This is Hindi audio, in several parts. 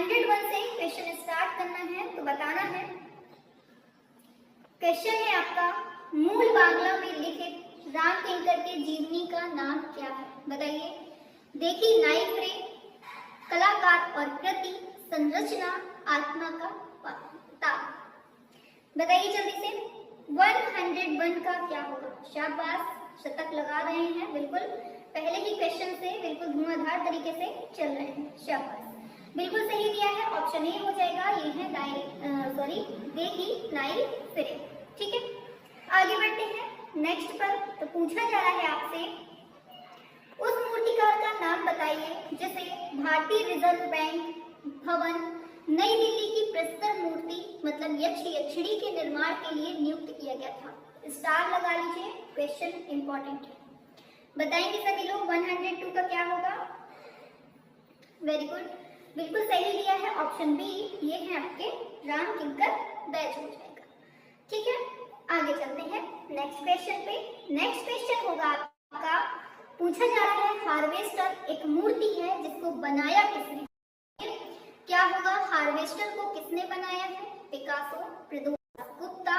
101 से क्वेश्चन स्टार्ट करना है तो बताना है। क्वेश्चन है आपका, मूल बांग्ला में लिखित रामकिंकर के जीवनी का नाम क्या है? बताइए। देखिए, नाइफ रे, कलाकार और कृति, संरचना, आत्मा का ताप। बताइए जल्दी से। 101 का क्या होगा? शाबाश, शतक लगा रहे हैं, बिल्कुल पहले ही क्वेश्चन से बिल्कुल धुआंधार तरीके से चल रहे हैं। शाबाश, बिल्कुल सही दिया है। ऑप्शन ए हो जाएगा, ये है देखी नाई फिरे। ठीक है, आगे बढ़ते हैं नेक्स्ट पर। तो पूछा जा रहा है आपसे, उस मूर्तिकार का नाम बताइए जिसे भारतीय रिजर्व बैंक भवन नई दिल्ली की प्रस्तर मूर्ति मतलब यक्षिणी के निर्माण के लिए नियुक्त किया गया था। स्टार लगा लीजिए, क्वेश्चन इंपॉर्टेंट है। बताएंगे सभी लोग 102 का क्या होगा? वेरी गुड, बिल्कुल सही दिया है। ऑप्शन बी, ये है आपके रामकिंकर बैच हो जाएगा। ठीक है, आगे चलते हैं नेक्स्ट क्वेश्चन पे। नेक्स्ट क्वेश्चन होगा आपका, पूछा जा रहा है, हार्वेस्टर एक मूर्ति है जिसको बनाया किसने? क्या होगा? हार्वेस्टर को किसने बनाया है? पिकासो, प्रदोष गुप्ता,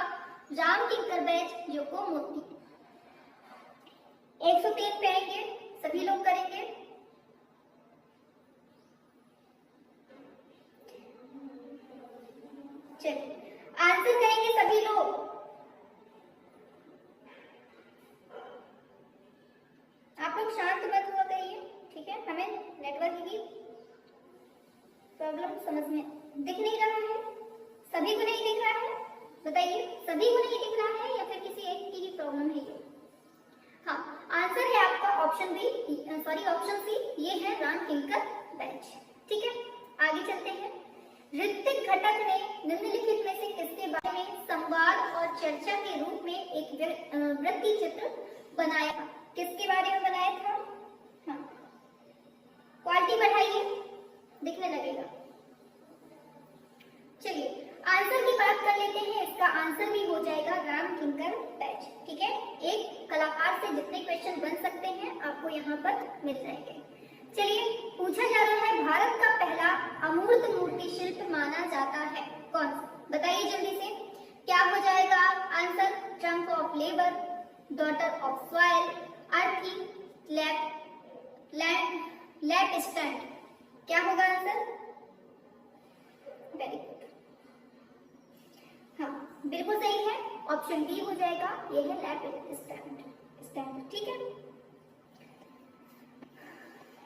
रामकिंकर बैच, जोको मोती। 103 पे आएंगे, सभी लोग करेंगे। चलिए आंसर करेंगे सभी लोग। आप लोग शांत मत हुआ करिए, ठीक है? हमें नेटवर्क की प्रॉब्लम समझ में दिख नहीं रहा है। सभी को नहीं दिख रहा है? बताइए, सभी को नहीं दिख रहा है या फिर किसी एक की प्रॉब्लम है ये? हाँ, आंसर है आपका ऑप्शन सी, ये है रामकिंकर बैच। ठीक है, आगे चलते हैं। ऋत्विक घटक ने निम्नलिखित में से किसके बारे में संवाद और चर्चा के रूप में एक वृत्ति चित्र बनाया था? किसके बारे में बनाया था? हाँ, क्वालिटी बढ़ाइए, दिखने लगेगा। चलिए आंसर की बात कर लेते हैं। इसका आंसर भी हो जाएगा रामकिंकर बैच। ठीक है, एक कलाकार से जितने क्वेश्चन बन सकते हैं आपको यहाँ पर मिल जाएंगे। चलिए, पूछा जा रहा है, भारत का पहला अमूर्त मूर्ति शिल्प माना जाता है कौन? बताइए जल्दी से, क्या हो जाएगा answer? Trunk of labour, daughter of soil, अर्थी, लैप स्टैंड। क्या होगा आंसर? वेरी गुड, हाँ बिल्कुल सही है। ऑप्शन बी हो जाएगा, ये है लैप स्टैंड। ठीक है,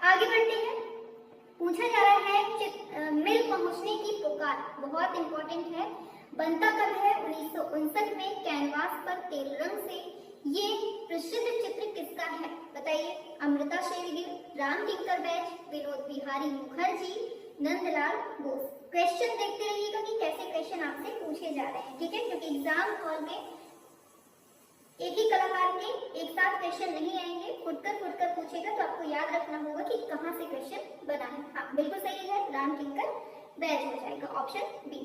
आगे बढ़ते हैं। पूछा जा रहा है, मिल पहुंचने की पुकार, बहुत इंपॉर्टेंट है। बनता कब है? 1959 में कैनवास पर तेल रंग से। ये प्रसिद्ध चित्र किसका है? बताइए। अमृता शेरगिल, रामकिंकर बैच, विनोद बिहारी मुखर्जी, नंदलाल बोस। क्वेश्चन देखते रहिएगा कि कैसे क्वेश्चन आपसे पूछे जा रहे हैं। ठीक है, क्योंकि एग्जाम हॉल में एक ही कलाकार के एक साथ क्वेश्चन नहीं आएंगे, फुटकर पूछेगा, तो आपको याद रखना होगा कि कहां से क्वेश्चन बना है। हाँ बिल्कुल सही है, रामकिंकर बैच हो जाएगा, ऑप्शन बी।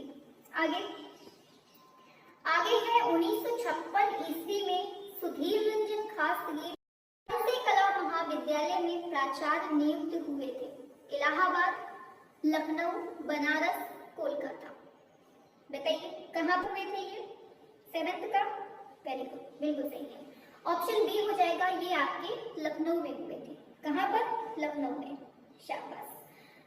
आगे है 1956 ईस्वी में सुधीर रंजन खासगी कौन से कला महाविद्यालय में प्राचार्य नियुक्त हुए थे? इलाहाबाद, लखनऊ, बनारस, कोलकाता। बताइए कहाँ हुए थे ये? 7th का। वेरी गुड, बिल्कुल सही है। ऑप्शन बी हो जाएगा, ये आपके लखनऊ में हुए थे। कहाँ पर? लखनऊ में। शाबाश,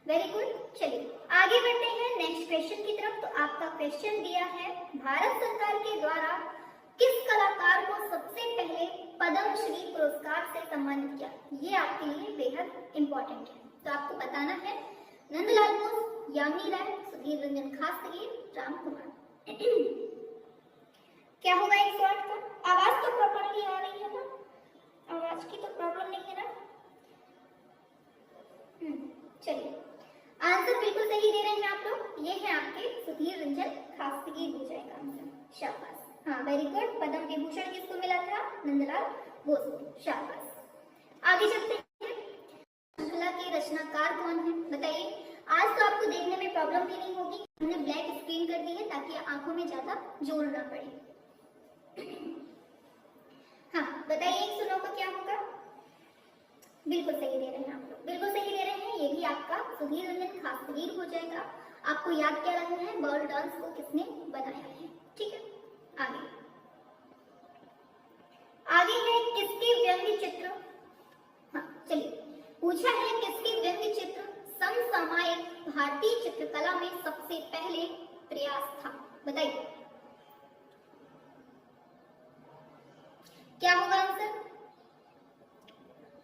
वेरी गुड। चलिए आगे बढ़ते हैं नेक्स्ट क्वेश्चन की तरफ। तो आपका क्वेश्चन दिया है, भारत सरकार के द्वारा किस कलाकार को सबसे पहले पद्म श्री पुरस्कार से सम्मानित किया? ये आपके लिए बेहद इंपॉर्टेंट है, तो आपको बताना है। नंदलाल बोस, यामिनी राय, सुधीर रंजन खासगी, राम कुमार। क्या होगा एक शॉर्ट का? आवाज तो प्रॉपरली आ रही है ना? आवाज की तो प्रॉब्लम नहीं है ना? चलिए आंसर बिल्कुल सही दे रहे हैं आप लोग। ये है आपके सुधीर रंजन खासगी हो जाएगा आंसर। शाबाश, हाँ वेरी गुड। पद्म विभूषण किसको मिला था? नंदलाल बोस को। शाबाश, आगे चलते हैं। श्रृंखला के रचनाकार कौन है? बताइए। आज तो आपको देखने में प्रॉब्लम भी नहीं होगी, हमने ब्लैक स्क्रीन कर दी है ताकि आंखों में ज्यादा जोर ना पड़े। हाँ बताइए, एक सुनो का क्या होगा? बिल्कुल सही दे रहे हैं आप लोग, बिल्कुल सही दे रहे हैं। ये भी आपका सुधीर रंजन खासगी हो जाएगा। आपको याद क्या रखना है, बर्ड डांस को किसने बनाया है। ठीक है, आगे आगे है किसके व्यंग्य चित्र, हाँ चलिए, पूछा है किसके व्यंग्य चित्र समसामयिक भारतीय चित्रकला में सबसे पहले प्रयास था। बताइए क्या होगा आंसर।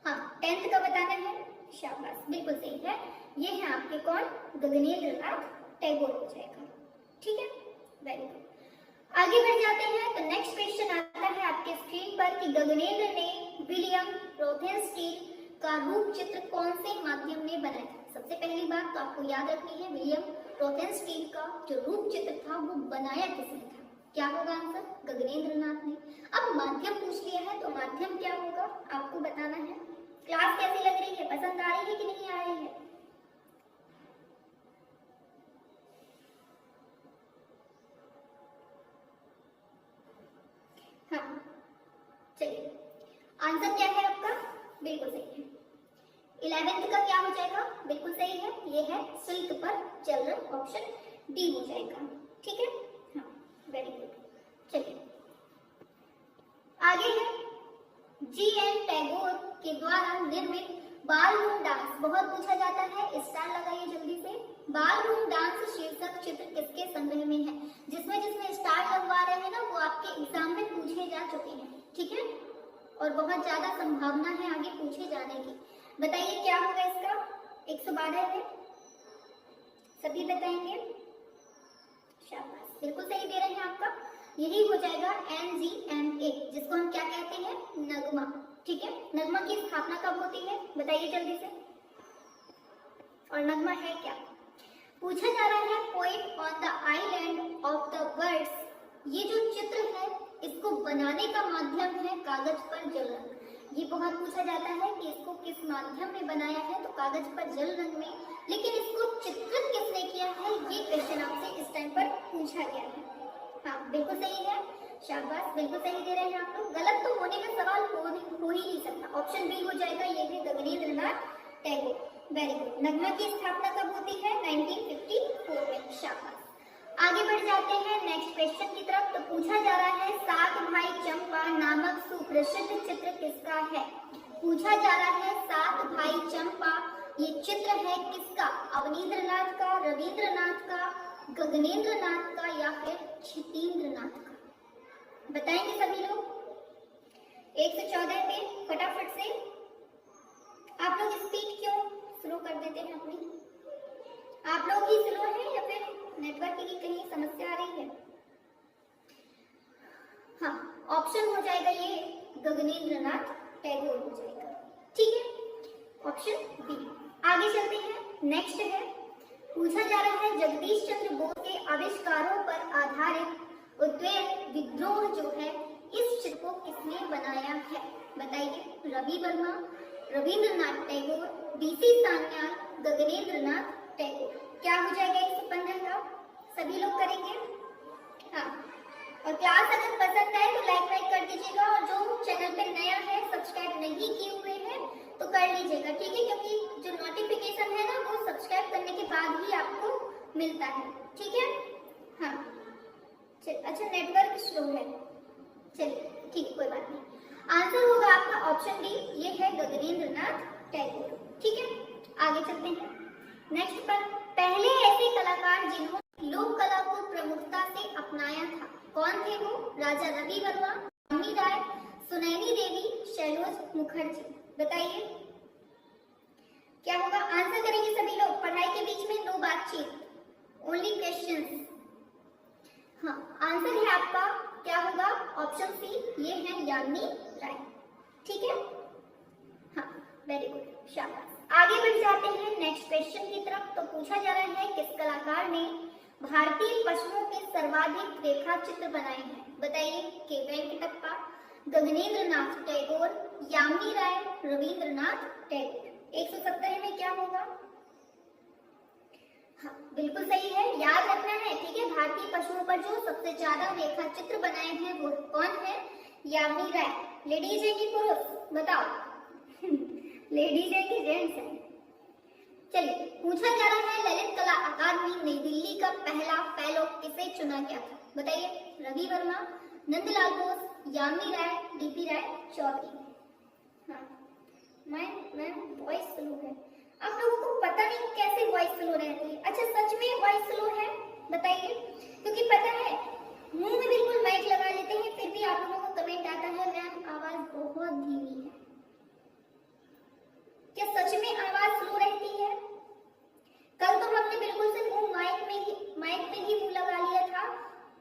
हाँ 10th का बताना है, शाबाश बिल्कुल सही है। ये है आपके कौन, गगनेंद्र नाथ टैगोर हो जाएगा। ठीक है, वेरी गुड। आगे बढ़ जाते हैं तो नेक्स्ट क्वेश्चन आता है आपके स्क्रीन पर कि गगनेंद्र ने विलियम रोथेनस्टील का रूप चित्र कौन से माध्यम में बनाया था। सबसे पहली बात तो आपको याद रखनी है, विलियम रोथेनस्टील का जो रूप चित्र था वो बनाया किसने था। क्या होगा आंसर, गगनेंद्र नाथ ने। अब माध्यम पूछ लिया है तो माध्यम क्या होगा आपको बताना है। क्लास कैसी लग रही है, पसंद आ रही है कि नहीं आ रही है। हाँ चलिए, आंसर क्या है आपका, बिल्कुल सही है। 11th का क्या हो जाएगा, बिल्कुल सही है, ये है सिल्क पर चलन, ऑप्शन डी हो जाएगा। ठीक है, हाँ वेरी गुड। चलिए आगे है जी.एन. टैगोर के द्वारा निर्मित बाल रूम डांस, बहुत पूछा जाता है, स्टार लगाइए जल्दी से। बाल रूम डांस शीर्षक चित्र किसके संग्रह में है। जिसमें जिसमें स्टार लगवा रहे हैं ना वो आपके एग्जाम में पूछे जा चुके हैं। ठीक है, और बहुत ज्यादा संभावना है आगे पूछे जाने की। बताइए क्या होगा इसका, 112 है, सभी बताएंगे, शाबाश बिल्कुल सही दे रहे हैं आपका, यही हो जाएगा NGMA, जिसको हम क्या कहते हैं, नगमा। ठीक है, नगमा की स्थापना कब होती है बताइए जल्दी से, और नगमा है क्या। पूछा जा रहा है poet on the island of the birds, ये जो चित्र है इसको बनाने का माध्यम है कागज पर जल रंग। ये बहुत पूछा जाता है कि इसको किस माध्यम में बनाया है, तो कागज पर जल रंग में, लेकिन इसको चित्रित किसने किया है ये क्वेश्चन आपसे इस टाइम पर पूछा गया है। हाँ बिल्कुल सही है, शाबाश बिल्कुल सही दे रहे हैं आप लोग। गलत तो होने का सवाल हो ही नहीं सकता, ऑप्शन बी हो जाएगा, ये है गगनेंद्र नाथ टैगोर। Very good. नगमा की स्थापना कब होती है, 1954 में, शाबाश। आगे बढ़ जाते हैं नेक्स्ट क्वेश्चन की तरफ। तो पूछा जा रहा है सात भाई चंपा नामक सुप्रसिद्ध चित्र किसका है। पूछा जा रहा है सात भाई चंपा, ये चित्र है किसका, अवनींद्रनाथ का, रविंद्रनाथ का, गगनेंद्रनाथ का या फिर क्षितींद्रनाथ का। बताएंगे सभी लोग 114 पे फटाफट से। आप लोग स्पीड क्यों स्लो कर देते हैं अपनी, आप लोग ही स्लो हैं या फिर नेटवर्क की कहीं समस्या आ रही है। हाँ ऑप्शन हो जाएगा ये गगनेंद्रनाथ टैगोर हो जाएगा। ठीक है, ऑप्शन बी। आगे चलते हैं, नेक्स्ट है पूछा जा रहा है जगदीश चंद्र बोस के आविष्कारों पर आधारित उद्वेग विद्रोह जो है इस चित्र को किसने बनाया है। बताइए, रवि वर्मा, रविंद्रनाथ टैगोर, बीसी सान्याल, गगनेंद्रनाथ टैगोर। क्या हो जाएगा 115 का, सभी लोग करेंगे। हाँ, और क्लास अगर पसंद आए तो लाइक कर दीजिएगा, और जो चैनल पे नया है सब्सक्राइब नहीं किए हुए हैं तो कर लीजिएगा। ठीक है, क्योंकि जो नोटिफिकेशन है ना वो सब्सक्राइब करने के बाद ही आपको मिलता है। ठीक है, हाँ अच्छा नेटवर्क स्लो है, चलिए ठीक है कोई बात नहीं। आंसर होगा आपका ऑप्शन डी, ये है गगनेंद्रनाथ टैगोर। ठीक है, आगे चलते हैं नेक्स्ट पर। पहले ऐसे कलाकार जिन्होंने लोक कला को प्रमुखता से अपनाया था, कौन थे वो। राजा रवि वर्मा, यामिनी राय, सुनैनी देवी, शैलोज मुखर्जी। बताइए क्या होगा, आंसर करेंगे सभी लोग। पढ़ाई के बीच में नो बातचीत, ओनली क्वेश्चंस। हाँ आंसर है आपका क्या होगा, ऑप्शन सी, ये है यामिनी राय। ठीक है, हाँ वेरी गुड, शाबाश। आगे बढ़ जाते हैं नेक्स्ट क्वेश्चन की तरफ। तो पूछा जा रहा है किस कलाकार ने भारतीय पशुओं के सर्वाधिक रेखा चित्र बनाए हैं। बताइए, के वेंकटप्पा, गगनेंद्रनाथ टैगोर, यामिनी राय, रविंद्रनाथ टैगोर। 170 में क्या होगा, हाँ बिल्कुल सही है, याद रखना है। ठीक है, भारतीय पशुओं पर जो सबसे ज्यादा रेखा चित्र बनाए हैं वो कौन है, यामिनी राय। लेडीज है कि पुरुष बताओ लेडीज है कि जेंट्स है। चलिए, पूछा जा रहा है ललित कला अकादमी नई दिल्ली का पहला फेलो किसे चुना गया था? बताइए। रवि वर्मा, नंदलाल बोस, यामिनी राय, डीपी राय चौधरी। हाँ, मैम वॉइस स्लो है। आप लोगों को पता नहीं कैसे वॉइस स्लो रहती है। अच्छा, सच में वॉइस स्लो है? बताइए, क्योंकि पता है मुंह में बिल्कुल माइक लगा लेते हैं, फिर भी आप लोगों को कमेंट आता है मैम आवाज बहुत धीमी है। क्या सच में आवाज स्लो रहती है? कल तो हमने बिल्कुल से मुंह माइक में ही मुंह लगा लिया था,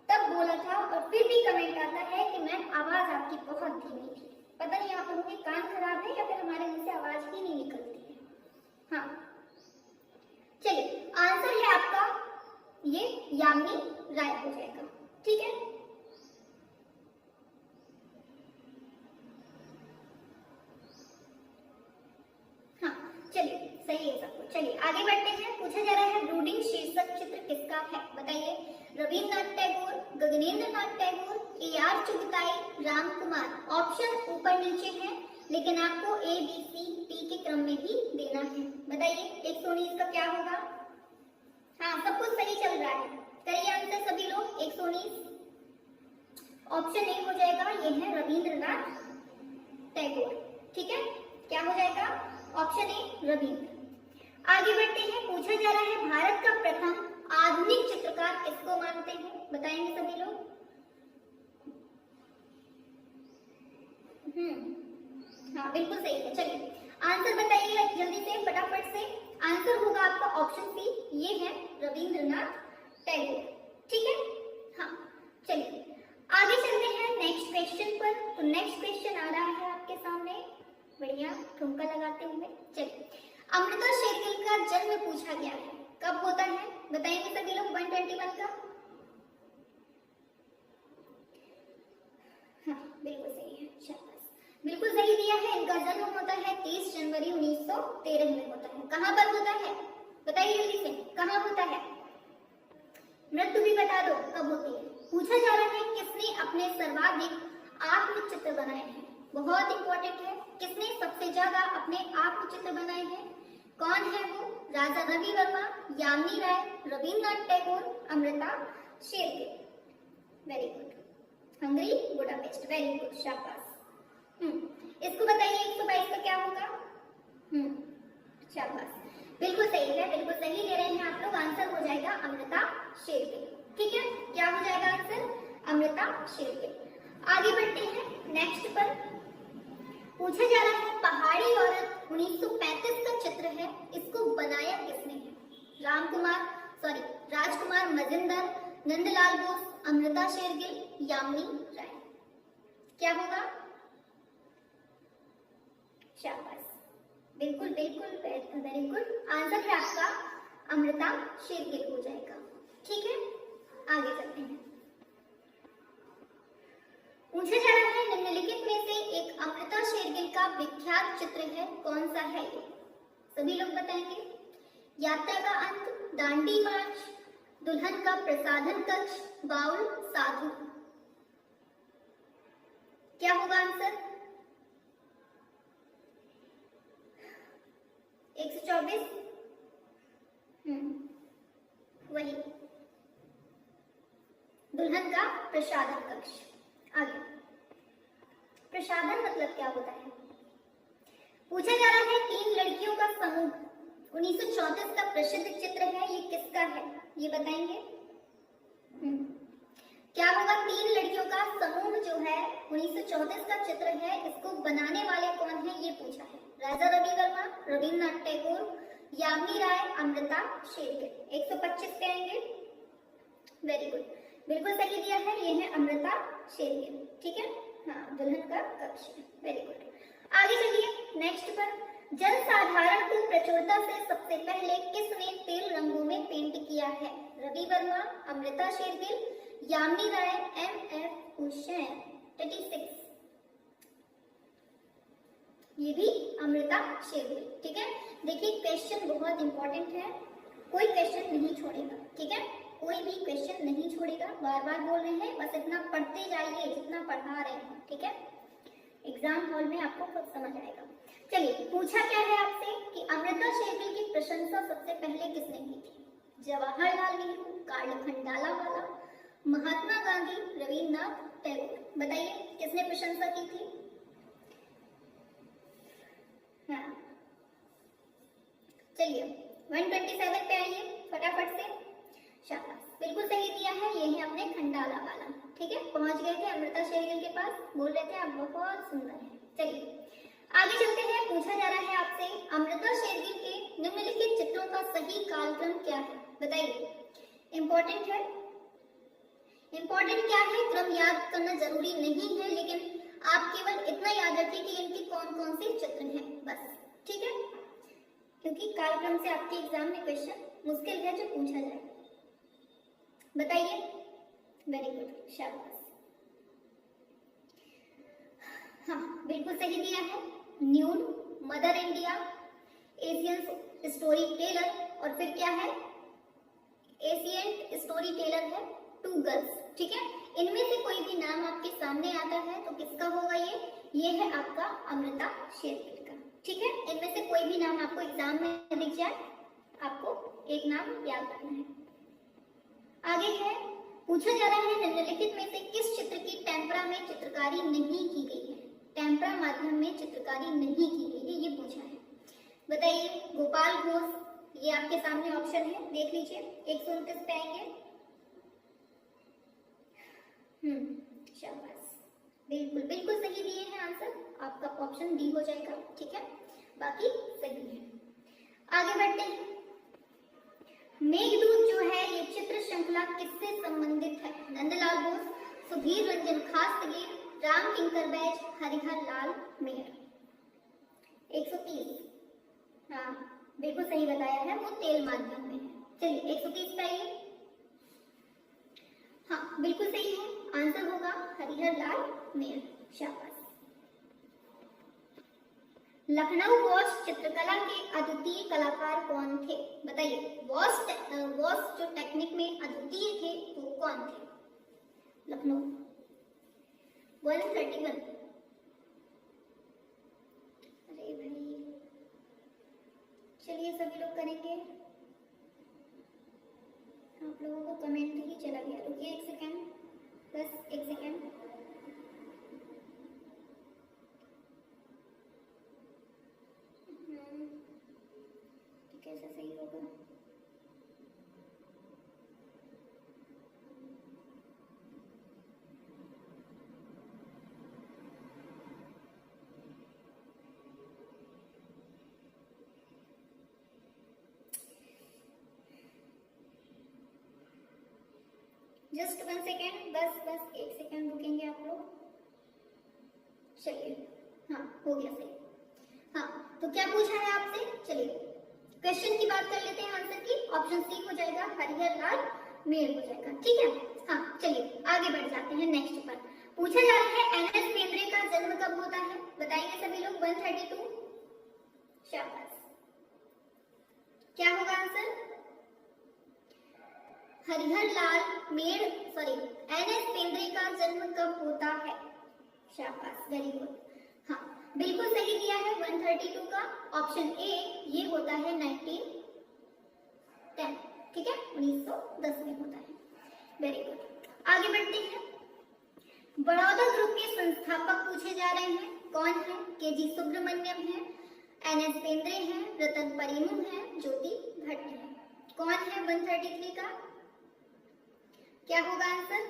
तब बोला था, और फिर भी कमेंट आता है कि मैम आवाज आपकी बहुत धीमी थी। पता नहीं आप लोगों के कान खराब है या फिर हमारे मुंह से आवाज ही नहीं निकलती है। हाँ, चलिए, आंसर है आपका ये यामिनी राय हो जाएगा। ठीक है, हाँ, चलिए, सही है सब कुछ। चलिए आगे बढ़ते हैं। पूछा जा रहा है ब्रूडिंग शीर्षक चित्र किसका है? बताइए। रविन्द्रनाथ टैगोर, गगनेंद्र नाथ टैगोर, AR चुगताई, राम कुमार। ऑप्शन ऊपर नीचे है, लेकिन आपको A, B, C, T के क्रम में ही देना है। बताइए 119 का क्या होगा? हाँ, सब कुछ सही चल रहा है। करिए आंसर सभी लोग। 119 ऑप्शन ए हो जाएगा, ये है रविंद्रनाथ टैगोर। ठीक है, क्या हो जाएगा? Option A Ravindra. आगे बढ़ते हैं। पूछा जा रहा है भारत का प्रथम आधुनिक चित्रकार किसको मानते हैं? बताएंगे सभी लोग। हाँ, बिल्कुल सही है। चलिए आंसर बताइएगा जल्दी से, फटाफट से। आंसर होगा आपका ऑप्शन सी, ये है रविंद्रनाथ टैगोर। ठीक है, हाँ, चलिए आगे चलते हैं नेक्स्ट क्वेश्चन पर। तो नेक्स्ट क्वेश्चन आ रहा है आपके सामने, बढ़िया ठुमका लगाते हुए। चलिए, अमृता शेरगिल का जन्म पूछा गया है, कब होता है? बताएंगे सभी लोग। 121 का। हाँ, बिल्कुल सही है, शाबाश, बिल्कुल सही दिया है। इनका जन्म होता है 30 जनवरी 1913 में होता है। कहाँ पर होता है? बताइए जल्दी से, कहाँ होता है? मृत्यु भी बता दो कब होती है। पूछा जा रहा है किसने अपने सर्वाधिक आत्मचित्र बनाए हैं? बहुत इंपॉर्टेंट है। किसने सबसे ज्यादा अपने आत्मचित्र बनाए हैं? कौन है वो? Raja Ravi Varma, Yamini Roy, Rabindranath Tagore, Amrita Shergil. Very good. Hungary Budapest, very good, शाबाश। इसको बताइए 122 का क्या होगा? शाबाश, बिल्कुल सही है, बिल्कुल सही ले रहे हैं आप लोग। आंसर हो जाएगा अमृता शेरगिल। ठीक है, क्या हो जाएगा आंसर? अमृता शेरगिल। आगे बढ़ते हैं नेक्स्ट पर। पूछा जा रहा है पहाड़ी औरत 1935 का चित्र है, इसको बनाया किसने है? राजकुमार मजिंदर, नंदलाल बोस, अमृता शेरगिल, यामिनी राय। क्या होगा? शाबाश, बिल्कुल बिल्कुल, वेरी गुड। आंसर है आपका अमृता शेरगिल हो जाएगा। ठीक है, आगे चलते हैं। पूछा जा रहा है निम्नलिखित में से एक अमृता शेरगिल का विख्यात चित्र है, कौन सा है ये? सभी लोग बताएंगे। यात्रा का अंत, दांडी मार्च, दुल्हन का प्रसाधन कक्ष, बाउल, साधु। क्या होगा आंसर? 124। वही, दुल्हन का प्रसाधन कक्ष। आगे, प्रसाधन मतलब क्या होता है? पूछा जा रहा है 3 लड़कियों का समूह 1934 का प्रसिद्ध चित्र है, ये किसका है? ये बताएंगे। क्या होगा? 3 लड़कियों का समूह जो है 1934 का चित्र है, इसको बनाने वाले कौन है ये पूछा है। राजा रवि वर्मा, रविन्द्रनाथ टैगोर, यामिनी राय, अमृता शेरगिल। 125 पे आएंगे। वेरी गुड, बिल्कुल सही दिया है, ये है अमृता शेरगिल। ठीक है, हाँ, दुल्हन का कक्ष। Very good. आगे चलिए नेक्स्ट पर। जनसाधारण को प्रचुरता से सबसे पहले किसने तेल रंगों में पेंट किया है? रवि वर्मा, अमृता शेरगिल, यामिनी राय, MF हुसैन। 36, ये भी अमृता शेरगिल। ठीक है, देखिए क्वेश्चन बहुत इंपॉर्टेंट है, कोई क्वेश्चन नहीं छोड़ेगा। ठीक है, कोई भी क्वेश्चन नहीं छोड़ेगा। बार बार बोल रहे हैं, बस इतना पढ़ते जाइए जितना पढ़ा रहे हैं। ठीक है, एग्जाम हॉल में आपको खुद समझ आएगा। चलिए, पूछा क्या है आपसे कि अमृता शेरगिल की प्रशंसा सबसे पहले किसने की थी? जवाहरलाल नेहरू, कार्ल खंडालावाला, महात्मा गांधी, रविन्द्रनाथ टैगोर। बताइए किसने प्रशंसा की थी? हाँ, चलिए 127 पे आइए फटाफट से। शाबाश, बिल्कुल सही दिया है, ये है अपने खंडालावाला। ठीक है, पहुंच गए थे अमृता शेरगिल के पास, बोल रहे थे आप बहुत सुंदर है। चलिए आगे चलते हैं। पूछा जा रहा है आपसे अमृता शेरगिल के निम्नलिखित चित्रों का सही कालक्रम क्या है? बताइए, इंपॉर्टेंट है। इंपॉर्टेंट क्या है, क्रम याद करना जरूरी नहीं है, लेकिन आप केवल इतना याद रखिए कि इनके कौन कौन से चित्र हैं, बस। ठीक है, क्योंकि कालक्रम से आपके एग्जाम में क्वेश्चन मुश्किल है जो पूछा जाए। बताइए, वेरी गुड, शाबाश। हाँ, बिल्कुल सही दिया है। Nude, mother India, Asian story teller, और फिर क्या है, एशियन स्टोरी टेलर है टू गर्ल्स। ठीक है, इनमें से कोई भी नाम आपके सामने आता है तो किसका होगा? ये है आपका अमृता शेरगिल का। ठीक है, इनमें से कोई भी नाम आपको एग्जाम में दिख जाए, आपको एक नाम याद रखना है। आगे है, पूछा जा रहा है निम्नलिखित में से किस चित्र की टेम्परा में चित्रकारी नहीं की गई है? टेम्परा माध्यम में चित्रकारी नहीं की गई है, ये पूछा है। बताइए, गोपाल घोष, ये आपके सामने ऑप्शन है, देख लीजिए। 129 पे आएंगे। शाबाश, बिल्कुल बिल्कुल सही दिए हैं आंसर, आपका ऑप्शन डी हो जाएगा। ठीक है, बाकी सही है। आगे बढ़ते हैं। मेघदूत जो है ये चित्र श्रृंखला किससे संबंधित है? नंदलाल बोस, सुधीर रंजन खासगी, राम किंकर बैज, हरिहर लाल मेहर। 130, हाँ बिल्कुल सही बताया है, वो तेल माध्यम में है। चलिए 130 पे आइए। हाँ बिल्कुल सही है, आंसर होगा हरिहर लाल मेहर। शाबाश। लखनऊ वॉश चित्रकला के अद्वितीय कलाकार कौन थे? बताइए, वॉश जो टेक्निक में अद्वितीय थे वो कौन थे? लखनऊ 131। अरे भाई, चलिए सभी लोग करेंगे, आप लोगों को कमेंट ही चला गया। रुकिए एक सेकेंड, बस एक सेकेंड। कैसे सही होगा? जस्ट 1 सेकेंड, बस एक सेकेंड रुकेंगे आप लोग। चलिए, हाँ हो गया सही। हाँ, तो क्या पूछा है आपसे? चलिए क्वेश्चन की बात कर लेते हैं, आंसर की। ऑप्शन सी हो जाएगा, हरिहर लाल मेहर हो जाएगा। ठीक है, हाँ चलिए आगे बढ़ जाते हैं नेक्स्ट पर। पूछा जा रहा है एनएस बेंद्रे का जन्म कब होता है? बताएंगे सभी लोग। 132। शाबाश, क्या होगा आंसर? हरिहर लाल मेहर, सॉरी, एनएस बेंद्रे का जन्म कब होता है? शाबाश, वेरी गुड। हाँ बिल्कुल सही दिया है, 132 का ऑप्शन ए ये होता है 1910। ठीक है, 1910 में होता है। Very good. आगे बढ़ते हैं। बड़ौदा ग्रुप के संस्थापक पूछे जा रहे हैं, कौन है? केजी सुब्रमण्यम है, एनएस बेंद्रे हैं, रतन परिमू है, ज्योति भट्ट है। कौन है 133 का? क्या होगा आंसर?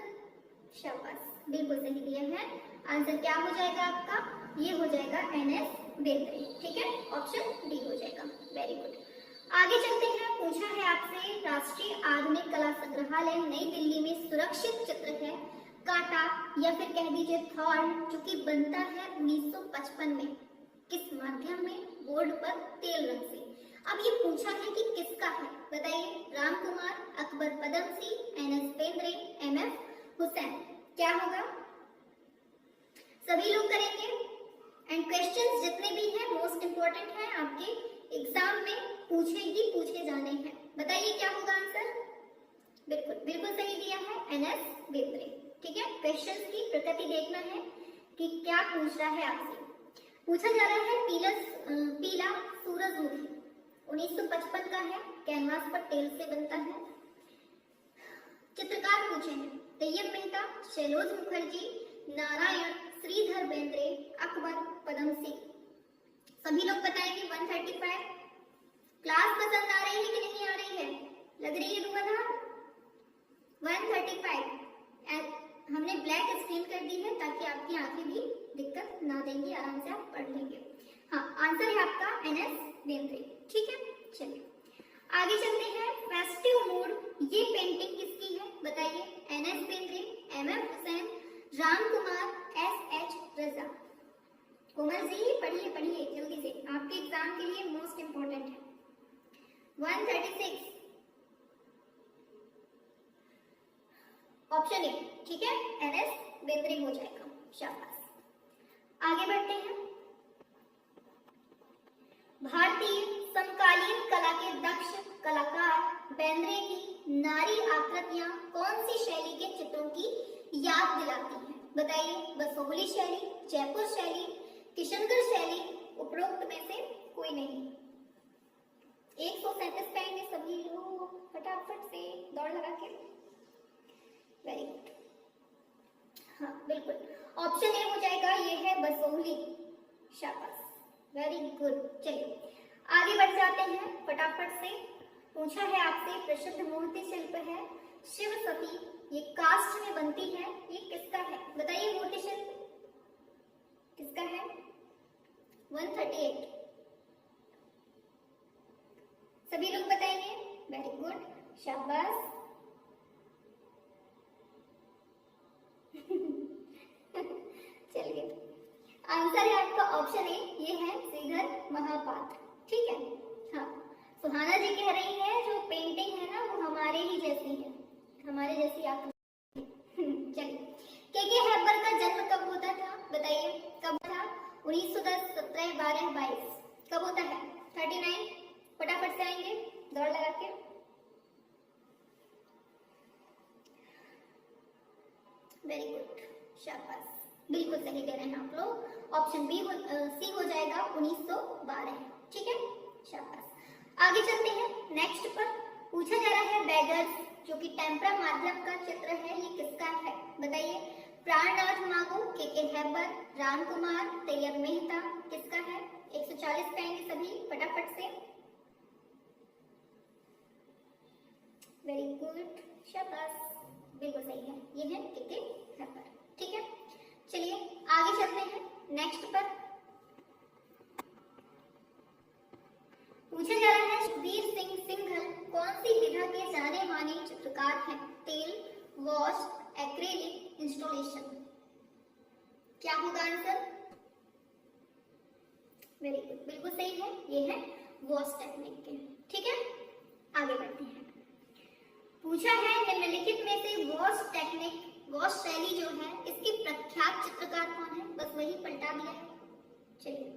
शाबाश, बिल्कुल सही दिया है, आंसर क्या हो जाएगा आपका? ये हो जाएगा एनएस बेंद्रे। ठीक है, ऑप्शन डी हो जाएगा। Very good. आगे चलते हैं। पूछा है आपसे राष्ट्रीय आधुनिक कला संग्रहालय नई दिल्ली में सुरक्षित चित्र है काटा या फिर कह दीजिए थॉर्न, जो कि बनता है 1955 में। किस माध्यम में? बोर्ड पर तेल रंग से। अब ये पूछा है कि किसका है, बताइए। Ram Kumar, Akbar Padamsee, NS Bendre, MF Hussain. क्या होगा? सभी लोग करेंगे। एंड क्वेश्चंस जितने भी हैं मोस्ट इंपोर्टेंट है, आपके एग्जाम में पूछे जाने हैं। बताइए क्या होगा आंसर? बिल्कुल बिल्कुल सही दिया है, एनएस बेंद्रे। ठीक है, क्वेश्चंस की प्रकृति देखना है कि क्या पूछ रहा है आपसे। पूछा जा रहा है पीला सूरजमुखी 1955 का है, कैनवास पर तेल से बनता है। चित्रकार पूछे हैं तैयब मेहता, शैलोज मुखर्जी, नारायण, श्रीधर बेंद्रे, अकबर, पदम सिंह। सभी लोग बताएंगे 135। क्लास पसंद आ रही है कि नहीं आ रही है? लग रही है धुआंधार। 135 हमने ब्लैक स्क्रीन कर दी है ताकि आपकी आंखें भी दिक्कत ना देंगी, आराम से आप पढ़ लेंगे। हाँ, आंसर है आपका NS बेंद्रे। ठीक है, चलिए आगे चलते हैं। फेस्टिव मूड, ये पेंटिंग किसकी है बताइए? NS Bendre, MM Hussain, Ram Kumar, SH रजा। कोमल जी पढ़िए पढ़िए जल्दी से, आपके एग्जाम के लिए मोस्ट इंपोर्टेंट है। 136 ऑप्शन ए, ठीक है, NS बेंद्रे हो जाएगा। शाबाश। आगे बढ़ते हैं। भारतीय समकालीन कला के दक्ष कलाकार बेंद्रे की नारी आकृतियां कौन सी शैली के चित्रों की याद दिलाती हैं बताइए? बसोहली शैली, जयपुर शैली, किशनगढ़ शैली, उपरोक्त में से कोई नहीं। 137 पाएंगे सभी लोग, फटाफट से दौड़ लगा के। वेरी गुड, हाँ बिल्कुल, ऑप्शन ए हो जाएगा, ये है बसोहली। शाबाश, वेरी गुड। चलिए आगे बढ़ जाते हैं फटाफट से। पूछा है आपसे प्रसिद्ध मूर्ति शिल्प है शिव सती, ये कास्ट में बनती है, ये किसका है बताइए? मूर्ति शिल्प किसका है? 138 सभी लोग बताएंगे। वेरी गुड, शाबाश। चलिए आंसर है आपका ऑप्शन ए, ये है श्रीधर महापात्र। ठीक है, हाँ सुहाना जी कह रही है जो पेंटिंग है ना वो हमारे ही जैसी है, हमारे जैसी आप। चलिए के हैबर का जन्म कब होता था बताइए? कब था? 1910, 17, 12, 22 कब होता है? 39 फटाफट से आएंगे दौड़ लगा के। वेरी गुड, शाबाश, बिल्कुल सही कह रहे हैं आप लोग। ऑप्शन बी सी हो जाएगा 1912। ठीक है, शाबाश। आगे चलते हैं नेक्स्ट पर। पूछा जा रहा है बेगर्स, जो कि टेम्परा माध्यम का चित्र है, ये किसका है बताइए? प्राणनाथ मागो, के हैबर, राम कुमार, तैयब मेहता, किसका है? 140 पाएंगे सभी फटाफट से। वेरी गुड, शाबाश, बिल्कुल सही है, ये है के हैबर। ठीक है, चलिए आगे चलते हैं नेक्स्ट पर। पूछा जा रहा है वीर सिंह सिंघल कौन सी विधा के जाने माने चित्रकार हैं? तेल, वॉश, एक्रेलिक, इंस्टॉलेशन। क्या होगा आंसर? वेरी गुड, बिल्कुल सही है, ये है वॉश टेक्निक के। ठीक है, आगे बढ़ते हैं। पूछा है निम्नलिखित में से वॉश टेक्निक, वॉश शैली जो है, इसके प्रख्यात चित्रकार कौन है? बस वही पलटा दिया है। चलिए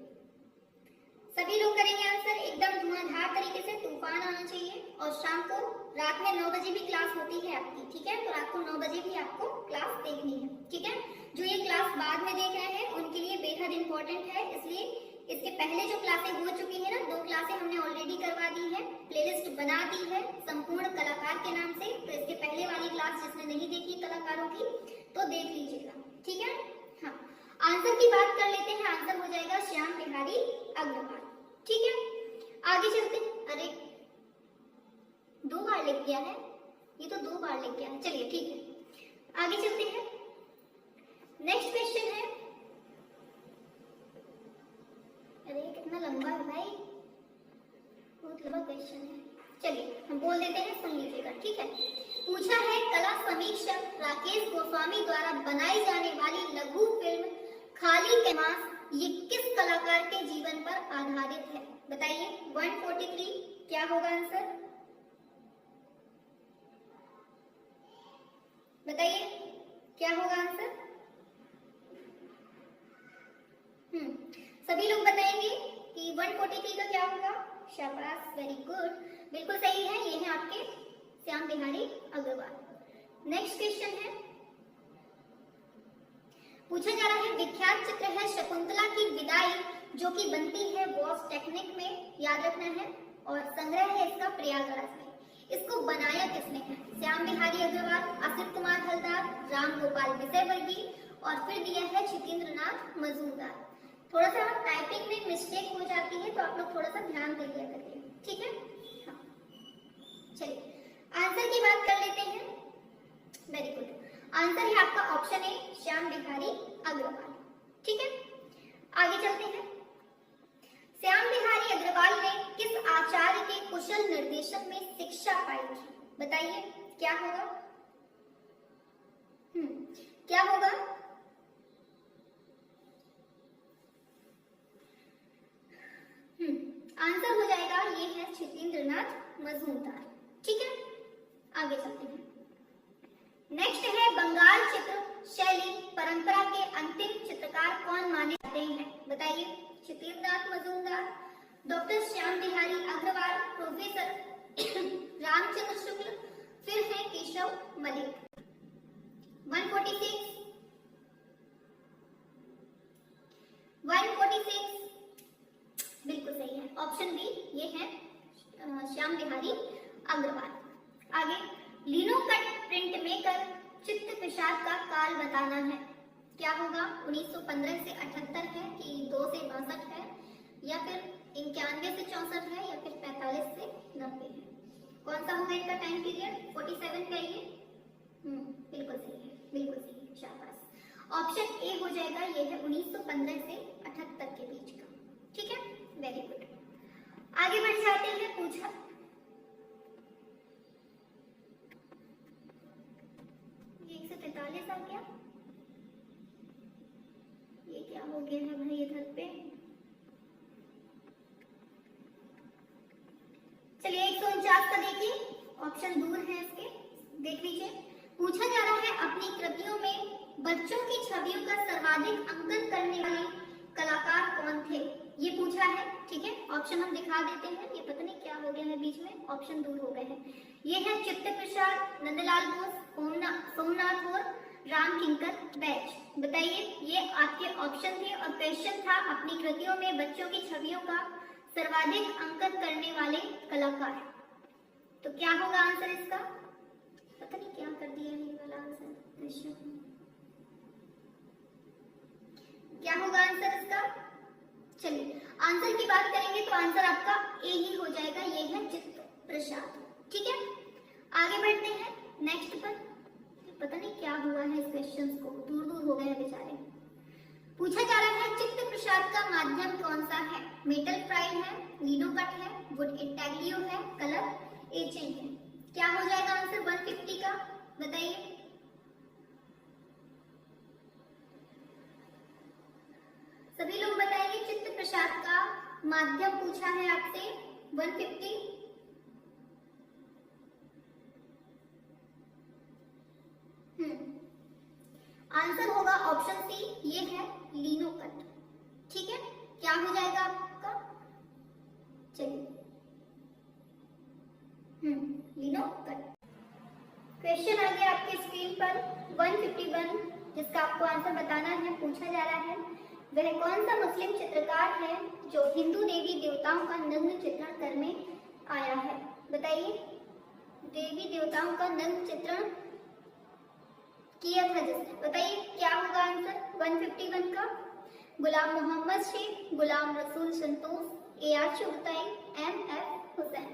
सभी लोग करेंगे आंसर एकदम धुआंधार तरीके से, तूफान आना चाहिए। और शाम को रात में 9 बजे भी क्लास होती है आपकी। ठीक है, तो रात को 9 बजे भी आपको क्लास देखनी है। ठीक है, जो ये क्लास बाद में देख रहे हैं उनके लिए बेहद इंपॉर्टेंट है, इसलिए इसके पहले जो क्लासें हो चुकी है ना, 2 क्लासें हमने ऑलरेडी करवा दी है, प्लेलिस्ट बना दी है संपूर्ण कलाकार के नाम से। तो इसके पहले वाली क्लास जिसने नहीं देखी कलाकारों की तो देख लीजिएगा। ठीक है, हाँ आंसर की बात कर लेते हैं। आंसर हो जाएगा श्याम बिहारी अग्रवाल। ठीक है, आगे चलते हैं। अरे 2 बार लिख गया है, ये तो 2 बार लिख गया है। चलिए ठीक है, आगे चलते हैं। नेक्स्ट क्वेश्चन है, अरे कितना लंबा है भाई, बहुत लंबा क्वेश्चन है। चलिए हम बोल देते हैं, सुन लीजिएगा। ठीक है, पूछा है कला समीक्षक राकेश गोस्वामी द्वारा बनाई जाने वाली लघु फिल्म खाली कैनवास, ये किस कलाकार के जीवन पर आधारित है बताइए? 143 क्या होगा आंसर बताइए? क्या होगा आंसर? सभी लोग बताएंगे कि 143 का क्या होगा? शाबाश, वेरी गुड, बिल्कुल सही है, ये है आपके श्याम बिहारी अग्रवाल। नेक्स्ट क्वेश्चन है, पूछा जा रहा है विख्यात चित्र है शकुंतला की विदाई जो कि बनती है वॉश टेक्निक में, याद रखना है, और संग्रह है इसका प्रयागराज में। इसको बनाया किसने है? श्याम बिहारी अग्रवाल, असित कुमार हलदार, राम गोपाल विजयवर्गीय, और फिर दिया है क्षितेंद्र नाथ मजूमदार। थोड़ा सा टाइपिंग में मिस्टेक हो जाती है तो आप लोग थोड़ा सा ध्यान दे दिया करिए, ठीक है। हाँ। चलिए आंसर की बात कर लेते हैं। वेरी गुड, आंसर है आपका ऑप्शन ए, श्याम बिहारी अग्रवाल, ठीक है। आगे चलते हैं। श्याम बिहारी अग्रवाल ने किस आचार्य के कुशल निर्देशन में शिक्षा पाई थी? बताइए क्या होगा? क्या होगा? आंसर हो जाएगा ये है क्षितेंद्र नाथ मजूमदार, ठीक है। आगे चलते हैं। नेक्स्ट है बंगाल चित्र शैली परंपरा के अंतिम चित्रकार कौन माने जाते हैं? बताइए। क्षितेंद्र नाथ मजूमदार, डॉक्टर श्याम बिहारी अग्रवाल, प्रोफेसर रामचंद्र शुक्ल, फिर है केशव मलिक। 146 बिल्कुल सही है, ऑप्शन बी ये है श्याम बिहारी अग्रवाल। आगे, लिनोकट प्रिंट मेकर चित्त प्रसाद का काल बताना है। क्या होगा? 1915 से 78 है कि 2 से 62 है, या फिर 91 से 64 है, या फिर 45 से 90 है? कौन सा होगा इसका टाइम पीरियड? 47 का ये? बिल्कुल सही है, बिल्कुल सही है, शाबाश। ऑप्शन ए हो जाएगा, ये है 1915 से 78 के बीच का, ठीक है। वेरी गुड, आगे बढ़ जाते हैं। पूछा 143 आ गया, ये क्या हो गया है भाई इधर पे? चलिए 149 का देखिए, ऑप्शन दूर है इसके, देख लीजिए। पूछा जा रहा है अपनी कृतियों में बच्चों की छवियों का सर्वाधिक अंकन करने वाले कलाकार कौन थे? ये पूछा है, ठीक है। ऑप्शन हम दिखा देते हैं, ये पता नहीं क्या हो गया है बीच में, ऑप्शन दूर हो गए हैं। ये है चित्त प्रसाद, नंदलाल बोस, सोमनाथ और राम किंकर बैच। बताइए, ये आपके ऑप्शन थे और क्वेश्चन था अपनी कृतियों में बच्चों की छवियों का सर्वाधिक अंकन करने वाले कलाकार। तो क्या होगा आंसर इसका? पता नहीं क्या कर दिया है ये वाला आंसर। क्या होगा आंसर इसका? चलिए आंसर की बात करेंगे तो आंसर आपका ए ही हो जाएगा, ये है चित्त प्रसाद, ठीक है। आगे बढ़ते हैं नेक्स्ट पर। पता नहीं क्या हुआ है इस क्वेश्चंस को, दूर दूर हो गए हैं बेचारे। पूछा जा रहा है चित्त प्रसाद का माध्यम कौन सा है? मेटल फ्राइड है, लिनोकट है, वुड इंटेग्लियो है, कलर एचिंग है। क्या हो जाएगा आंसर 150 का? बताइए। सभी लोग बताइए, चित्त प्रसाद का माध्यम पूछा है आपसे 150। आंसर होगा ऑप्शन सी, ये है लिनोकट, ठीक है। क्या हो जाएगा आपका? चलिए लिनोकट। क्वेश्चन आ गया आपके स्क्रीन पर 151, जिसका आपको आंसर बताना है। पूछा जा रहा है वह कौन सा मुस्लिम चित्रकार है जो हिंदू देवी देवताओं का नग्न चित्रण करने आया है? बताइए। देवी देवताओं का नग्न चित्रण किया था जिसने, बताइए क्या होगा आंसर 151 का? गुलाम मोहम्मद शेख, गुलाम रसूल संतोष, AR चुगताई, MF हुसैन।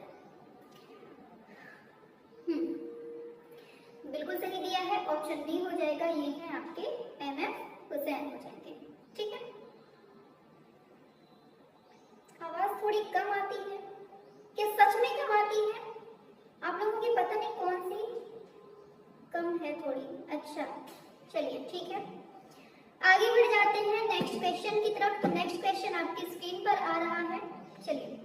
बिल्कुल सही दिया है, ऑप्शन डी हो जाएगा, ये है आपके MF हुसैन हो जाएंगे, ठीक है। आवाज थोड़ी कम आती है, क्या सच में कम आती है? आप लोगों की पता नहीं कौन सी कम है थोड़ी। अच्छा चलिए ठीक है, आगे बढ़ जाते हैं नेक्स्ट क्वेश्चन की तरफ। तो नेक्स्ट क्वेश्चन आपकी स्क्रीन पर आ रहा है। चलिए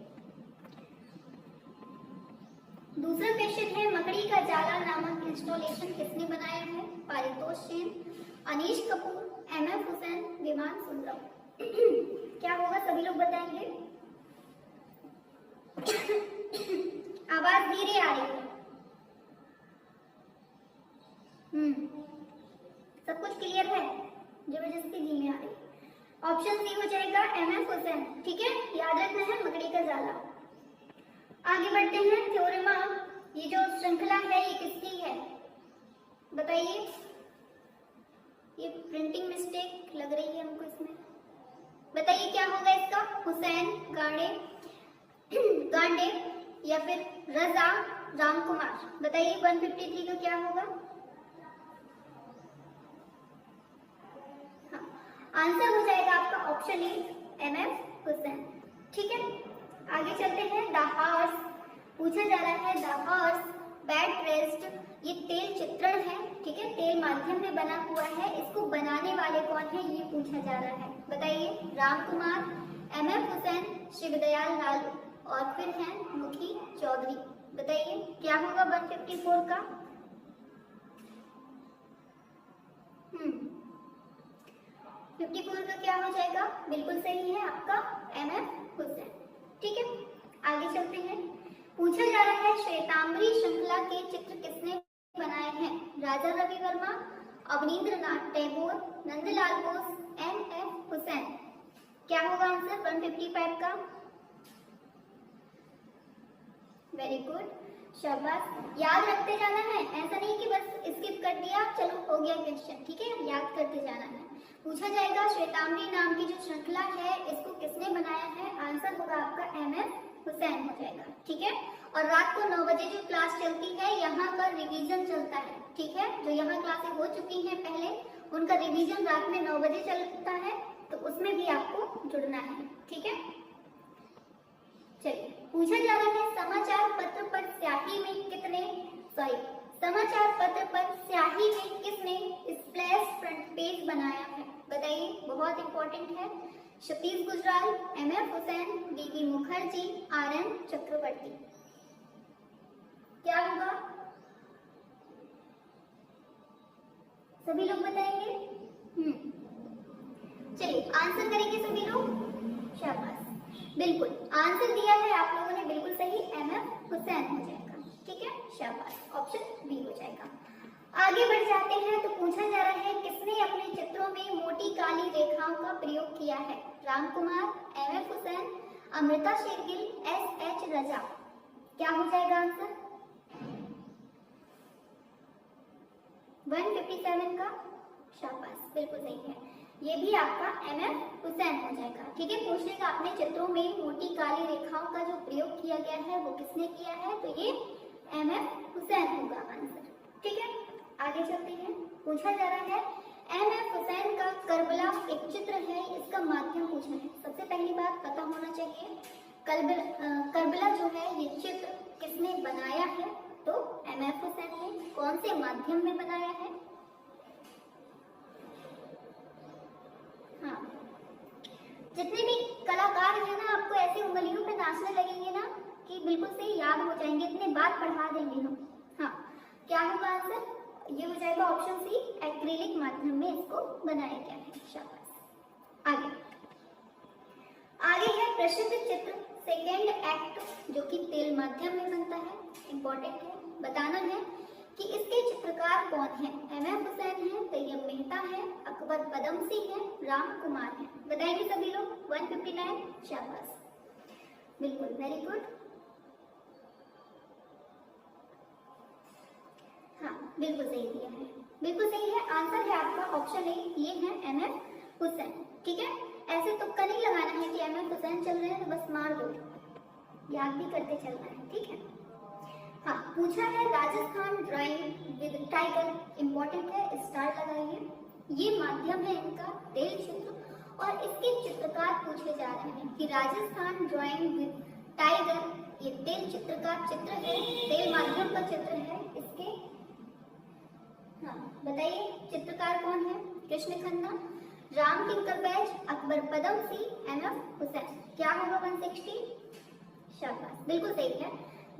दूसरा क्वेश्चन है, मकड़ी का जाला नामक इंस्टॉलेशन किसने बनाया है? पारितोष सेन, अनीश कपूर, MF हुसैन, विमान सुंदरम। क्या होगा सभी लोग बताएंगे? आवाज धीरे आ रही है। सब कुछ क्लियर है? जबरदस्ती धीमे आ रही है। ऑप्शन सी हो जाएगा एमएफ हुसैन। ठीक है, याद रखना है मकड़ी का जाला। आगे बढ़ते हैं, थ्योरम। ये जो श्रृंखला है ये किसकी है बताइए। ये प्रिंटिंग मिस्टेक लग रही है हमको इसमें, बताइए क्या होगा इसका। हुसैन गांडे या फिर रजा रामकुमार, बताइए 153 का क्या होगा। हाँ, आंसर हो जाएगा आपका ऑप्शन ए एमएफ हुसैन। ठीक है, आगे चलते हैं। द हॉर्स पूछा जा रहा है, द हॉर्स बैड ड्रेस्ड, ये तेल चित्रण है। ठीक है, तेल माध्यम में बना हुआ है, इसको बनाने वाले कौन है ये पूछा जा रहा है, बताइए। रामकुमार, एमएफ हुसैन, शिवदयाल लाल और फिर है मुखी चौधरी, बताइए क्या होगा 154 का। 54 का क्या हो जाएगा, बिल्कुल सही है आपका एमएफ हुसैन। ठीक है, आगे चलते हैं। पूछा जा रहा है श्वेतांबरी श्रृंखला के चित्र किसने बनाए हैं। राजा रवि वर्मा, अवनींद्रनाथ टैगोर, नंदलाल बोस, एमएफ हुसैन, क्या होगा आंसर 155 का। वेरी गुड, शाबाश, याद रखते जाना है, ऐसा नहीं कि बस स्किप कर दिया चलो हो गया क्वेश्चन। ठीक है, याद करते जाना है। पूछा जाएगा श्वेतांबरी नाम की जो श्रृंखला है इसको किसने बनाया है, आंसर होगा आपका एमएफ हुसैन हो जाएगा। ठीक है, और रात को 9 बजे जो क्लास चलती है यहाँ का रिवीजन चलता है। ठीक है, जो यहाँ क्लासें हो चुकी हैं पहले उनका रिवीजन रात में 9 बजे चलता है, तो उसमें भी आपको जुड़ना है। ठीक है, चलिए पूछा जा रहा है समाचार पत्र पर स्याही में किसने स्प्लैश फ्रंट पेज बनाया है, बताइए, बहुत इंपॉर्टेंट है। सतीश गुजराल, एमएफ हुसैन, बीवी मुखर्जी, आरएन चक्रवर्ती, क्या होगा सभी लोग बताएंगे। चलिए आंसर करेंगे सभी लोग, शाबाश, बिल्कुल आंसर दिया है आप लोगों ने, बिल्कुल सही, एमएफ हुसैन हो जाएगा। ठीक है, शाबाश, ऑप्शन बी हो जाएगा। आगे बढ़ जाते हैं, तो पूछा जा रहा है किसने अपने चित्रों में मोटी काली रेखाओं का प्रयोग किया है। रामकुमार, एमएफ हुसैन, अमृता शेरगिल, एसएच रजा, क्या हो जाएगा आंसर 157 का। शाबाश, बिल्कुल सही है, ये भी आपका एमएफ हुसैन हो जाएगा। ठीक है, पूछेगा अपने चित्रों में मोटी काली रेखाओं का जो प्रयोग किया गया है वो किसने किया है, तो ये एमएफ हुसैन होगा आंसर। ठीक है, आगे चलते हैं। पूछा जा रहा है एमएफ हुसैन का करबला एक चित्र है, इसका माध्यम पूछा है। सबसे पहली बात पता होना चाहिए करबला जो है ये चित्र किसने बनाया है, तो एमएफ हुसैन ने। कौन से माध्यम में बनाया है, हाँ, जितने भी कलाकार हैं ना आपको ऐसे उंगलियों पे नाचने लगेंगे ना कि बिल्कुल से याद हो जाएंगे, इतने बात पढ़ा देंगे हम। हाँ, क्या होगा आंसर, ये हो जाएगा ऑप्शन सी, एक्रिलिक माध्यम में इसको बनाया गया है। शाबाश। आगे है प्रसिद्ध चित्र सेकेंड एक्ट जो कि तेल माध्यम में बनता है, इंपॉर्टेंट है, बताना है कि इसके चित्रकार कौन है। एमएफ हुसैन है, तैयब मेहता है, अकबर पदमसी है, राम कुमार है, बताएंगे सभी लोग 159। शाबाश, बिल्कुल, वेरी गुड, हाँ बिल्कुल सही दिया है, बिल्कुल सही है, आंसर है आपका ऑप्शन ए, ये है एमएफ हुसैन। ठीक है, ऐसे तुक्का नहीं लगाना है कि एमएफ हुसैन चल रहे हैं तो बस मार दो, याद भी करते चलना है। ठीक है, हाँ, पूछा है Rajasthan drawing with tiger, important है, स्टार लगाइए। ये माध्यम है इनका तेल चित्र, और इसके चित्रकार पूछे जा रहे हैं कि राजस्थान ड्राइंग विद टाइगर, ये तेल चित्र का चित्र है, तेल माध्यम का चित्र है इसके। हाँ बताइए चित्रकार कौन है, कृष्ण खन्ना, राम किंकर बैज, अकबर पदमसी, एमएफ हुसैन, क्या होगा 160। शाबाश, बिल्कुल सही है,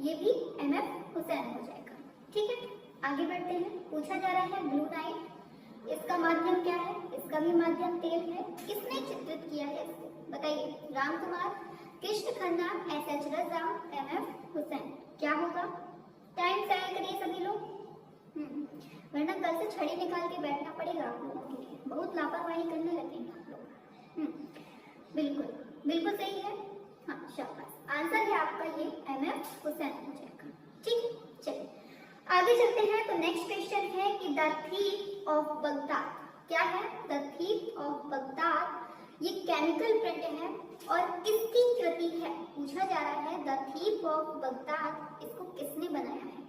ये भी एमएफ हुसैन हो जाएगा। ठीक है, आगे बढ़ते हैं। पूछा जा रहा है ब्लू नाइट, इसका माध्यम क्या है, इसका भी माध्यम तेल है, किसने चित्रित किया है इसको, बताइए। राम कुमार, कृष्ण खन्ना, एसएच रजा, एमएफ हुसैन, क्या होगा। टाइम से आया करिए सभी लोग, वरना कल से छड़ी निकाल के बैठना पड़ेगा आप लोगों के लिए, बहुत लापरवाही करने लगेंगे आप लोग। बिल्कुल बिल्कुल सही है। हाँ शाबाश, आंसर है आपका ये एमएफ हुसैन हो जाएगा। ठीक, चलिए आगे चलते हैं। तो नेक्स्ट क्वेश्चन है कि द थीफ ऑफ बगदाद क्या है? द थीफ ऑफ बगदाद ये केमिकल प्रिंट है और किसकी कृति है? पूछा जा रहा है द थीफ ऑफ बगदाद इसको किसने बनाया है?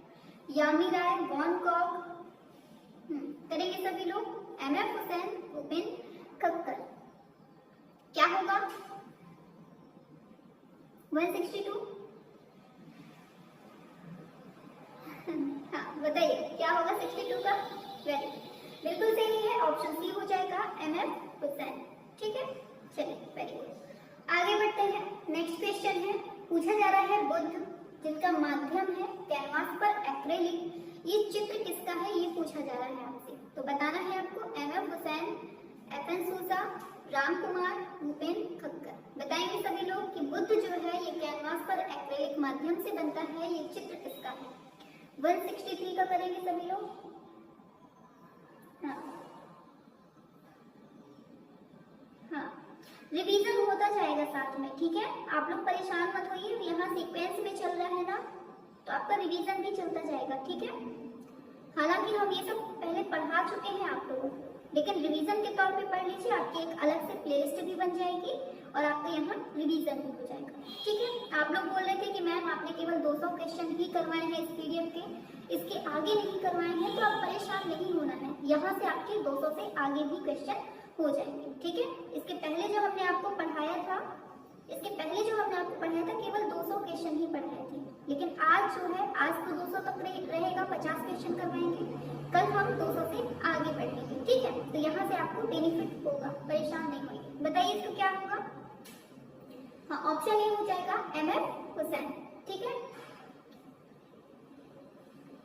यामी राय, वॉन गॉग, करेंगे सभी लोग। एमएफ हुसैन, भूपेन खक्कर, क्या होगा? 162। हाँ बताइए क्या होगा 62 का? वेरी बिल्कुल सही है, ऑप्शन सी हो जाएगा एमएफ हुसैन। ठीक है, चलिए वेरी गुड। आगे बढ़ते हैं। नेक्स्ट क्वेश्चन है, पूछा जा रहा है बुद्ध जिनका माध्यम है कैनवास पर एक्रेलिक, ये चित्र किसका है? ये पूछा जा रहा है आपसे। तो बताना है आपको एमएफ हुसैन, एफएन सूजा, राम कुमार, भूपेन खक्कर। बताएंगे सभी लोग कि बुद्ध जो है ये कैनवास पर एक्रेलिक माध्यम से बनता है, ये चित्र किसका है? 163 का करेंगे सभी लोग। हाँ हाँ, रिवीजन होता जाएगा साथ में, ठीक है? आप लोग परेशान मत होइए, यहाँ सीक्वेंस में चल रहा है ना, तो आपका रिवीजन भी चलता जाएगा, ठीक है? हालांकि हम ये सब पहले पढ़ा चुके हैं आप लोगों को, लेकिन रिवीजन के तौर पे पढ़ लीजिए, आपकी एक अलग से प्लेलिस्ट भी बन जाएगी और आपका यहाँ रिवीजन भी हो जाएगा। ठीक है, आप लोग बोल रहे थे कि मैम आपने केवल 200 क्वेश्चन ही करवाए हैं इस पीडीएफ के, इसके आगे नहीं करवाए हैं, तो आप परेशान नहीं होना है, यहाँ से आपके 200 से आगे भी क्वेश्चन हो जाएंगे। ठीक है, इसके पहले जो हमने आपको पढ़ाया था केवल 200 क्वेश्चन ही पढ़ाए थे, लेकिन आज जो है आज तो 200 तक रहेगा, 50 क्वेश्चन करवाएंगे, कल हम 200 से आगे बढ़ेंगे। ठीक है, तो यहाँ से आपको बेनिफिट होगा, परेशान नहीं होइए। बताइए इसको क्या होगा? हाँ, ऑप्शन ए हो जाएगा एमएफ हुसैन। ठीक है,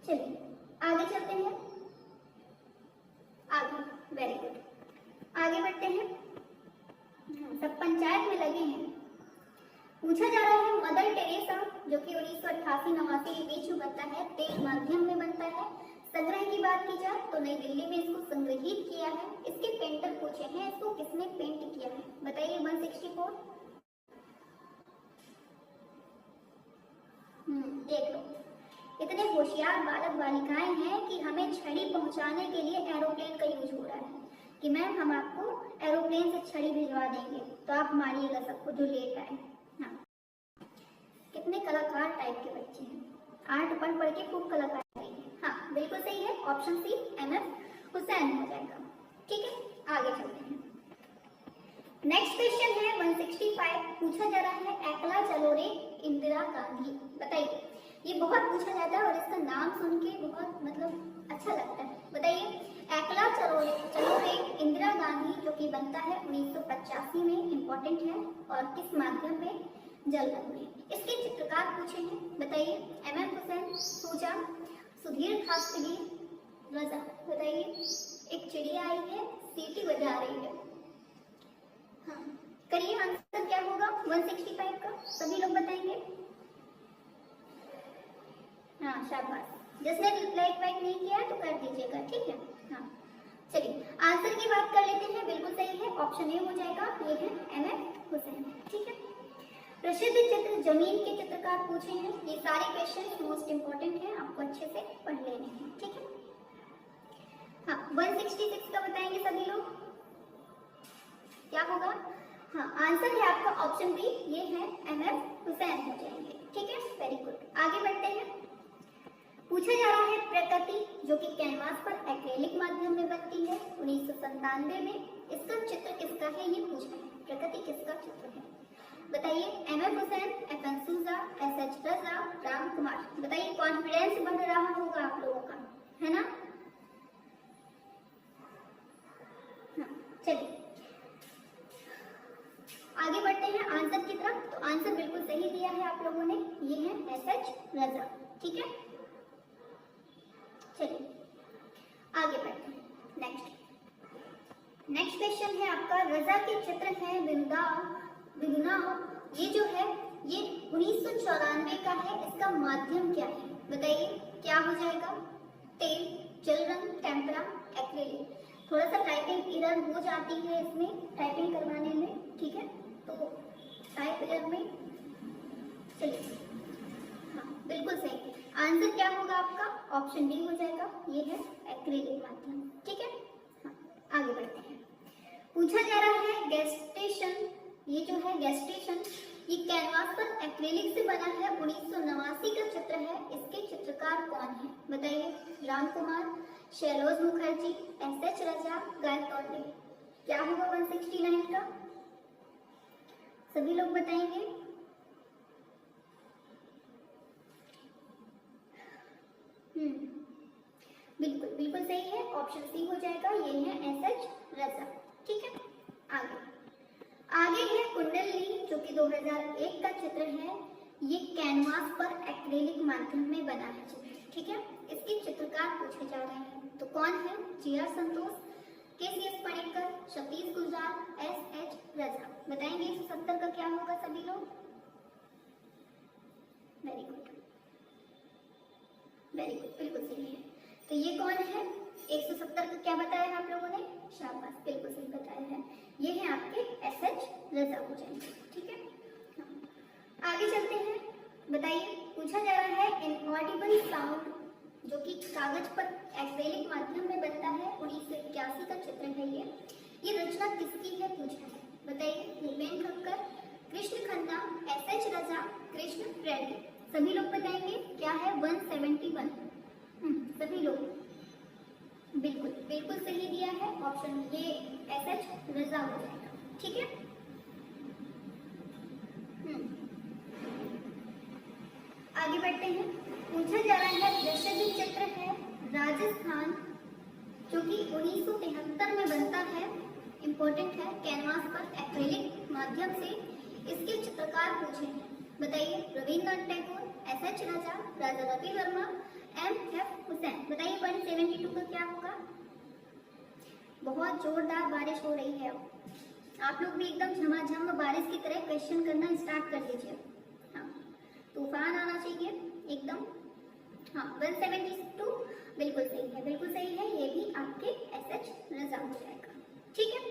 चलिए आगे चलते हैं। आगे, वेरी गुड, आगे बढ़ते हैं। सब पंचायत में लगे हैं। पूछा जा रहा है मदर टेरेसा जो कि 1988-89 के बीच में बनता है, तेल माध्यम में बनता है। संग्रह की बात की जाए तो नई दिल्ली में इसको संग्रहित किया है। इसके पेंटर पूछे हैं, इसको किसने पेंट किया है? बताइए 164। देख लो, इतने होशियार बालक बालिकाएं हैं कि हमें छड़ी पहुंचाने के लिए एरोप्लेन का यूज हो रहा है कि मैम हम आपको एरोप्लेन से छड़ी भिजवा देंगे, तो आप मारिएगा सबको जो लेट आए। हाँ, कितने कलाकार टाइप के बच्चे हैं, आर्ट पढ़ पढ़ के खूब कलाकार हैं। हाँ बिल्कुल सही है, ऑप्शन सी एमएफ हुसैन हो जाएगा। ठीक है, आगे चलते हैं। नेक्स्ट क्वेश्चन है 165। पूछा जा रहा है एकला चलो रे इंदिरा गांधी। बताइए, ये बहुत पूछा जाता है और इसका नाम सुन के बहुत मतलब अच्छा लगता है। बताइए, एकला चलो रे इंदिरा गांधी जो कि बनता है 1985 में, इम्पोर्टेंट है, और किस माध्यम में? जल रंग में। इसके चित्रकार पूछे हैं, बताइए एमएफ हुसैन, सूजा, सुधीर खासगी, रजा। बताइए, एक चिड़िया आई है सीटी बजा रही है। हाँ करिए, आंसर क्या होगा 165 का? सभी लोग बताएंगे। हाँ शाबाश, जिसने लाइक वाइक नहीं किया तो कर दीजिएगा। ठीक है, हाँ चलिए आंसर की बात कर लेते हैं। बिल्कुल सही है, ऑप्शन ए हो जाएगा, ये है एमएफ हुसैन। ठीक है, प्रसिद्ध चित्र जमीन के चित्रकार पूछे हैं। ये सारे क्वेश्चन मोस्ट इंपोर्टेंट है, आपको अच्छे से पढ़ लेने हैं। ठीक है, हाँ 166 का बताएंगे सभी लोग, क्या होगा? हाँ आंसर है आपका ऑप्शन बी, ये है एमएफ हुसैन हो जाएंगे। ठीक है, वेरी गुड, आगे बढ़ते हैं। पूछा जा रहा है प्रकृति जो कि कैनवास पर एक्रेलिक माध्यम में बनती है 1997 में, इसका चित्र किसका है? ये पूछा है, प्रकृति किसका चित्र है? बताइए एमएफ हुसैन, एफएन सूजा, एसएच रजा, राम कुमार। बताइए, कॉन्फिडेंस बढ़ रहा होगा आप लोगों का, है ना? हाँ चलिए आगे बढ़ते हैं आंसर की तरफ। तो आंसर बिल्कुल सही दिया है आप लोगों ने, ये है एसएच रजा। ठीक है, चलिए आगे बढ़ते हैं। नेक्स्ट क्वेश्चन है आपका, रजा के चित्र है विगुना। ये जो है ये 1994 का है, इसका माध्यम क्या है? बताइए क्या हो जाएगा? तेल, जल रंग, टेम्परा, एक्रेलिक। थोड़ा सा टाइपिंग एरर हो जाती है इसमें टाइपिंग करवाने में, ठीक है, तो टाइप एरर में चलिए, हाँ बिल्कुल सही। आंसर क्या होगा आपका? ऑप्शन डी हो जाएगा, ये है एक्रिलिक माध्यम, ठीक है। हाँ, आगे बढ़ते हैं। पूछा जा रहा है गेस्टेशन, ये जो है गेस्टेशन, ये कैनवास पर एक्रिलिक से बना है, 1989 का चित्र है, इसके चित्रकार कौन है? बताइए। राम कुमार, शैलोज मुखर्जी, एस.एच. राजा, गाय टोंडे। क्या होगा 169 का? सभी लोग बताएंगे। बिल्कुल बिल्कुल सही है, ऑप्शन सी हो जाएगा, ये है एस.एच. राजा, ठीक है। आगे है कुंडली, जो कि 2001 का चित्र है, ये कैनवास पर एक्रेलिक माध्यम में बना है चित्र, ठीक है। इसके चित्रकार पूछे जा रहे हैं, तो कौन है? जी.आर. संतोष, के.सी.एस. पणेकर, सतीश गुलजार, एस.एच. राजा। बताएंगे 170 का क्या होगा सभी लोग? वेरी गुड, बिल्कुल सही है। तो ये कौन है? 170 का क्या बताया आप लोगों ने? शाबाश, बिल्कुल सही बताया है, ये है आपके एस.एच. रजा हो जाएंगे, ठीक है। हाँ। आगे चलते हैं, बताइए। पूछा जा रहा है इनऑडिबल साउंड, जो कि कागज पर एक्रेलिक माध्यम में बनता है, 1981 का चित्र है ये रचना किसकी है पूछा है? बताइए। भूपेन ठक्कर, कृष्ण खन्ना, एस.एच. रजा, कृष्ण रेड्डी। सभी लोग बताएंगे क्या है 171। सभी लोग बिल्कुल सही दिया है, ऑप्शन ये एस.एच. रजा हो जाएगा, ठीक है। आगे बढ़ते हैं। पूछा जा रहा है प्रसिद्ध चित्र है राजस्थान, जो कि 1973 में बनता है, इंपॉर्टेंट है, कैनवास पर एक्रेलिक माध्यम से, इसके चित्रकार पूछे हैं। बताइए। रविन्द्रनाथ टैगोर, एस.एच. राजा, राजा रवि वर्मा, एम.एफ. हुसैन। बताइए 172 का क्या होगा? बहुत जोरदार बारिश हो रही है, आप लोग भी एकदम झमाझम बारिश की तरह क्वेश्चन करना स्टार्ट कर दीजिए। हाँ, तूफान आना चाहिए एकदम। हाँ, 172 बिल्कुल सही है, ये भी आपके एस.एच. रजा हो जाएगा, ठीक है।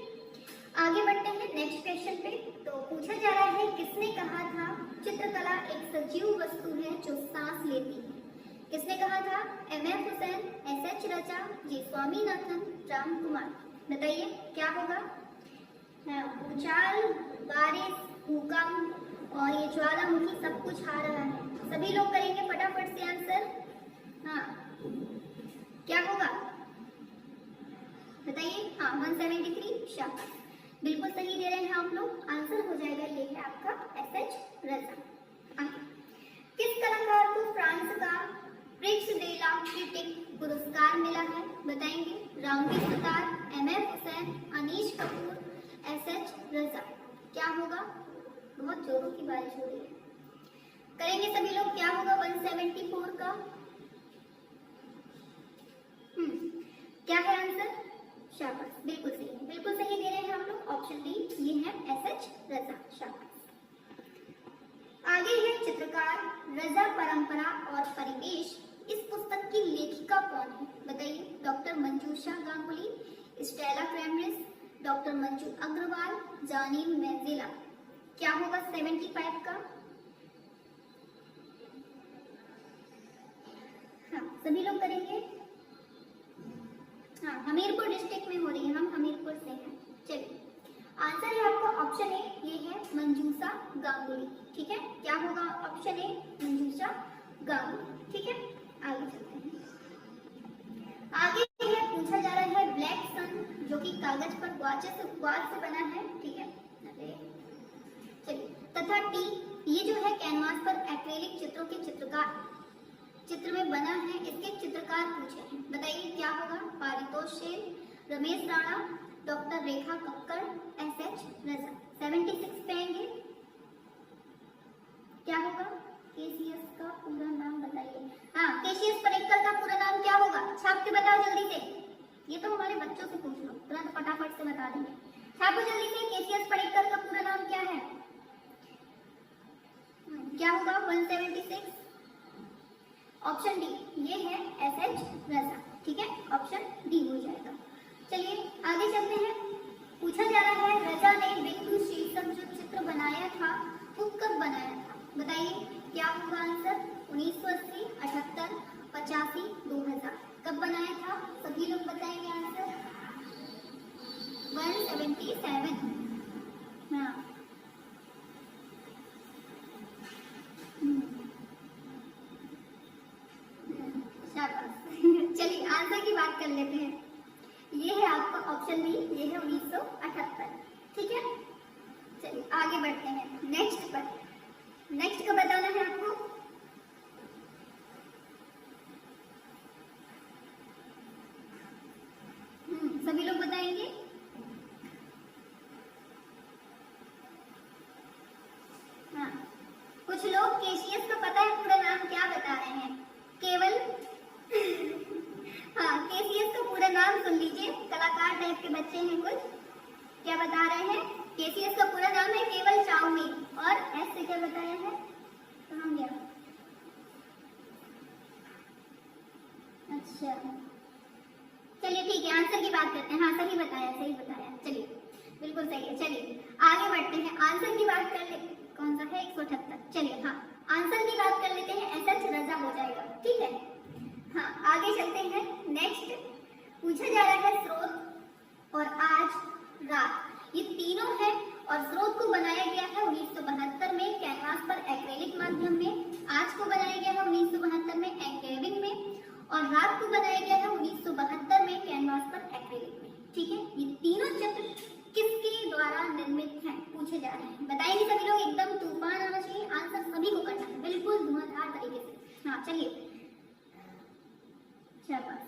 आगे बढ़ते हैं नेक्स्ट क्वेश्चन पे। तो पूछा जा रहा है किसने कहा था चित्रकला एक सजीव वस्तु है जो सांस लेती है? किसने कहा था? एम.एफ. हुसैन, एस.एच. रजा, जी स्वामीनाथन, राम कुमार। बताइए क्या होगा? भूचाल, बारिश, भूकंप और ये ज्वालामुखी सब कुछ आ रहा है, सभी लोग करेंगे फटाफट से आंसर। हाँ, क्या होगा बताइए। हाँ, 173। शाबाश, बिल्कुल सही दे रहे हैं आप लोग, आंसर हो जाएगा ये है आपका एस.एच. रजा। किस कलाकार को फ्रांस का प्रिक्स दे ला क्रिटिक पुरस्कार मिला है? बताएंगे। रामवी सुतार, एम.एफ. हुसैन, अनीश कपूर, एस.एच. रजा। क्या होगा? बहुत जोरों की बारिश हो रही है, करेंगे सभी लोग। क्या होगा 174 का? क्या है आंसर? शाबाश, बिल्कुल सही दे रहे हैं हम लोग, ऑप्शन डी, ये है एस.एच. रजा। शाबाश। आगे है चित्रकार रजा परंपरा और परिवेश, इस पुस्तक की लेखिका कौन है? बताइए। डॉक्टर मंजूषा Ganguly, Stella क्रेमरिस, doctor Manju Agarwal, Janine मेंजिला। क्या होगा 75 का? हाँ, सभी लोग करेंगे। हाँ, हमीरपुर डिस्ट्रिक्ट में हो रही है, हम हमीरपुर से हैं। चलिए, आंसर है आपका ऑप्शन ए, ये है मंजूषा गांगुली, ठीक है। क्या होगा ऑप्शन ए, मंजूषा गांगुली, ठीक है। आगे चलते हैं। आगे है पूछा जा रहा है ब्लैक सन, जो कि कागज पर वाच से बना है, ठीक है। चलिए, तथा टी, ये जो है कैनवास पर एक्रेलिक चित्रों के चित्र में बना है, इसके चित्रकार पूछे हैं। बताइए क्या होगा? पारितोष सेन, रमेश राणा, डॉक्टर रेखा कक्कड़, एस.एच. रजा। 76 पे आएंगे। क्या होगा? के.सी.एस. का पूरा नाम बताइए। हाँ, के.सी.एस. पणेकर का पूरा नाम क्या होगा? छाप के बताओ जल्दी से, ये तो हमारे बच्चों से पूछ लो, तुरंत फटाफट से बता देंगे। छापो जल्दी से, के.सी.एस. पणेकर का पूरा नाम क्या है? क्या होगा 176? ऑप्शन डी, ये है एस.एच. रजा, ठीक है, ऑप्शन डी हो जाएगा। चलिए आगे चलते हैं। पूछा जा रहा है रजा ने बिंदु शीर्षक जो चित्र बनाया था वो कब बनाया था? बताइए क्या होगा आंसर? 1980, 78, 85, 2000। कब बनाया था? सभी लोग बताएंगे आंसर। 177। हाँ शाबाश। चलिए आंसर की बात कर लेते हैं। ये है आपका ऑप्शन बी, ये है 1978। ठीक है, चलिए आगे बढ़ते हैं नेक्स्ट पर। नेक्स्ट का बताना है आपको। सभी लोग बताएंगे। हाँ, कुछ लोग केसीएस का पता है पूरा नाम, क्या बता रहे हैं केवल। हाँ, केसीएस का पूरा नाम सुन लीजिए, कलाकार टाइप के बच्चे हैं कुछ। क्या बता रहे हैं? केसीएस का पूरा नाम है केवल चाउमीन। और एस से क्या बताया है? कहाँ गया? अच्छा चलिए ठीक है, आंसर की बात करते हैं। हाँ सही बताया, सही बताया, चलिए बिल्कुल सही है। चलिए आगे बढ़ते हैं, आंसर की बात कर ले। कौन सा है? 178। चलिए हाँ, आंसर की बात कर लेते हैं, एसएच रजा हो जाएगा। ठीक है, हाँ आगे चलते हैं। नेक्स्ट पूछा जा रहा है स्रोत और आज रात, ये तीनों है और स्रोत को बनाया गया है 1972 में कैनवास पर एक्रेलिक माध्यम में। आज को बनाया गया है 1972 में एंग्रेविंग में, और रात को बनाया गया है 1972 में कैनवास पर एक्रेलिक में। ठीक है, ये तीनों चित्र किसके द्वारा निर्मित हैं पूछे जा रहे हैं। बताएंगे सभी लोग, एकदम तूफान आना चाहिए, आंसर सभी को करना है बिल्कुल धुआंधार तरीके से। हाँ चलिए शाबाश,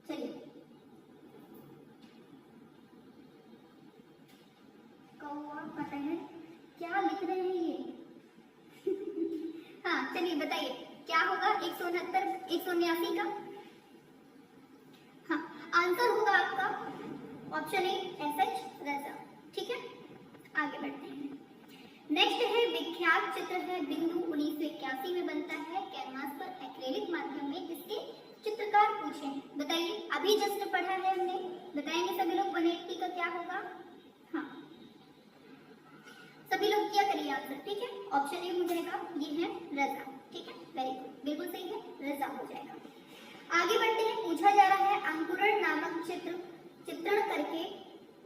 चलिए कौवा पता है क्या लिख रहे हैं ये। हाँ चलिए बताइए क्या होगा 169, 179 का? हाँ आंसर होगा आपका ऑप्शन ए एसएच रजा। ठीक है, आगे बढ़ते हैं। नेक्स्ट है विख्यात चित्र है बिंदु 1981 में बनता है कैनवास पर एक्रेलिक माध्यम में, जिसके चित्रकार पूछे हैं। बताइए, अभी जस्ट पढ़ा है हमने, बताएंगे सभी लोग 180 का क्या होगा? हाँ सभी लोग क्या करिए आंसर। ठीक है, ऑप्शन ए हो जाएगा, ये है रजा। ठीक है, वेरी गुड, बिल्कुल सही है, रजा हो जाएगा। आगे बढ़ते हैं। पूछा जा रहा है अंकुरण नामक चित्रण करके,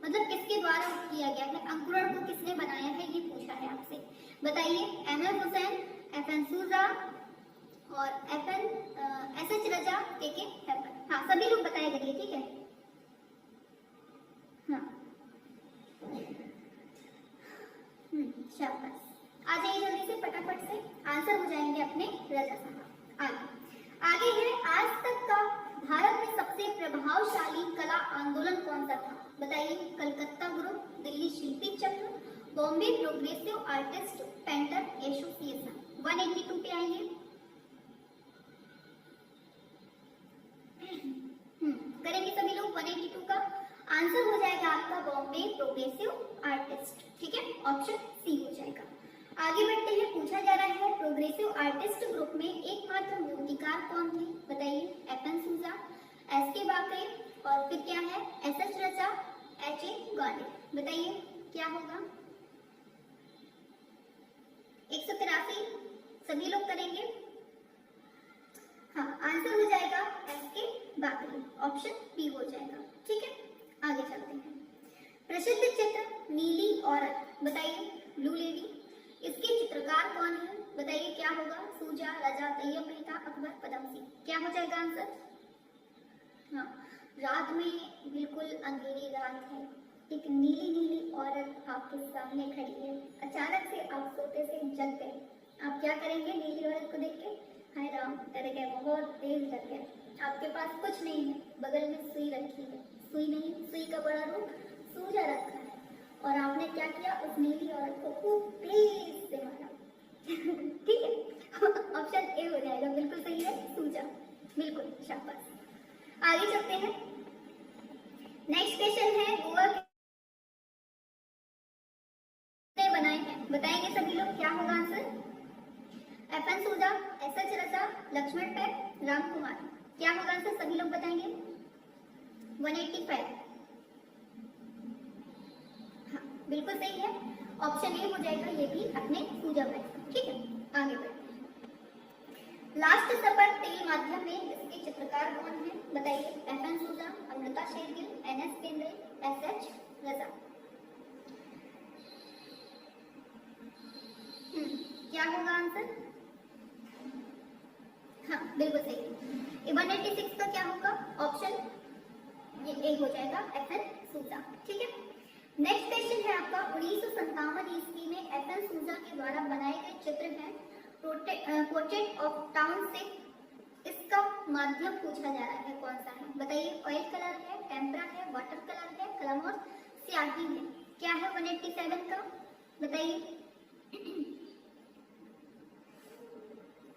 मतलब किसके द्वारा किया गया है, अंकुरण को किसने बनाया है, ये पूछा है आपसे। बताइए एमएफ हुसैन, एफएन सूजा और एफएन एसएच रजा, के हेपर। हाँ सभी लोग बताया करिए। ठीक है, हाँ शाबाश, आ जाइए जल्दी से फटाफट से, आंसर हो जाएंगे अपने रजा साहब। आगे है आज तक का भारत में सबसे प्रभावशाली कला आंदोलन कौन सा था? बताइए, कलकत्ता ग्रुप, दिल्ली शिल्पी चक्र, Bombay progressive artist painter association. 182 पे आइए। करेंगे सभी लोग 182 का आंसर हो जाएगा आपका बॉम्बे प्रोग्रेसिव आर्टिस्ट। ठीक है, ऑप्शन सी हो जाएगा। आगे बढ़ते हैं। पूछा जा रहा है प्रोग्रेसिव आर्टिस्ट ग्रुप में एकमात्र मूर्तिकार कौन थे? बताइए, एफएन सूजा, एसके बाकरे और फिर क्या है, एसएच रजा, एचए गॉडे। बताइए क्या होगा? 183 सभी लोग करेंगे। हाँ आंसर हो जाएगा एसके बाकरे, ऑप्शन बी हो जाएगा। ठीक है, आगे चलते हैं। प्रसिद्ध चित्र नीली औरत, बताइए ब्लू लेडी, इसके चित्रकार कौन है? बताइए क्या होगा? सूजा, रजा, तैयब मेहता, अकबर, पदमसी। क्या हो जाएगा आंसर? हाँ, रात में बिल्कुल अंधेरी रात है, एक नीली नीली औरत आपके सामने खड़ी है, अचानक से आप सोते से जग गए। आप क्या करेंगे नीली औरत को देख के? हाय राम, डर गए, बहुत तेज डर गए। आपके पास कुछ नहीं है, बगल में सुई रखी है, सुई नहीं, सुई का बड़ा रूप सूजा रखा है, और आपने क्या किया? उस नीली औरत को खूब तेज से मारा। ठीक है, ऑप्शन ए हो जाएगा, बिल्कुल सही है, सूजा, बिल्कुल शाबाश। आगे चलते हैं। नेक्स्ट क्वेश्चन है गोवा किसने बनाए हैं? बताएंगे सभी लोग क्या होगा आंसर? एफएन सूजा, एसएच रजा, लक्ष्मण पैट, राम कुमार। क्या होगा आंसर? सभी लोग बताएंगे। 185। हाँ बिल्कुल सही है, ऑप्शन ए हो जाएगा ये भी अपने सूजा भाई का। ठीक है, आगे बढ़ते हैं। लास्ट सफर तेल माध्यम में इसके चित्रकार कौन है बताइए? एफएन सूजा, अमृता शेरगिल, एनएस केंद्रे, एसएच रजा। क्या होगा आंसर? हाँ बिल्कुल सही। 186 का क्या होगा? ऑप्शन ये ए हो जाएगा, एफएन सूजा। ठीक है, नेक्स्ट क्वेश्चन है आपका 1957 ईस्वी में एफएन सूजा के द्वारा बनाए गए चित्र हैं पोर्ट्रेट ऑफ टाउनशिप। इसका माध्यम पूछा जा रहा है, कौन सा है बताइए? ऑयल कलर है, टेम्परा है, वाटर कलर है, कलम और स्याही है। क्या है 187 का बताइए?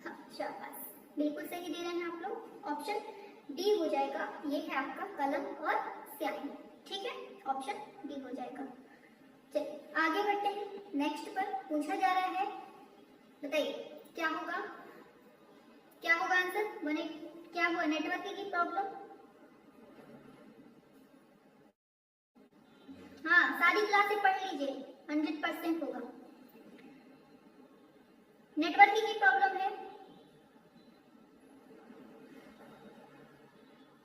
हाँ शाबाश, बिल्कुल सही दे रहे हैं आप लोग। ऑप्शन डी हो जाएगा, ये है आपका कलम और स्याही। ठीक है, ऑप्शन डी हो जाएगा। चलिए आगे बढ़ते हैं। नेक्स्ट पर पूछा जा रहा है, बताइए क्या होगा? क्या होगा आंसर? क्या हुआ? नेटवर्क की प्रॉब्लम? हाँ सारी क्लासें पढ़ लीजिए, 100% होगा। नेटवर्क की प्रॉब्लम है?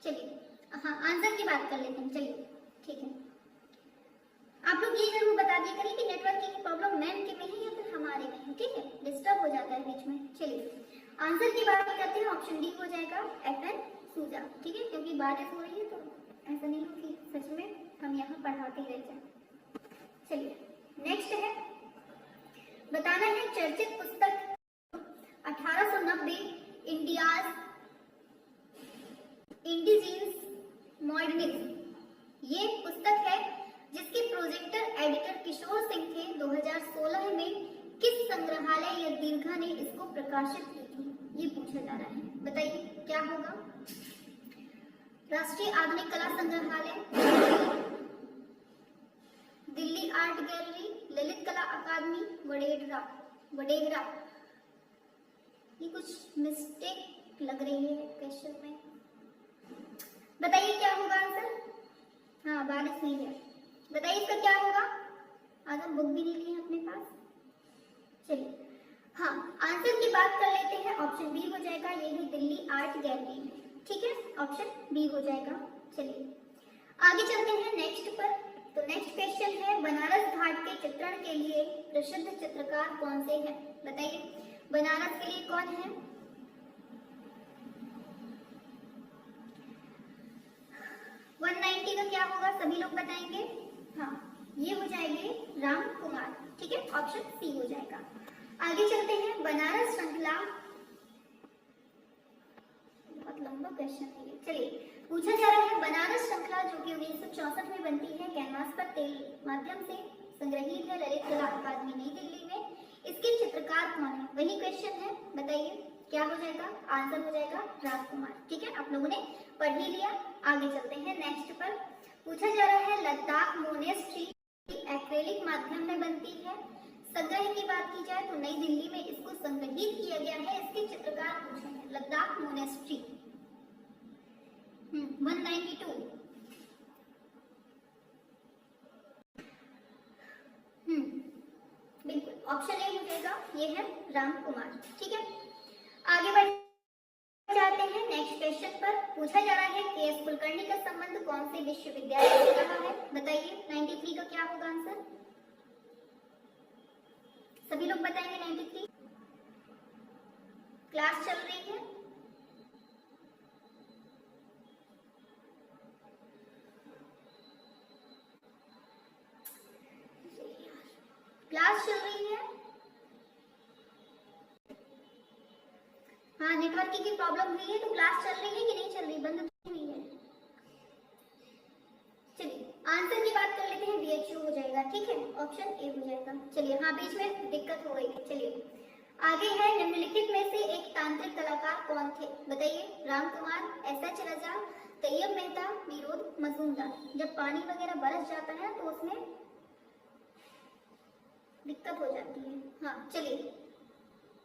चलिए हाँ आंसर की बात कर लेते हैं। चलिए ठीक है, आप लोग ये जरूर बता दिया करिए कि नेटवर्क की प्रॉब्लम मैम के में है या फिर हमारे में है। ठीक है, डिस्टर्ब हो जाता है बीच में। चलिए आंसर की बात करते हैं, ऑप्शन डी हो जाएगा, एफएन सूजा। ठीक है, क्योंकि बारिश हो रही है तो ऐसा नहीं हो कि सच में हम यहाँ पढ़ाते ही रह जाए। चलिए नेक्स्ट है, बताना है चर्चित पुस्तक 1890 इंडियाज इंडिजीनियस मॉडर्निज्म। ये पुस्तक है जिसके प्रोजेक्टर एडिटर किशोर सिंह थे। 2016 में किस संग्रहालय या दीर्घा ने इसको प्रकाशित की थी? ये पूछा जा रहा है, बताइए क्या होगा? राष्ट्रीय आधुनिक कला संग्रहालय, दिल्ली आर्ट गैलरी, ललित कला अकादमी, वडेगरा। ये कुछ मिस्टेक लग रही है क्वेश्चन में, बताइए क्या होगा आंसर? हाँ बारिश नहीं है, बताइए इसका क्या होगा? आज हम बुक भी नहीं लिए अपने पास। चलिए हाँ आंसर की बात कर लेते हैं, ऑप्शन बी हो जाएगा, ये है दिल्ली आर्ट गैलरी में। ठीक है, ऑप्शन बी हो जाएगा। चलिए आगे चलते हैं नेक्स्ट पर। तो नेक्स्ट क्वेश्चन है, बनारस घाट के चित्रण के लिए प्रसिद्ध चित्रकार कौन से हैं बताइए? बनारस के लिए कौन है? वन 190 का क्या होगा? सभी लोग बताएंगे। हाँ ये हो जाएंगे राम कुमार। ठीक है, ऑप्शन सी हो जाएगा। आगे चलते हैं, बनारस श्रृंखला, बहुत लंबा क्वेश्चन है ये। चलिए पूछा जा रहा है, बनारस श्रृंखला जो कि 1964 में बनती है, कैनवास पर तेल माध्यम से संग्रहित है ललित कला अकादमी नई दिल्ली में, इसके चित्रकार कौन है? वही क्वेश्चन है, बताइए क्या हो जाएगा? आंसर हो जाएगा राजकुमार। ठीक है, आप लोगों ने पढ़ ही लिया। आगे चलते हैं नेक्स्ट पर। पूछा जा रहा है, लद्दाख मोनेस्ट्री एक्रेलिक माध्यम में बनती है। संग्रह की बात की जाए तो नई दिल्ली में इसको संग्रहित किया गया है। इसके चित्रकार पूछे हैं, लद्दाख मोनेस्ट्री। 192। बिल्कुल ऑप्शन ए हो जाएगा, ये है राम कुमार। ठीक है, आगे बढ़ जाते हैं नेक्स्ट क्वेश्चन पर। पूछा जा रहा है, के.एस. कुलकर्णी का संबंध कौन से विश्वविद्यालय से रहा है? बताइए 93 का क्या होगा आंसर? सभी लोग बताएंगे 93। क्लास चल रही है, क्लास चल रही है। हाँ नेटवर्क की प्रॉब्लम हुई है तो क्लास चल रही है कि नहीं चल रही? बंद तो नहीं है। चलिए आंसर की बात कर लेते हैं, बीएचयू हो जाएगा। ठीक है, ऑप्शन ए हो जाएगा। चलिए हाँ बीच में दिक्कत हो गई है। चलिए आगे है, निम्नलिखित में से एक तांत्रिक कलाकार कौन थे? बताइए। राम कुमार, एसएच रजा, तैयब मेहता, निरोध मजूमदार। जब पानी वगैरह बरस जाता है तो उसमें दिक्कत हो जाती है। हाँ चलिए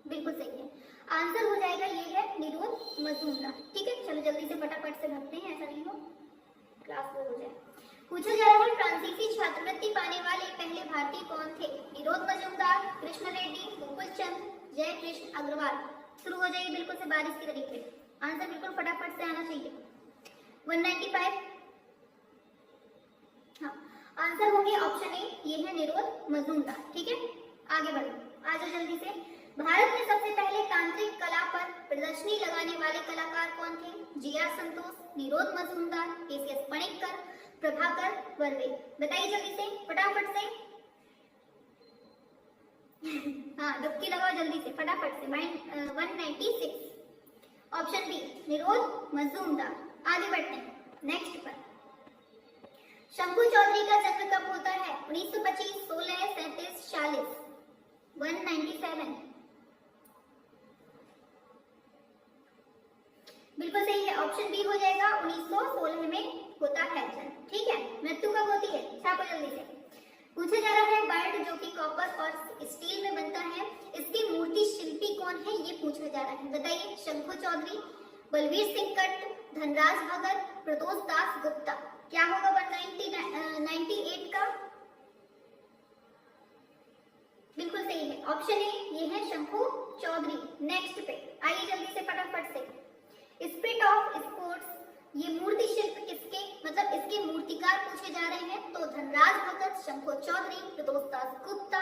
बिल्कुल सही है, आंसर हो जाएगा ये है निरोध मजूमदार। ठीक है, चलो जल्दी से फटाफट से भरते हैं, ऐसा नहीं हो। क्लास 4 हो जाए। पूछा जा रहा है फ्रांसीसी छात्रवृत्ति पाने वाले पहले भारतीय कौन थे? निरोध मजूमदार, कृष्ण रेड्डी, गोकुल चंद, जय कृष्ण अग्रवाल। शुरू हो जाइए बिल्कुल से बारिश के तरीके। आंसर बिल्कुल फटाफट से आना चाहिए। 195। हाँ, आंसर होंगे ऑप्शन ए, ये है निरोध मजूमदार। ठीक है, आगे बढ़ो, आ जाओ जल्दी से। भारत में सबसे पहले तांत्रिक कला पर प्रदर्शनी लगाने वाले कलाकार कौन थे? जी.आर. संतोष, निरोध मजूमदार, एस.एस. पणिक्कर, प्रभाकर वर्वे। बताइए जल्दी से, फटाफट से। हाँ, डुबकी लगाओ जल्दी से, फटाफट से। 196। ऑप्शन बी, निरोध मजूमदार। आगे बढ़ते हैं नेक्स्ट पर। शंभू चौधरी का जन्म कब होता है? 1925, 16, 37, 40। 197। बिल्कुल सही है, ऑप्शन बी हो जाएगा। 1916 में होता है जन्म। ठीक है, मृत्यु कब होती है? छापो जल्दी से। पूछा जा रहा है बर्ड जो कि कॉपर और स्टील में बनता है, इसकी मूर्ति शिल्पी कौन है? ये पूछा जा रहा है। बताइए, शंभू चौधरी, बलवीर सिंह कट्ट, धनराज भगत, प्रदोष दास गुप्ता। क्या होगा 198 का? बिल्कुल सही है, ऑप्शन ए, ये है शंभू चौधरी। नेक्स्ट पे आइए जल्दी से फटाफट से। स्पिरिट ऑफ स्पोर्ट्स, ये मूर्ति शिल्प किसके, मतलब इसके मूर्तिकार पूछे जा रहे हैं। तो धनराज भगत, शंभू चौधरी, प्रदोष दास गुप्ता,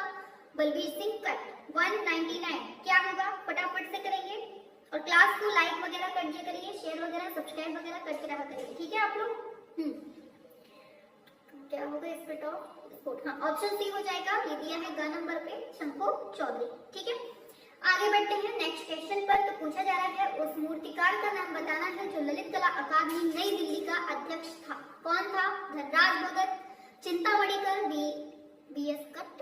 बलवीर सिंह कट्ट। 199 क्या होगा? फटाफट से करेंगे और क्लास को लाइक वगैरह कर दिया करिए, शेयर वगैरह सब्सक्राइब वगैरह करके रहा करिए। ठीक है आप लोग? क्या होगा स्पिरिट ऑफ स्पोर्ट? हाँ, ऑप्शन सी हो जाएगा, ये दिया है ग नंबर पे, शंभू चौधरी। ठीक है, आगे बढ़ते हैं नेक्स्ट क्वेश्चन पर। तो पूछा जा रहा है उस मूर्तिकार का नाम बताना है जो ललित कला अकादमी नई दिल्ली का अध्यक्ष था। कौन था? धनराज भगत, चिंतामणिकर, बी.एस. कट्ट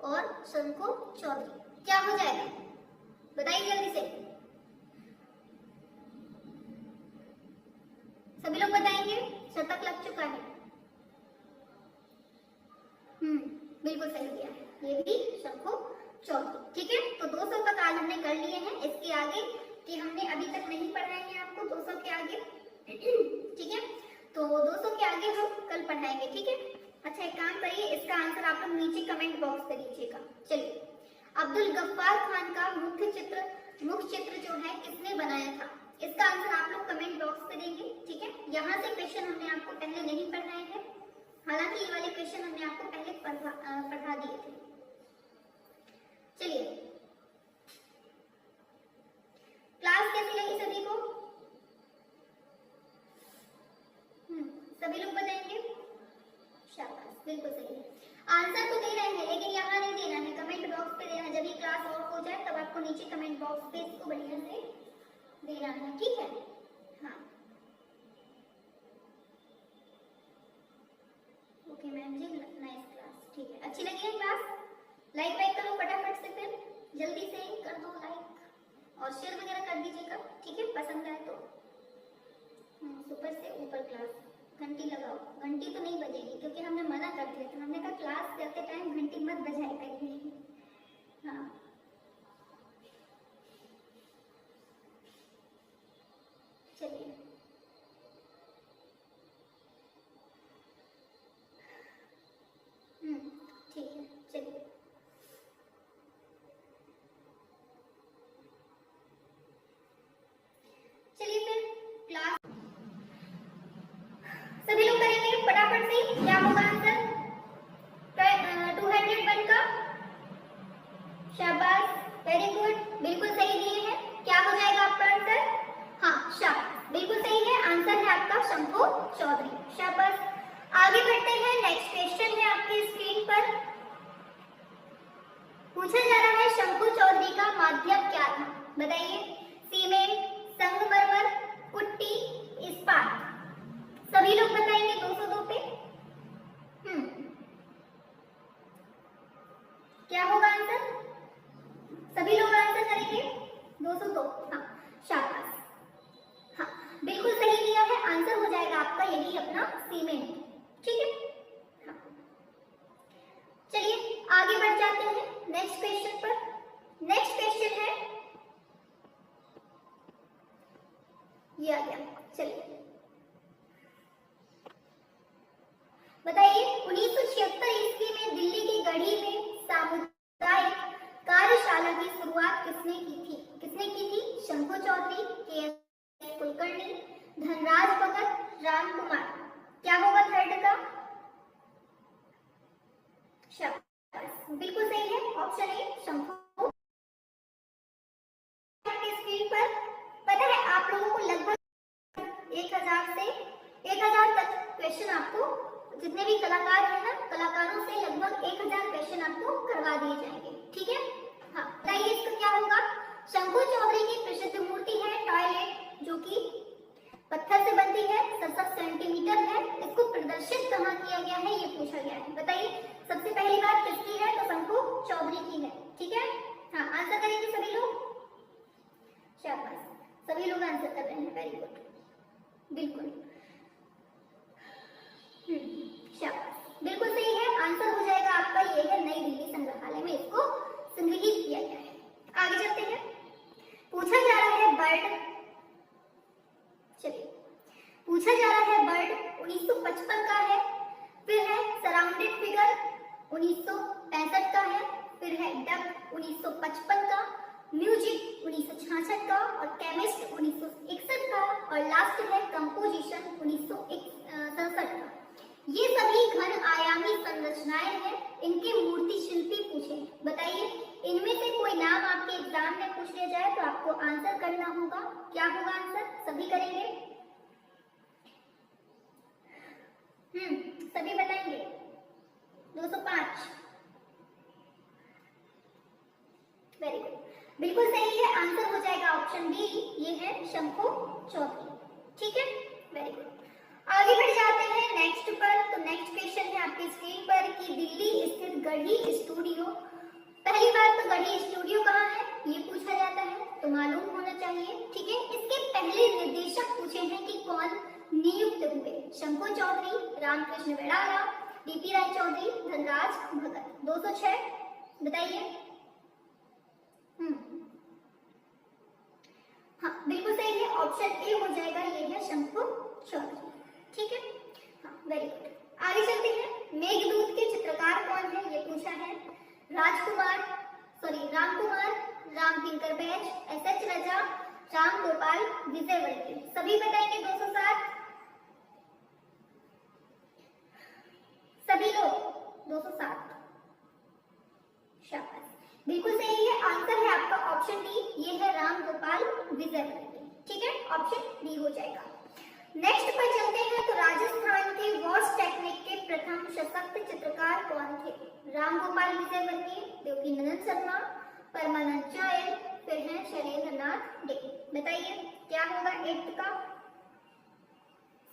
और शंभू चौधरी। क्या हो जाएगा? बताइए जल्दी से, सभी लोग बताएंगे। शतक लग चुका है। बिल्कुल सही दिया है, ये भी शंभू चौधरी। ठीक है, तो 200 तक आज हमने कर लिए हैं। इसके आगे कि हमने अभी तक नहीं पढ़ाए हैं आपको 200 के आगे। ठीक है, तो 200 के आगे हम कल पढ़ाएंगे। ठीक है, अच्छा एक काम करिए, इसका आंसर आप लोग नीचे कमेंट बॉक्स पे दीजिएगा। चलिए, अब्दुल गफ्फार खान का मुख्य चित्र जो है किसने बनाया था? इसका आंसर आप लोग कमेंट बॉक्स पे देंगे। ठीक है, यहाँ से क्वेश्चन हमने आपको पहले नहीं पढ़ाए हैं, हालांकि ये वाले क्वेश्चन हमने आपको पहले पढ़ा दिए थे। चलिए, क्लास कैसी लगी सभी को? सभी लोग बताएंगे। शाबाश, बिल्कुल सही है। आंसर तो दे रहे हैं लेकिन यहाँ नहीं देना है, कमेंट बॉक्स पे देना है। जब ये क्लास ऑफ हो जाए तब आपको नीचे कमेंट बॉक्स पे इसको बढ़िया से देना है। ठीक है, हाँ ओके मैम जी, नाइस क्लास। ठीक है, अच्छी लगी है क्लास? लाइक करो फटाफट से, फिर जल्दी से कर दो लाइक और शेयर वगैरह कर दीजिएगा। ठीक है, पसंद आए तो। सुपर से ऊपर क्लास, घंटी लगाओ। घंटी तो नहीं बजेगी क्योंकि हमने मना कर दिया था, हमने कहा क्लास करते टाइम घंटी मत बजाया करिए। हाँ, चलिए ठीक है, चलिए फिर क्लास सभी लोग करेंगे फटाफट से। क्या होगा आंसर? 201 का। शाबाश, वेरी गुड, बिल्कुल सही दिए हैं। क्या हो जाएगा आपका आंसर? हाँ, शाबाश, बिल्कुल सही है। आंसर है आपका शंभू चौधरी। शाबाश, आगे बढ़ते हैं। नेक्स्ट क्वेश्चन है आपकी स्क्रीन पर। पूछा जा रहा है शंभू चौधरी का माध्यम क्या था? बताइए। सीमेंट, संगमरमर, पुट्टी, इस्पात। सभी लोग बताएंगे 202 पे। क्या होगा आंसर? सभी लोग आंसर करेंगे 202। हाँ, शाबाश, हाँ बिल्कुल सही दिया है। आंसर हो जाएगा आपका यही अपना सीमेंट। ठीक है, हाँ चलिए आगे बढ़ जाते हैं नेक्स्ट क्वेश्चन पर। नेक्स्ट क्वेश्चन है ये आ गया। चलिए गढ़ी में सामुदायिक कार्यशाला की शुरुआत किसने की थी? किसने की थी? शंभू चौधरी, के.एस. कुलकर्णी, धनराज भगत, राम कुमार। क्या होगा थर्ड का? शाबाश, बिल्कुल सही है, ऑप्शन ए शंभू। स्क्रीन पर पता है आप लोगों को लगभग 1000 तक क्वेश्चन आपको, जितने भी कलाकार हैं ना, कलाकारों से लगभग 1000 क्वेश्चन आपको करवा दिए जाएंगे। ठीक है, हाँ बताइए इसका क्या होगा? शंभू चौधरी की प्रसिद्ध मूर्ति है टॉयलेट, जो कि पत्थर से बनती है, 67 सेंटीमीटर है। इसको प्रदर्शित कहाँ किया गया है, ये पूछा गया है। बताइए सबसे पहली बात किसकी है? तो शंभू चौधरी की है। ठीक है, हाँ आंसर करेंगे सभी लोग। शाबाश, सभी लोग आंसर कर रहे हैं, वेरी गुड, बिल्कुल। शाबाश, बिल्कुल सही है, आंसर हो जाएगा आपका ये है, नई दिल्ली संग्रहालय में इसको संग्रहित किया गया है। आगे चलते हैं, पूछा जा रहा है बर्ड, चलिए पूछा जा रहा है बर्ड 1955 का है, फिर है सराउंडेड फिगर 1965 का है, फिर है डक 1955 का, म्यूजिक 1966 का, और केमिस्ट 1961 का, और लास्ट है कंपोजिशन 1967 का। ये सभी घन आयामी संरचनाएं हैं, इनके मूर्ति शिल्पी पूछे हैं। बताइए इनमें से कोई नाम आपके एग्जाम में पूछ लिया जाए तो आपको आंसर करना होगा। क्या होगा आंसर? सभी करेंगे? सभी बताएंगे? 205, वेरी गुड, बिल्कुल सही है, आंसर हो जाएगा ऑप्शन बी, ये है शंभू चौधरी। ठीक है, वेरी गुड। आगे बढ़ जाते हैं नेक्स्ट पर। तो नेक्स्ट क्वेश्चन है आपकी स्क्रीन पर कि दिल्ली स्थित गढ़ी स्टूडियो, पहली बात तो गढ़ी स्टूडियो कहाँ है ये पूछा जाता है, तो मालूम होना चाहिए। ठीक है, इसके पहले निर्देशक पूछे हैं कि कौन नियुक्त हुए, शंभू चौधरी, रामकृष्ण वेड़ाला, डीपी राय चौधरी, धनराज भगत। 206 बताइए। हाँ बिल्कुल सही है, ऑप्शन ए हो जाएगा, ये है शंभू चौधरी। ठीक है, हाँ वेरी गुड। आगे चलते हैं, मेघदूत के चित्रकार कौन है ये पूछा है, रामकुमार, रामकिंकर बैच, एस.एच. रजा, राम गोपाल विजयवर्गीय। सभी बताएंगे 207, सभी लोग 207। शाबाश, बिल्कुल सही है, आंसर है आपका ऑप्शन डी, ये है राम गोपाल विजयवर्गीय। ठीक है, ऑप्शन डी हो जाएगा। नेक्स्ट पर चलते हैं, तो राजस्थान के वॉश टेक्निक के प्रथम सशक्त चित्रकार कौन थे, राम गोपाल विजयवर्गीय, देवकीनंदन शर्मा, परमानंद चायल, फिर है शैलेंद्र नाथ डे। बताइए क्या होगा 8th का,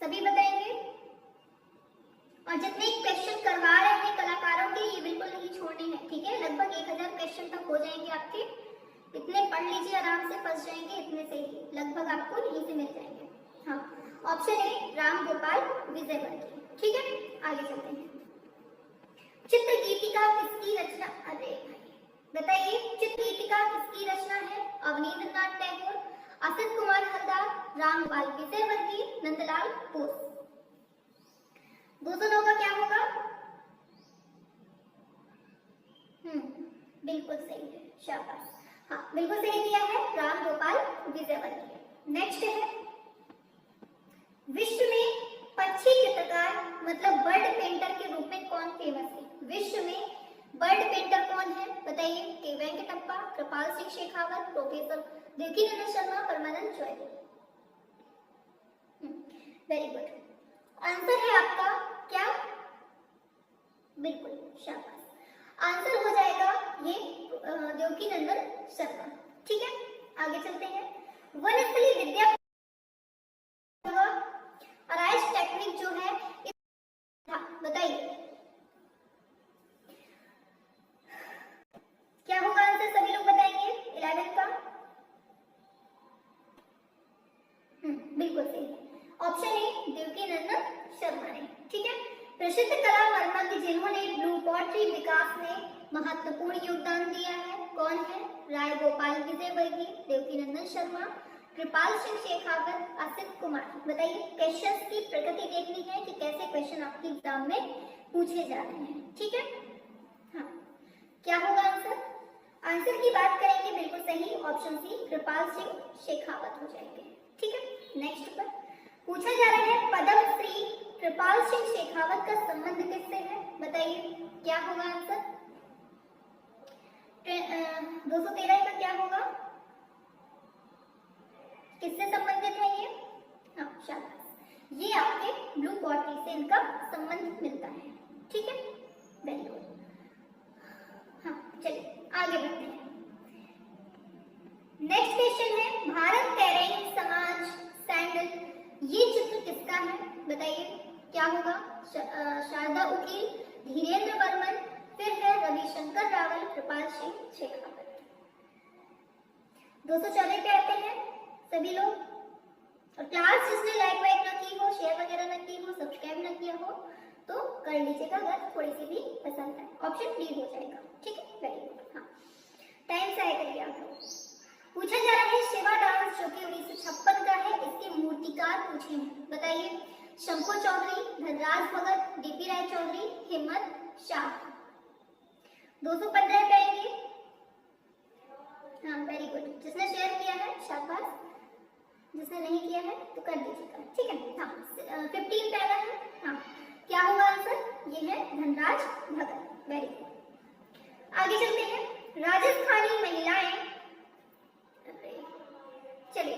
सभी बताएंगे। और जितने क्वेश्चन करवा रहे हैं कलाकारों के, ये बिल्कुल नहीं छोड़ने हैं। ठीक है, लगभग 1000 क्वेश्चन तक हो जाएंगे आपके, इतने पढ़ लीजिए, आराम से फंस जाएंगे, इतने से ही लगभग आपको यहीं से मिल जाएंगे। हाँ, ऑप्शन ए राम गोपाल विजयवर्गीय। ठीक है, आगे चलते हैं, चित्र गीतिका किसकी रचना, अरे बताइए चित्र गीतिका किसकी रचना है, अवनींद्रनाथ टैगोर, असित कुमार हलदार, रामपाल विजयवर्गीय, नंदलाल बोस। 209 का क्या होगा? बिल्कुल सही है, शाबाश, हाँ बिल्कुल सही दिया है, राम गोपाल विजयवर्गीय। नेक्स्ट है, विश्व में पक्षी चित्रकार मतलब बर्ड पेंटर के रूप में कौन फेमस है, विश्व में बर्ड पेंटर कौन है बताइए, के वेंकटप्पा, कृपाल सिंह शेखावत, प्रोफेसर देवकीनंदन शर्मा, परमानंद चौधरी। वेरी गुड, आंसर है आपका क्या, बिल्कुल शाबाश, आंसर हो जाएगा ये देवकीनंदन शर्मा। ठीक है, आगे चलते हैं, वनस्थली विद्या और आइस टेक्निक जो है, बताइए क्या होगा आंसर, सभी लोग बताएंगे 11 का। बिल्कुल सही है, ऑप्शन ए देवकीनंदन शर्मा ने। ठीक है, प्रसिद्ध कला मर्मज्ञ जिन्होंने ब्लू पॉटरी विकास में महत्वपूर्ण योगदान दिया है, कौन है, राय गोपाल विजयवर्गीय, देवकीनंदन शर्मा, कृपाल सिंह शेखावत, असित कुमार। बताइए क्वेश्चंस की प्रकृति देखनी है कि कैसे क्वेश्चन आपके एग्जाम में पूछे जा रहे हैं। ठीक है, हाँ, क्या होगा आंसर? आंसर की बात करेंगे, बिल्कुल सही, ऑप्शन सी कृपाल सिंह शेखावत हो जाएंगे। ठीक है, नेक्स्ट पर पूछा जा रहा है पद्म श्री कृपाल सिंह शेखावत का संबंध किससे है? बताइए क्या होगा आंसर? 213 का क्या होगा? किससे संबंधित है ये? हाँ, शाबाश, ये आपके ब्लू पॉटरी से इनका संबंध मिलता है। ठीक है, वेरी गुड। हाँ, चलिए आगे बढ़ते हैं। नेक्स्ट क्वेश्चन है भारत तैराई समाज सैंडल, ये चित्र किसका है? बताइए क्या होगा? शारदा उकील, धीरेन्द्र वर्मन, फिर है रविशंकर रावल, कृपाल सिंह शेखावत। 214 पे आते हैं सभी लोग। और क्लास जिसने लाइक वाइक ना की हो, शेयर वगैरह ना की हो, सब्सक्राइब ना किया हो तो कर लीजिएगा अगर थोड़ी सी भी पसंद है। ऑप्शन डी हो जाएगा। ठीक है, वेरी गुड। हाँ, टाइम से आए करिए आप लोग। पूछा जा रहा है शिवा डांस जो कि 1956 का है, इसके मूर्तिकार पूछे हैं। बताइए शंभू चौधरी, धनराज भगत, डीपी राय चौधरी, हिम्मत शाह। 215 पे आएंगे। हाँ, वेरी गुड, जिसने शेयर किया है शाबाश, जिसने नहीं किया है तो कर दीजिएगा। ठीक है, हाँ, 15 पे आ रहा है। हाँ, क्या होगा आंसर? ये है धनराज भगत। Very good. आगे चलते हैं। राजस्थानी महिलाएं, चलिए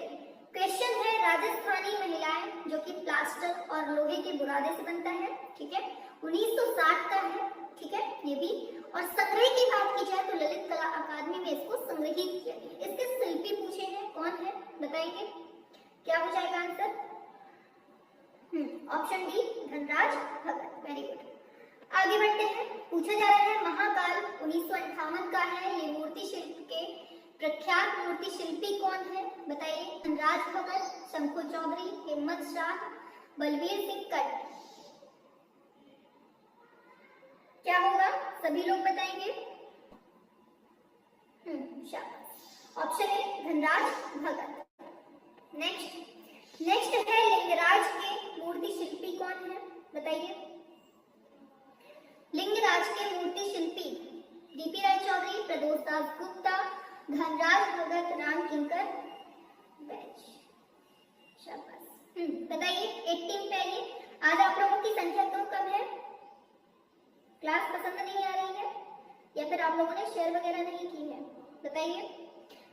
क्वेश्चन है राजस्थानी महिलाएं जो कि प्लास्टर और लोहे के बुरादे से बनता है। ठीक है, 1960 का है। ठीक है, ये भी। और संग्रह की बात की जाए तो ललित कला अकादमी में इसको संग्रहित किया गया। इसके शिल्पी पूछे हैं, कौन है बताएंगे? क्या हो जाएगा answer? Option D Dhanraj Bhagat. Very good. आगे बढ़ते हैं। पूछा जा रहा है महाकाल 1958 का है, ये मूर्ति शिल्प के प्रख्यात मूर्ति शिल्पी कौन है? बताइए धनराज भगत, शंभू चौधरी, हिम्मत शाह, बलवीर सिंह कट। क्या होगा? सभी लोग बताएंगे। शाबाश, option A Dhanraj Bhagat. Next है लिंगराज के मूर्ति शिल्पी कौन है? बताइए लिंगराज के मूर्ति शिल्पी डीपी राय चौधरी, प्रदोष दास गुप्ता, धनराज भगत, राम किंकर बैच। शाबाश, बताइए 18 पे आइए। आज आप लोगों की संख्या क्यों कम है? क्लास पसंद नहीं आ रही है या फिर आप लोगों ने शेयर वगैरह नहीं की है? बताइए।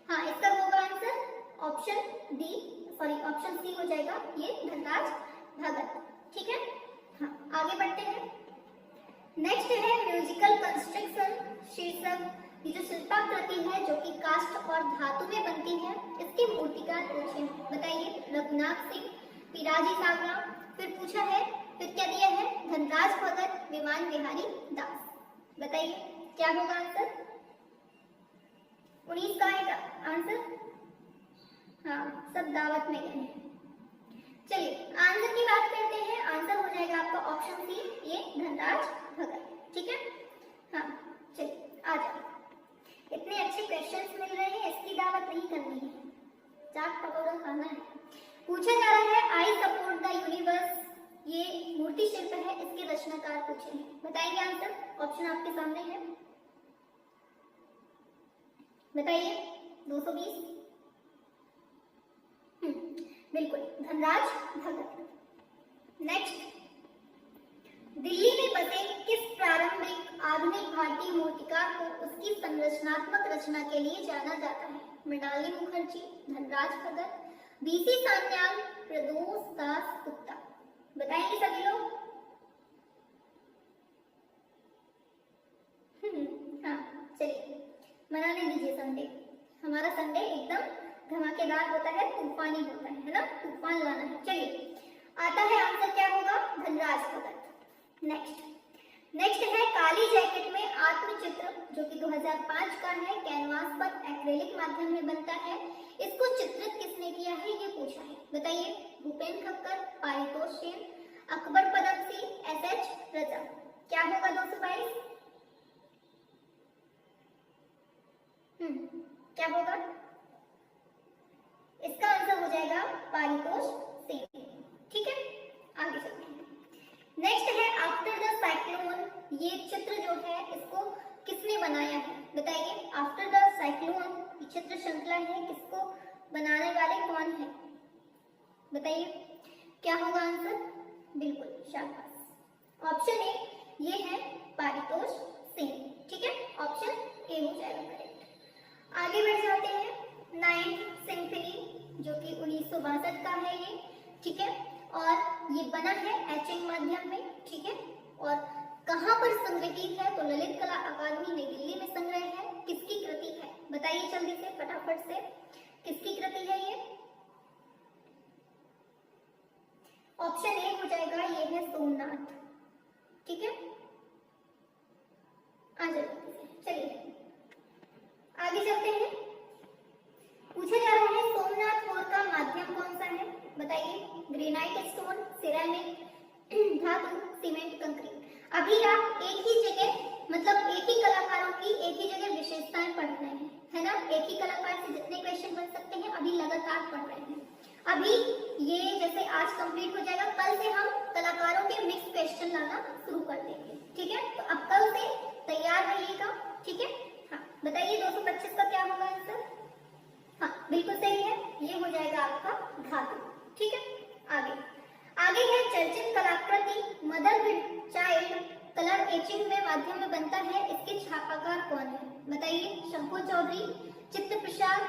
हाँ, इसका होगा answer option D, sorry option C हो जाएगा, ये धनराज भगत। ठीक है, हाँ आगे बढ़ते हैं। नेक्स्ट है म्यूजिकल कंस्ट्रक्शन शीर्षक, ये जो शिल्पाकृति है जो कि काष्ठ और धातु में बनती है, इसके मूर्तिकार पूछे। बताइए रघुनाथ सिंह, पिराजी सावरा, फिर पूछा है, फिर क्या दिया है? धनराज भगत, विमान बिहारी दास। बताइए क्या होगा आंसर? 19 का है आंसर। हाँ, सब दावत में गए हैं। चलिए आंसर की बात करते हैं। आंसर हो जाएगा आपका ऑप्शन सी, ये धनराज भगत। ठीक है, हाँ चलिए आ जाओ। इतने अच्छे क्वेश्चंस मिल रहे हैं, इसकी दावत नहीं करनी है, चाट पकौड़ा खाना है। पूछा जा रहा है आई सपोर्ट द यूनिवर्स, ये मूर्ति शिल्प है, इसके रचनाकार पूछे हैं। बताएंगे आंसर? ऑप्शन आपके सामने है, बताइए। 220 बिल्कुल धनराज भगत। नेक्स्ट, दिल्ली में बसे किस प्रारंभिक आधुनिक भारतीय मूर्तिकार को उसकी संरचनात्मक रचना के लिए जाना जाता है? मृणालिनी मुखर्जी, धनराज भगत, बीसी सान्याल, प्रदोष दास गुप्ता। बताएंगे सभी लोग? हाँ चलिए, मनाने दीजिए संडे। हमारा संडे एकदम धमाकेदार होता है, तूफानी होता है ना, तूफान लाना है। चलिए आता है आंसर, क्या होगा? धनराज भगत। नेक्स्ट है काली जैकेट में आत्मचित्र, जो कि 2005 का है, कैनवास पर एक्रेलिक माध्यम में बनता है, इसको चित्रित किसने किया है ये पूछा है। बताइए भूपेन खक्कर, पारितोष सेन, अकबर पदमसी, एसएच रजा। क्या होगा 222? क्या होगा? इसका आंसर हो जाएगा पारितोष सेन। ठीक है, आगे चलते हैं। नेक्स्ट है आफ्टर द साइक्लोन, ये चित्र जो है इसको किसने बनाया है? बताइए। आफ्टर द साइक्लोन चित्र श्रृंखला है, किसको बनाने वाले कौन है? बताइए क्या होगा आंसर? बिल्कुल, शाबाश। ऑप्शन ए ये है पारितोष सिंह। ठीक है, ऑप्शन ए हो जाएगा करेक्ट। आगे बढ़ जाते हैं। 9th सिम्फनी जो कि 1962 का है ये। ठीक है, और ये बना है एचिंग माध्यम में। ठीक है, और कहाँ पर संग्रहित है? तो ललित कला अकादमी नई दिल्ली में संग्रह है। किसकी कृति है? बताइए जल्दी से, फटाफट से, किसकी कृति है ये? ऑप्शन ए हो जाएगा, ये है सोमनाथ। ठीक है, आ जाइए, चलिए आगे चलते हैं। पूछा जा रहा है सोमनाथ होर का माध्यम कौन सा है? बताइए। ग्रेनाइट स्टोन, सिरेमिक, धातु, सीमेंट, कंक्रीट। अभी आप एक ही जगह, मतलब एक ही कलाकारों की एक ही जगह विशेषताएं पढ़ रहे हैं, है ना। एक ही कलाकार से जितने क्वेश्चन बन सकते हैं अभी लगातार पढ़ रहे हैं। अभी ये जैसे आज कंप्लीट हो जाएगा, कल से हम कलाकारों के मिक्स क्वेश्चन लाना शुरू कर देंगे। ठीक है, तो अब कल से तैयार रहिएगा। ठीक है, हाँ बताइए 225 का क्या होगा आंसर? हाँ बिल्कुल सही है, ये हो जाएगा आपका धातु। ठीक है, आगे है चर्चित कलाकृति mother with child colour etching में माध्यम में बनता है, इसके छापाकार कौन है? बताइए। शंभू चौधरी, चित्त प्रसाद,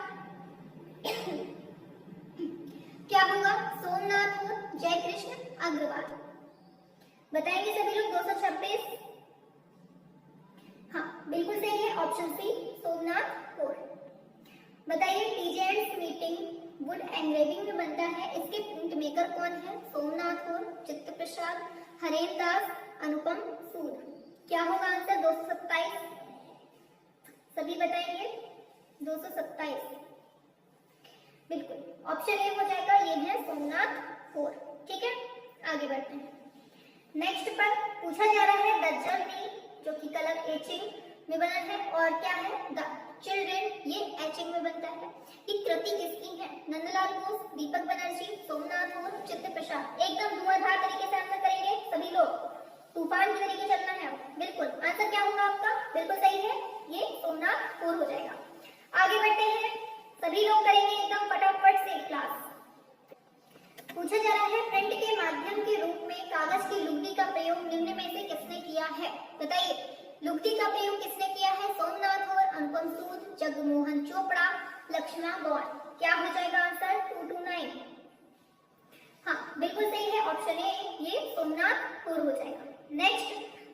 क्या होगा? सोमनाथ और जय कृष्ण अग्रवाल। बताएंगे सभी लोग। 226, हाँ बिल्कुल सही है, ऑप्शन सी सोमनाथ और। बताइए। टीजेड्स मीटिंग वुड एंग्रेविंग में बनता है, इसके प्रिंट मेकर कौन है? सोमनाथ और, चित्त प्रसाद, हरेन दास, अनुपम सूद। क्या होगा आंसर? 227, सभी बताएंगे। 227 बिल्कुल, ऑप्शन ए हो जाएगा, ये है सोमनाथ और। ठीक है, आगे बढ़ते हैं। नेक्स्ट पर पूछा जा रहा है द जर्नी जो कि कलर एचिंग में बना है, और क्या है? द चिल्ड्रेन, ये एचिंग में बनता है। ये कृति किसकी है? नंदलाल बोस, दीपक बनर्जी, सोमनाथ और, चित्त प्रसाद। एकदम धुआंधार तरीके से आंसर करेंगे सभी लोग, तूफान की तरीके चलना है। बिल्कुल, आंसर क्या होगा आपका? बिल्कुल सही है, ये सोमनाथ और हो जाएगा। आगे बढ़ते हैं, सभी लोग करेंगे एकदम फटाफट से क्लास। पूछा जा रहा है प्रिंट के माध्यम के रूप में कागज की लुगदी का प्रयोग निम्न में से किसने किया है? बताइए। लुगदी का प्रयोग किसने किया है? सोमनाथ और, अनुपम सूद, जगमोहन चोपड़ा, लक्ष्मणा गौर। क्या हो जाएगा आंसर? 229, हाँ बिल्कुल सही है, ऑप्शन ए, ये सोमनाथ और हो जाएगा। नेक्स्ट,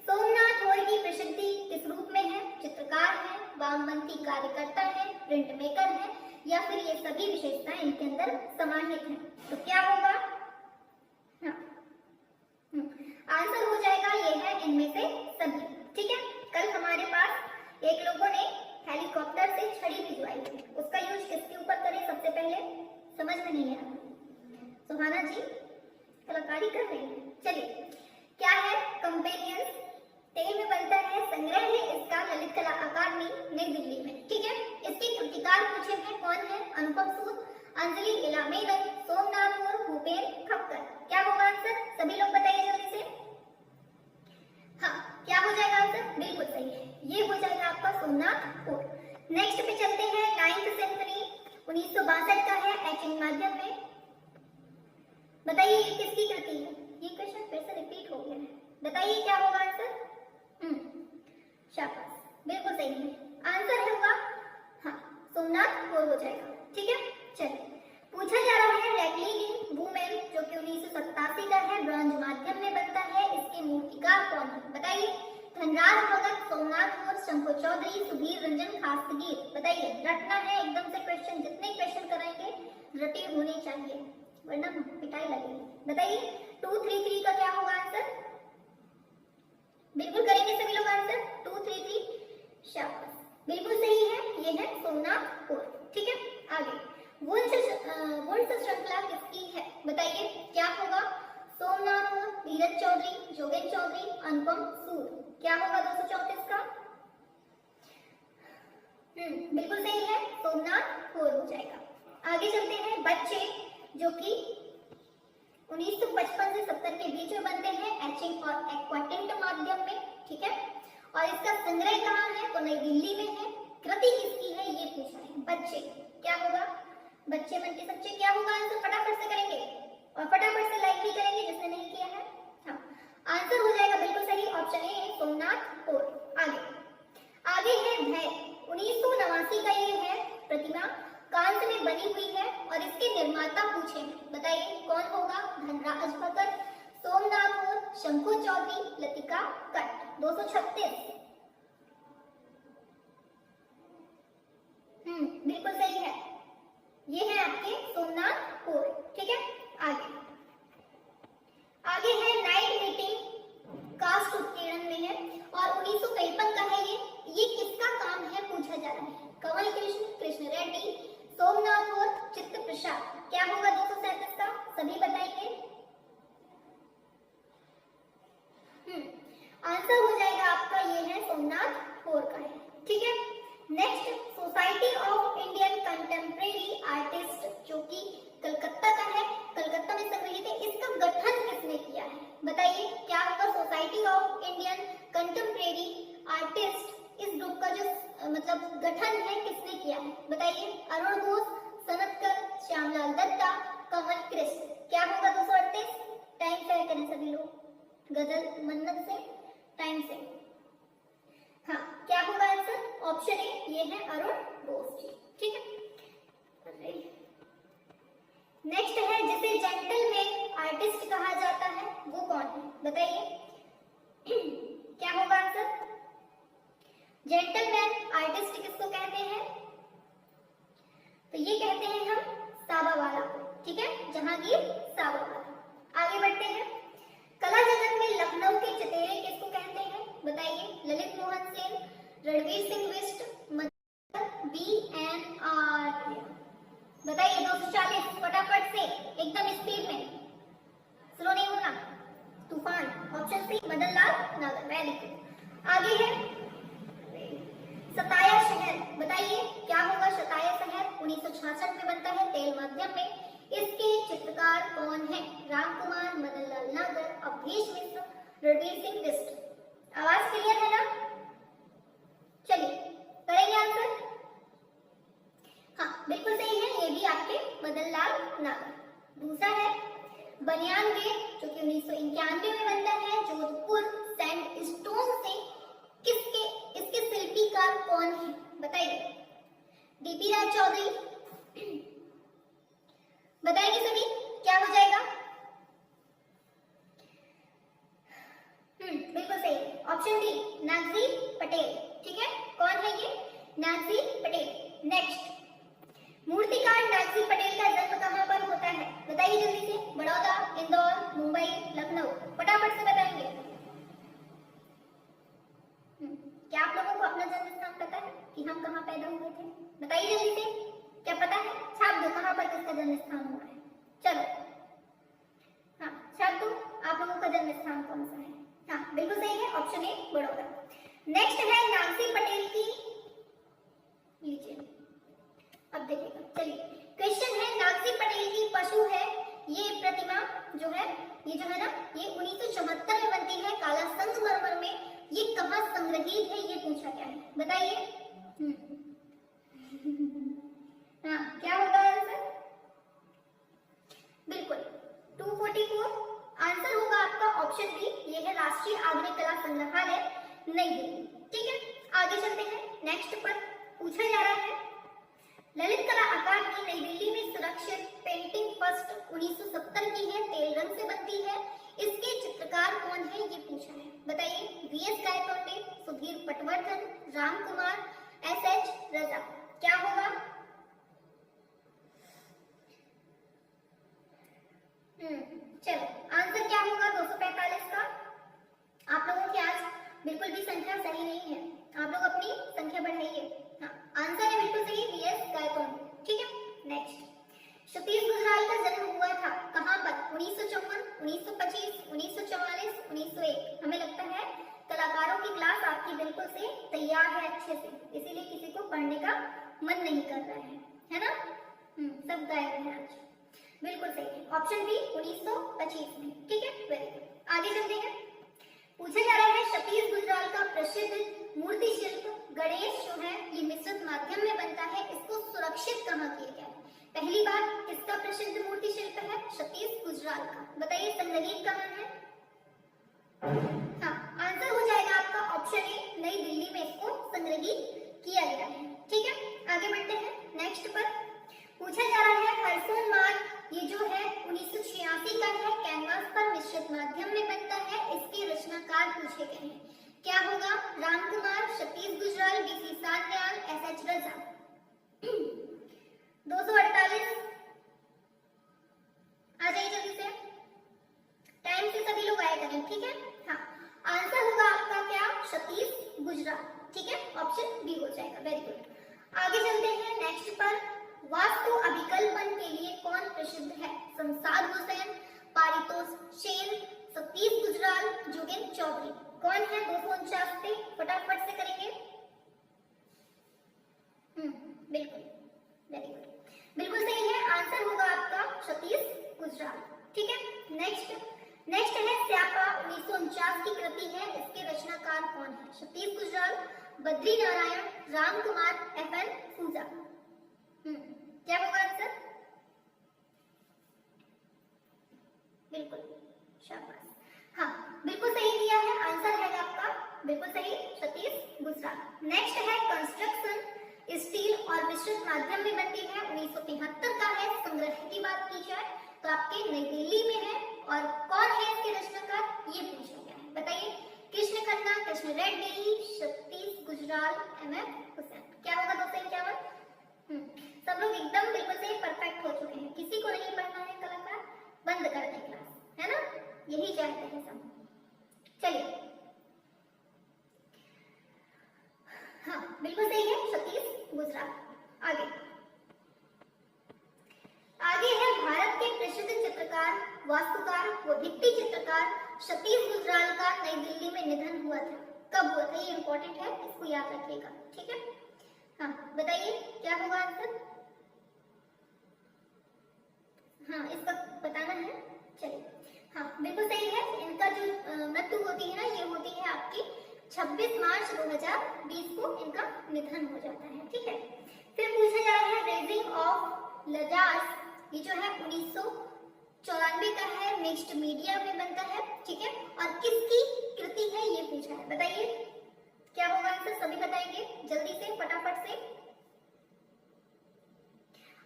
सोमनाथ और की प्रसिद्धि किस रूप में है? चित्रकार है, वामपंथी कार्यकर्ता है, प्रिंट मेकर है, या फिर ये सभी विशेषताएं इनके अंदर समाहित हैं। तो क्या होगा? हाँ आंसर हो जाएगा, ये है इनमें से सभी। ठीक है, कल हमारे पास एक लोगों ने हेलीकॉप्टर से छड़ी भिजवाई थी, उसका यूज किसके ऊपर करें सबसे पहले? समझ में नहीं आया। सुहाना जी कलाकारी कर रही है। चलिए, क्या है? कंपेनियंस, तेल में बनता है, संग्रह है इसका ललित कला अकादमी नई दिल्ली में। ठीक है, इसके कृतिकार पूछे हैं कौन है? अनुपम सूद, अंजलि इलामेगन, सोमनाथ और, भूपेन खप्पर। क्या होगा आंसर? सभी लोग बताइए जल्दी से। हाँ, क्या हो जाएगा आंसर? बिल्कुल सही है, ये हो जाएगा आपका सोमनाथ और। नेक्स्ट पे चलते हैं। 9th सिम्फनी 1962 का है, एचिंग माध्यम में। बताइए ये किसकी कृति है? ये क्वेश्चन फिर से रिपीट हो गया है, बताइए क्या होगा आंसर? शाबाश, बिल्कुल सही है, आंसर होगा हाँ सोमनाथ और हो जाएगा। ठीक है, चलिए पूछा जा रहा है रैटलिंग वुमेन जो कि 1987 का है, ब्रॉन्ज माध्यम में बनता है, इसके मूर्तिकार कौन है? बताइए। धनराज भगत, सोमनाथ और, शंभू चौधरी, सुधीर रंजन खासगीर। बताइए, रटना है एकदम से क्वेश्चन, जितने क्वेश्चन कराएंगे रटे होने चाहिए वरना पिटाई लगेगी। बताइए 233 का क्या होगा आंसर? बिल्कुल करेंगे सभी लोग आंसर 233, शाबाश, बिल्कुल सही है, ये है सोमनाथ और। ठीक है, आगे वंश श्रृंखला किसकी है? बताइए क्या होगा? सोमनाथ और, धीरज चौधरी, जोगेन चौधरी, अनुपम सूद। क्या होगा 234 का? बिल्कुल सही है, सोमनाथ और हो जाएगा। आगे चलते हैं। बच्चे जो कि 1955 से 70 के बीच में बनते हैं, एचिंग और एक्वाटिंट माध्यम में। ठीक है, और इसका संग्रह कहाँ है? तो नई दिल्ली में है। कृति किसकी है ये पूछा है। बच्चे क्या होगा? बच्चे मन के सच्चे क्या होगा आंसर? फटाफट से करेंगे और फटाफट से लाइक भी करेंगे जिसने नहीं किया है। हाँ, आंसर हो जाएगा बिल्कुल सही ऑप्शन ए सोमनाथ और आगे है भय। 1989 का ये है प्रतिमा, कांस्य में बनी हुई है और इसके निर्माता पूछे हैं। बताइए कौन होगा? धनराज भगत, सोमनाथ और शंकु चौधरी, लतिका कट। 236 बिल्कुल सही है। ये है आपके सोमनाथ और। ठीक है, आगे है नाइट मीटिंग, कास्ट उत्कीर्णन में है और 1953 का है ये किसका काम है पूछा जा रहा है। कमल कृष्ण, कृष्ण रेड्डी, सोमनाथ और चित्त प्रसाद। क्या होगा 237 का? सभी बताएंगे। आंसर हो जाएगा आपका ये है सोमनाथ और का है। ठीक है, next society of Indian contemporary artist, जो कि कलकत्ता का है, कलकत्ता में संग्रहित है। इसका गठन किसने किया है? बताइए क्या होगा? Society of Indian contemporary artist, इस ग्रुप का जो मतलब गठन है किसने किया है? बताइए। अरुण घोष, सनतकर, श्यामलाल दत्ता, कमल कृष्ण। क्या होगा 238? टाइम से करें सभी लोग, गजल मन्नत से, टाइम से। हाँ, क्या होगा आंसर? ऑप्शन ए ये है अरुण घोष जी। ठीक है, नेक्स्ट है जिसे जेंटलमैन आर्टिस्ट कहा जाता है, वो कौन है? बताइए क्या होगा आंसर? जेंटलमैन आर्टिस्ट किसको कहते हैं? तो ये कहते हैं हम साबावाला को। ठीक है, जहांगीर साबावाला। आगे बढ़ते हैं। कला जगत में लखनऊ के चतेरे किसको कहते हैं? बताइए। ललित मोहन सेन, रणवीर सिंह बिष्ट, BNR। बताइए 240 फटाफट से, एकदम स्पीड में, स्लो नहीं होना। तूफान, ऑप्शन सी मदन लाल नागर। Very good. आगे है सताया शहर। बताइए क्या होगा? सताया शहर 1966 में बनता है, तेल माध्यम में। इसके चित्रकार कौन है? रामकुमार, मदन लाल नागर, अवधेश मिश्र, रणवीर सिंह बिष्ट। आवाज क्लियर है ना? चलिए करेंगे आंसर। हाँ बिल्कुल सही है, ये भी आपके मदन लाल नागर। दूसरा है बनियान गेट, जो कि 1991 में बनता है, जोधपुर सैंडस्टोन से। इसके शिल्पीकार कौन है? बताइए। डीपी राज चौधरी। बताएंगे सभी क्या हो जाएगा? बिल्कुल सही, ऑप्शन डी नागजी पटेल। ठीक है, कौन है ये? नागजी पटेल। नेक्स्ट, मूर्तिकार नागजी पटेल का जन्म कहां पर होता है? बताइए जल्दी से। बड़ौदा, इंदौर, मुंबई, लखनऊ। फटाफट से बताएंगे। क्या आप लोगों को अपना जन्म स्थान पता है कि हम कहाँ पैदा हुए थे? बताइए जल्दी से, क्या पता है? छाप दो कहां पर किसका जन्म स्थान हुआ है। चलो हाँ छाप दो, आप लोगों का जन्म स्थान कौन सा है? हाँ बिल्कुल सही है, ऑप्शन ए बड़ौदा। नेक्स्ट है नागजी पटेल की, लीजिए अब देखिएगा। चलिए क्वेश्चन है, नागजी पटेल की पशु है ये प्रतिमा जो है ना, ये 1974 में बनती है, काला संगमरमर में। ये कहाँ संग्रहित है ये पूछा गया है। बताइए। हाँ क्या होगा आंसर? बिल्कुल 244 आंसर होगा आपका ऑप्शन बी, ये है राष्ट्रीय आधुनिक कला संग्रहालय नई दिल्ली। ठीक है, आगे चलते हैं। नेक्स्ट पर पूछा जा रहा है, ललित कला अकादमी नई दिल्ली में सुरक्षित पेंटिंग फर्स्ट 1970 की है, तेल रंग से बनती है। इसके चित्रकार कौन है ये पूछा है। बताइए। VS गायतोंडे, सुधीर पटवर्धन, राम कुमार, SH रजा। क्या होगा? चलो आंसर क्या होगा 245 का? आप लोगों की आज बिल्कुल भी संख्या सही नहीं है, आप लोग अपनी संख्या बढ़ाइए। हाँ आंसर है बिल्कुल सही, VS गायतोंडे। ठीक है, नेक्स्ट, सतीश गुजराल का जन्म हुआ था कहां पर? 1954, 1925, 1944, 1901। हमें लगता है कलाकारों की क्लास आपकी बिल्कुल से तैयार है अच्छे से, इसीलिए किसी को पढ़ने का मन नहीं कर रहा है ना? सब गायब है आज। बिल्कुल सही है, ऑप्शन बी 1925 में। ठीक है, वेरी गुड। आगे चलते हैं। पूछा जा रहा है सतीश गुजराल का प्रसिद्ध मूर्ति शिल्प गणेश जो है ये मिश्रित माध्यम में बनता है, इसको सुरक्षित कहाँ किया गया है? पहली बात, किसका प्रसिद्ध मूर्ति शिल्प है? सतीश गुजराल का। बताइए संग्रहित कहाँ है? हाँ, आंसर हो जाएगा आपका ऑप्शन ए, नई दिल्ली में इसको संग्रहित किया गया है। ठीक है, आगे बढ़ते हैं नेक्स्ट पर। पूछा जा रहा है हरसोन मार्ग ये जो है 1986 का है, कैनवास पर मिश्रित माध्यम में बनता है, इसके रचनाकार पूछे गए हैं। क्या होगा? रामकुमार, सतीश गुजराल, बीसी सान्याल, एसएच रजा। 248 आ जाइए जल्दी से, टाइम से सभी लोग आया करें। ठीक है, हाँ, आंसर होगा आपका क्या? सतीश गुजराल। ठीक है, ऑप्शन बी हो जाएगा। Very good. आगे चलते हैं नेक्स्ट पर। वास्तु अभिकल्पन के लिए कौन प्रसिद्ध है? शमशाद हुसैन, पारितोष सेन, सतीश गुजराल, जोगेन चौधरी। कौन है? 249 पे फटाफट से करेंगे। बिल्कुल, वेरी गुड, बिल्कुल सही है। आंसर होगा आपका सतीश गुजराल। ठीक है, नेक्स्ट है स्यापा 1949 की कृति है, इसके रचनाकार कौन है? सतीश गुजराल, बद्री नारायण, रामकुमार, एफएन सूजा। क्या होगा आंसर? बिल्कुल, शाबाश, हाँ बिल्कुल सही दिया है। आंसर है आपका बिल्कुल सही, सतीश गुजराल। नेक्स्ट है कंस्ट्रक्शन स्टील और मिश्रित माध्यम में बनती है, 1973 का है। संग्रह की बात की जाए तो आपके नई दिल्ली में है, और कौन है इसके रचनाकार ये पूछा गया है। बताइए, कृष्ण खन्ना, कृष्ण रेड्डी, सतीश गुजराल, एमएफ हुसैन। क्या होगा 251? सब लोग एकदम बिल्कुल सही, परफेक्ट हो चुके हैं। किसी को नहीं पढ़ना है कलाकार, बंद कर दें क्लास, है ना? यही चाहते हैं सब। चलिए, हाँ बिल्कुल सही है, सतीश गुजराल। आगे है भारत के प्रसिद्ध चित्रकार, वास्तुकार व भित्ति चित्रकार सतीश गुजराल का नई दिल्ली में निधन हुआ था। कब हुआ था? ये इंपॉर्टेंट है, इसको याद रखिएगा। ठीक है, हाँ बताइए क्या होगा आंसर? हाँ, इसका बताना है। चलिए, हाँ बिल्कुल सही है। इनका जो मृत्यु होती है ना, ये होती है आपकी 26 मार्च 2020 को इनका निधन हो जाता है। ठीक है, फिर पूछा जा रहा है रेजिंग ऑफ लजार्स, ये जो है 1994 का है, मिक्स्ड मीडिया में बनता है। ठीक है, और किसकी कृति है ये पूछा है। बताइए क्या होगा आंसर? सभी बताएंगे जल्दी से, फटाफट से।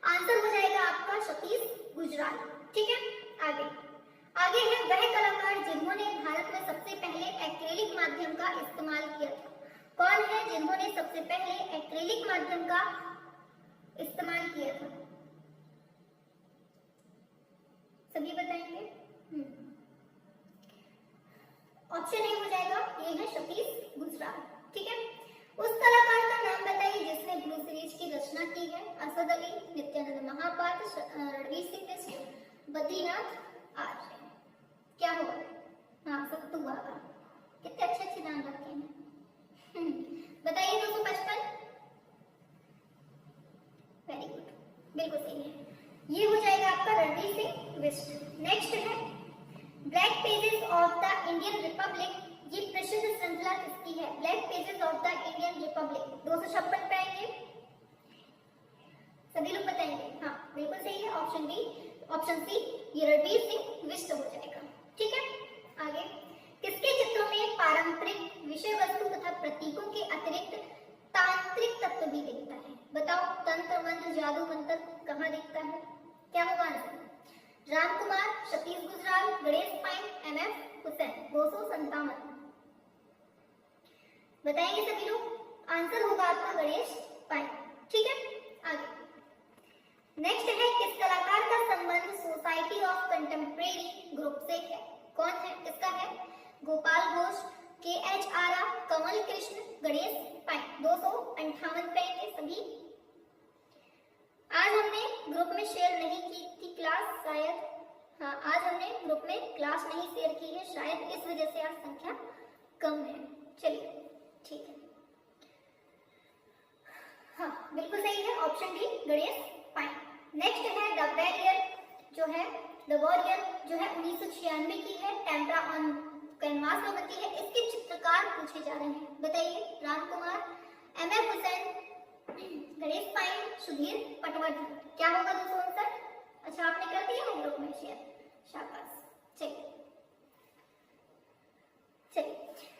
आंसर हो जाएगा आपका सतीश गुजराल। ठीक है, आगे है वह कलाकार जिन्होंने भारत में सबसे पहले एक्रेलिक माध्यम का इस्तेमाल किया था। कौन है जिन्होंने सबसे पहले एक्रेलिक माध्यम का इस्तेमाल किया था? सभी बताएंगे। ऑप्शन ए हो जाएगा, ये है सतीश गुजराल। ठीक है, उस कलाकार का नाम बताइए जिसने ब्लू सीरीज की रचना की है। असद अली, नित्यानंद महापात्र, रणवीर सिंह मिश्र, बद्रीनाथ आर्य। क्या होगा? हाँ, सत्तू बाबा। कितने अच्छे नाम रखे हैं। बताइए 255। वेरी गुड, बिल्कुल सही है, ये हो जाएगा आपका रणवीर सिंह मिश्र। नेक्स्ट है black pages of the Indian Republic, ये प्रसिद्ध श्रृंखला किसकी है? Black pages of the Indian Republic. 256 पे आएंगे, सभी लोग बताएंगे। हाँ बिल्कुल सही है, ऑप्शन बी, ऑप्शन सी, ये रणवीर सिंह मिश्र हो जाएगा। ठीक है, आगे किसके चित्रों में पारंपरिक विषय वस्तु तथा प्रतीकों के अतिरिक्त तांत्रिक तत्व भी दिखता है? बताओ, तंत्र मंत्र जादू मंत्र कहाँ दिखता है? क्या होगा answer? Ramkumar, Satish Gujral, Ganesh pine, MF Hussain. 257 बताएंगे सभी लोग। आंसर होगा आपका गणेश पाइन। ठीक है, आगे नेक्स्ट है किस कलाकार का संबंध सोसाइटी ऑफ कंटेम्परेरी ग्रुप से है? कौन है? किसका है? गोपाल घोष, के.एच. आरा, कमल कृष्ण, गणेश पाइन। 258 पे आएंगे सभी। आज हमने ग्रुप में शेयर नहीं की थी क्लास, शायद। हाँ, आज हमने ग्रुप में क्लास नहीं शेयर की है, शायद इस वजह से आज संख्या कम है। चलिए, ठीक है, हाँ बिल्कुल सही है, option D, Ganesh pine. Next है द वॉरियर जो है 1996 की है, टेम्परा ऑन कैनवास में बनती है। इसके चित्रकार चित्रकार पूछे जा रहे हैं। बताइए, रामकुमार, एमएफ हुसैन, गणेश पाइन, सुधीर पटवर्धन। क्या होगा दोस्तों आंसर? अच्छा, आपने कर दिया है ग्रुप में शेयर, शाबाश। चलिए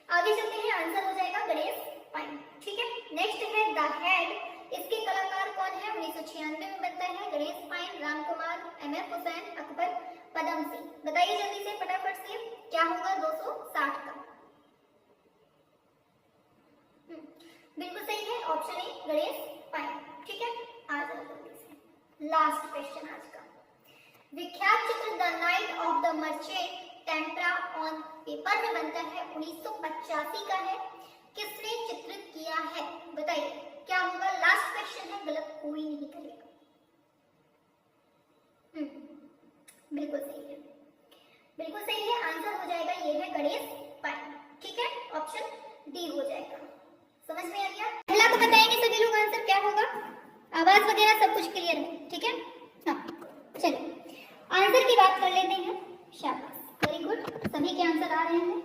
आगे चलते हैं, आंसर हो जाएगा गणेश पाइन। ठीक है, नेक्स्ट है द हेड। इसके कलाकार कौन है? 1996 में बनता है। Ganesh pine, Ramkumar, MF Hussain, Akbar, Padam Singh. बताइए जल्दी से, फटाफट से, क्या होगा 260 का? बिल्कुल सही है, ऑप्शन ए गणेश पाइन। ठीक है, आ जाओ जल्दी से लास्ट क्वेश्चन आज का। विख्यात चित्र the night of the merchant tempera on paper में बनता है, 1985 का है। किसने चित्रित किया है? बताइए क्या होगा? लास्ट क्वेश्चन है, गलत कोई नहीं करेगा। बिल्कुल सही है, बिल्कुल सही है, आंसर हो जाएगा ये है गणेश पाइन। ठीक है, ऑप्शन डी हो जाएगा। समझ में आ गया? पहला तो बताएंगे सभी लोग आंसर क्या होगा, आवाज वगैरह सब कुछ क्लियर है? ठीक है, हाँ चलिए आंसर की बात कर लेते हैं। शाबाश, वेरी गुड, सभी के आंसर आ रहे हैं।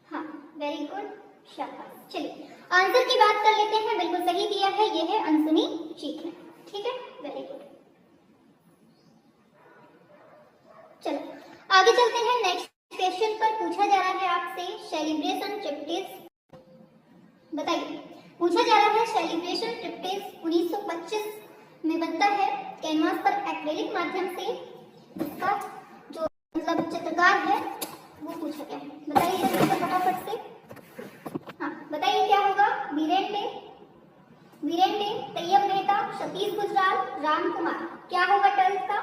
हाँ वेरी गुड, शाबाश। चलिए आंसर की बात कर लेते हैं। बिल्कुल सही दिया है, ये है अनसुनी चीखें। ठीक है, वेरी गुड। चलो आगे चलते हैं। नेक्स्ट क्वेश्चन पर पूछा जा रहा है आपसे सेलिब्रेशन ट्रिप्टिस। बताइए, पूछा जा रहा है सेलिब्रेशन ट्रिप्टिस 1925 में बनता है, कैनवास पर एक्रेलिक माध्यम से। इसका जो मतलब चित्रकार है वो पूछा गया है। बताइए जल्दी से फटाफट से। हाँ बताइए क्या होगा? वीरेन डे, तैयब मेहता, सतीश गुजराल, राम कुमार। क्या होगा 12th का?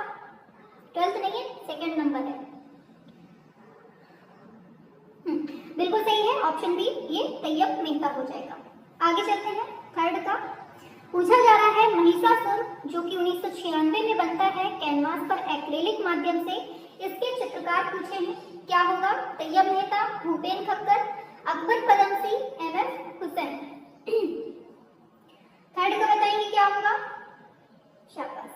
12th नहीं है, सेकंड नंबर है। बिल्कुल सही है, ऑप्शन बी ये तैयब मेहता हो जाएगा। आगे चलते हैं, थर्ड का पूछा जा रहा है महिषासुर, जो कि 1996 में बनता है, कैनवास पर एक्रेलिक माध्यम से। इसके चित्रकार पूछे हैं, क्या होगा? तैयब मेहता, भूपेन खक्कर, अकबर पदम सिंह, एमएफ हुसैन। थर्ड का बताएंगे क्या होगा? शाबाश,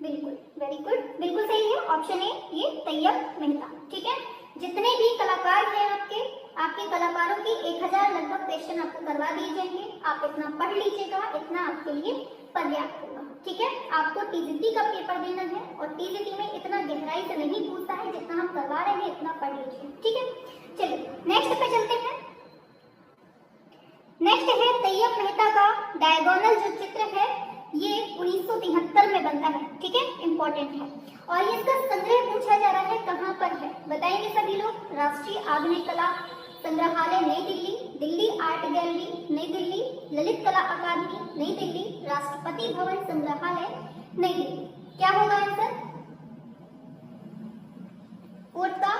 बिल्कुल, वेरी गुड, बिल्कुल सही है, ऑप्शन ए ये तैयब मेहता। ठीक है, जितने भी कलाकार हैं आपके कलाकारों की 1000 लगभग क्वेश्चन आपको करवा दिए जाएंगे। आप इतना पढ़ लीजिएगा, इतना आपके लिए पर्याप्त होगा। ठीक है, आपको टीजीटी का पेपर देना है और टीजीटी में इतना गहराई से नहीं पूछता है, जितना हम करवा रहे हैं इतना पढ़ लीजिए। ठीक है, चलिए नेक्स्ट पे चलते हैं। नेक्स्ट है तैयब मेहता का डायगोनल जो चित्र है, ये 1973 में बनता है। ठीक है, इंपॉर्टेंट है। और इसका संग्रह पूछा जा रहा है, कहाँ पर है? बताएंगे सभी लोग। राष्ट्रीय आधुनिक कला संग्रहालय नई दिल्ली, दिल्ली आर्ट गैलरी नई दिल्ली, ललित कला अकादमी नई दिल्ली, राष्ट्रपति भवन संग्रहालय नई दिल्ली। क्या होगा आंसर? कोर्ट का,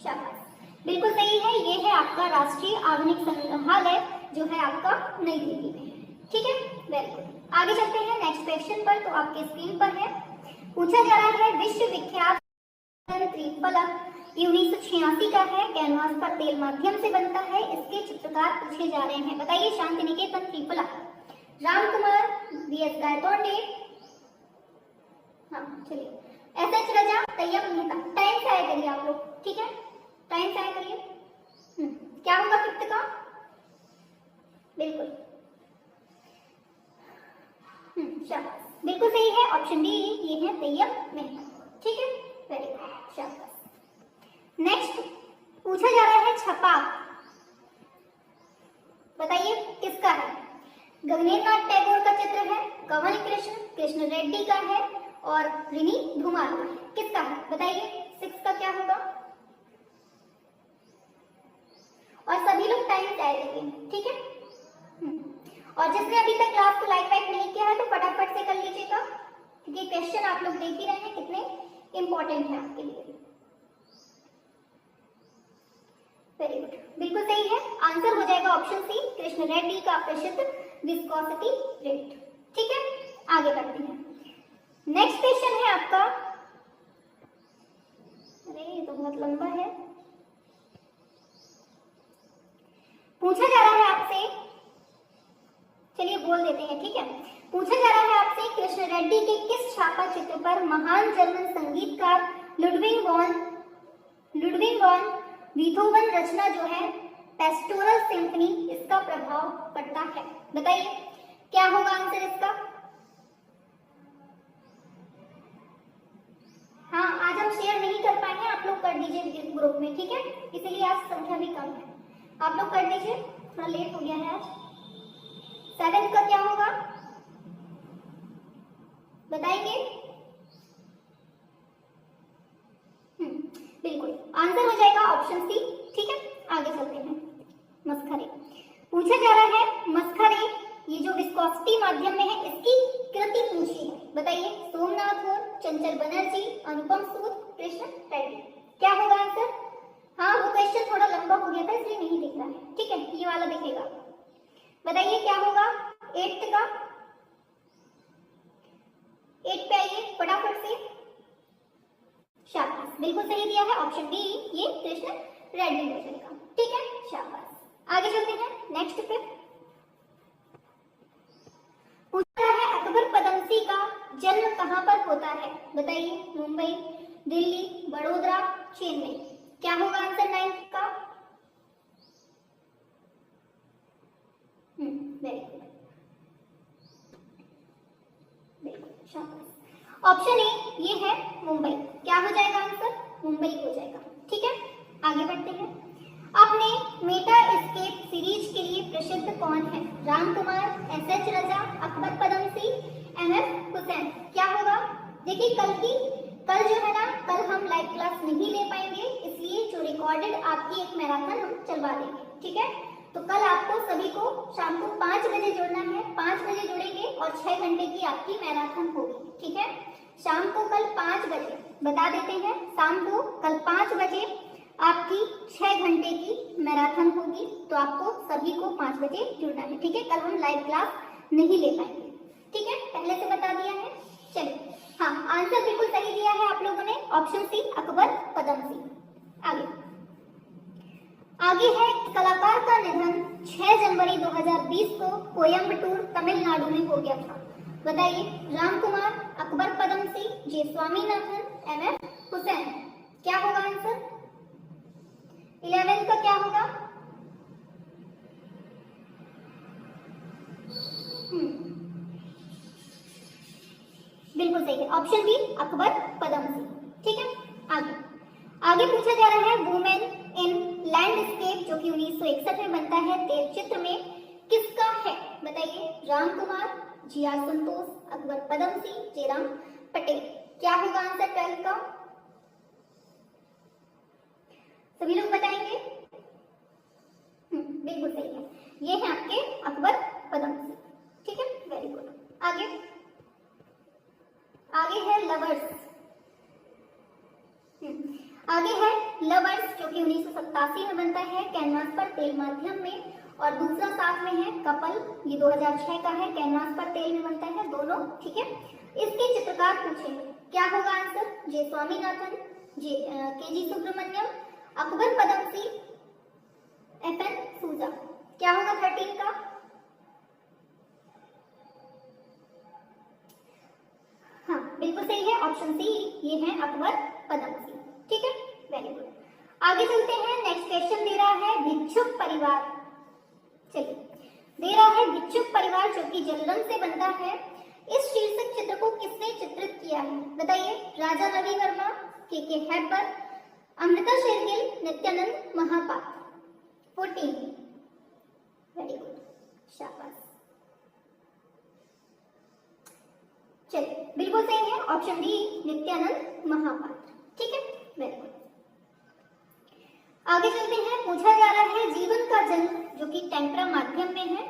शाबाश, बिल्कुल सही है, ये है आपका राष्ट्रीय आधुनिक संग्रहालय जो है आपका नई दिल्ली में है। ठीक है, वेरी गुड। आगे चलते हैं नेक्स्ट क्वेश्चन पर। तो आपके स्क्रीन पर है, पूछा जा रहा है विश्व विख्यात त्रिफलक, ये 1986 का है, कैनवास पर तेल माध्यम से बनता है। इसके चित्रकार पूछे जा रहे हैं। बताइए, शांति निकेतन त्रिफलक, राम कुमार, बीएस गायतोंडे, हाँ चलिए, एसएच रजा, तैयब मेहता। टाइम से आया करिए आप लोग, ठीक है, टाइम से आया करिए। क्या होगा 5th का? बिल्कुल, शाबाश, बिल्कुल सही है, ऑप्शन डी ये है तैयब मेहता। ठीक है, वेरी गुड, शाबाश। नेक्स्ट पूछा जा रहा है छपाक। बताइए किसका है? गगनेन्द्रनाथ टैगोर का चित्र है, कंवल कृष्ण रेड्डी का है और रिनी धुमार का है। किसका है? बताइए 6 का क्या होगा? और सभी लोग टाइम टाइप करेंगे, ठीक है। और जिसने अभी तक क्लास को लाइक नहीं किया है तो फटाफट से कर लीजिएगा, क्योंकि क्वेश्चन आप लोग देख ही रहे हैं कितने इंपॉर्टेंट है आपके लिए। वेरी गुड, बिल्कुल सही है, आंसर हो जाएगा ऑप्शन सी, कृष्ण रेड्डी का प्रसिद्ध विस्कोसिटी रेट। ठीक है, आगे बढ़ते हैं। नेक्स्ट क्वेश्चन है आपका, अरे ये तो बहुत लंबा है, पूछा जा रहा है आपसे, चलिए बोल देते हैं, ठीक है। पूछा जा रहा है आपसे, कृष्ण रेड्डी के किस छापा चित्र पर महान जर्मन संगीतकार Ludwig van Ludwig van Beethoven रचना जो है पेस्टोरल सिम्फनी, इसका प्रभाव पड़ता है। बताइए क्या होगा आंसर इसका। हाँ, आज हम शेयर नहीं कर पाएंगे, आप लोग कर दीजिए ग्रुप में, ठीक है, इसीलिए आज संख्या भी कम है, आप लोग कर दीजिए, थोड़ा लेट हो गया है आज। 7 का क्या होगा बताएंगे। बिल्कुल आंसर हो जाएगा ऑप्शन सी, ठीक है। आगे चलते हैं। मस्खरे पूछा जा रहा है, मस्खरे ये जो विस्कोसिटी माध्यम में है इसकी कृति पूछी है। बताइए सोमनाथ और चंचल बनर्जी, अनुपम सूद, कृष्ण रेड्डी, क्या होगा आंसर। हाँ, वो क्वेश्चन थोड़ा लंबा हो गया था इसलिए नहीं दिख रहा है, ठीक है, ये वाला दिखेगा। बताइए क्या होगा 8 का। 8 पे आइए फटाफट से। शाबाश, बिल्कुल सही दिया है, ऑप्शन डी ये कृष्ण रेड्डी हो जाएगा, ठीक है, शाबाश। आगे चलते हैं नेक्स्ट पे। पूछा है अकबर पदमसी का जन्म कहां पर होता है। बताइए मुंबई, दिल्ली, बड़ोदरा, चेन्नई, क्या होगा आंसर 9 का। वेरी गुड, बिल्कुल शाबाश। ऑप्शन ए ये है मुंबई, क्या हो जाएगा आंसर, मुंबई हो जाएगा, ठीक है। आगे बढ़ते हैं। अपने मेटा एस्केप सीरीज के लिए प्रसिद्ध कौन है। राम कुमार, एस.एच. रजा, अकबर पदमसी, एम.एफ. हुसैन, क्या होगा। देखिए कल जो है ना, कल हम लाइव क्लास नहीं ले पाएंगे, इसलिए जो रिकॉर्डेड आपकी एक मैराथन हम चलवा देंगे, ठीक है। तो कल आपको सभी को शाम को 5 बजे जुड़ना है, 5 बजे जुड़ेंगे और 6 घंटे की आपकी मैराथन होगी, ठीक है। शाम को कल 5 बजे बता देते हैं, शाम को कल 5 बजे आपकी 6 घंटे की मैराथन होगी, तो आपको सभी को 5 बजे जुड़ना है, ठीक है। कल हम लाइव क्लास नहीं ले पाएंगे, ठीक है, पहले से बता दिया है। चलिए, हाँ आंसर बिल्कुल सही दिया है आप लोगों ने, ऑप्शन सी अकबर पदमसी। आगे है कलाकार का निधन 6 जनवरी 2020 को कोयम्बटूर तमिलनाडु में हो गया था। बताइए राम कुमार, अकबर पदमसी, जे स्वामीनाथन, एम.एफ. हुसैन, क्या होगा आंसर। 11 का क्या होगा। बिल्कुल सही है, ऑप्शन बी अकबर पदमसी, ठीक है। आगे पूछा जा रहा है वुमेन इन लैंडस्केप जो कि 1961 में बनता है, तेल चित्र में किसका है। बताइए राम कुमार, जी.आर. संतोष, अकबर पदमसी, जयराम पटेल, क्या होगा आंसर 12 का। सभी लोग बताएंगे। बिल्कुल सही है, ये है आपके अकबर पदमसी, ठीक है, वेरी गुड। आगे है लवर्स। आगे है लवर्स जो कि 1987 में बनता है, कैनवास पर तेल माध्यम में, और दूसरा साथ में है कपल, ये 2006 का है, कैनवास पर तेल में बनता है, दोनों, ठीक है। इसके चित्रकार पूछे, क्या होगा आंसर। जे स्वामीनाथन, के.जी. सुब्रमण्यम, अकबर पदमसी, एफ.एन. सूजा, क्या होगा 13 का। हाँ बिल्कुल सही है, ऑप्शन सी ये है अकबर पदमसी, ठीक है, वेरी गुड। आगे चलते हैं, नेक्स्ट क्वेश्चन दे रहा है भिक्षुक परिवार। चलिए, दे रहा है भिक्षुक परिवार जो कि जल रंग से बनता है, इस शीर्षक चित्र को किसने चित्रित किया है। बताइए राजा रवि वर्मा, के हैबर, अमृता शेरगिल, नित्यानंद महापात्र। 14, वेरी गुड, शाबाश। चलिए बिल्कुल सही है, ऑप्शन डी नित्यानंद महापात्र, ठीक है, वेरी गुड। आगे चलते हैं, पूछा जा रहा है जीवन का जन्म जो कि टेम्परा माध्यम में है,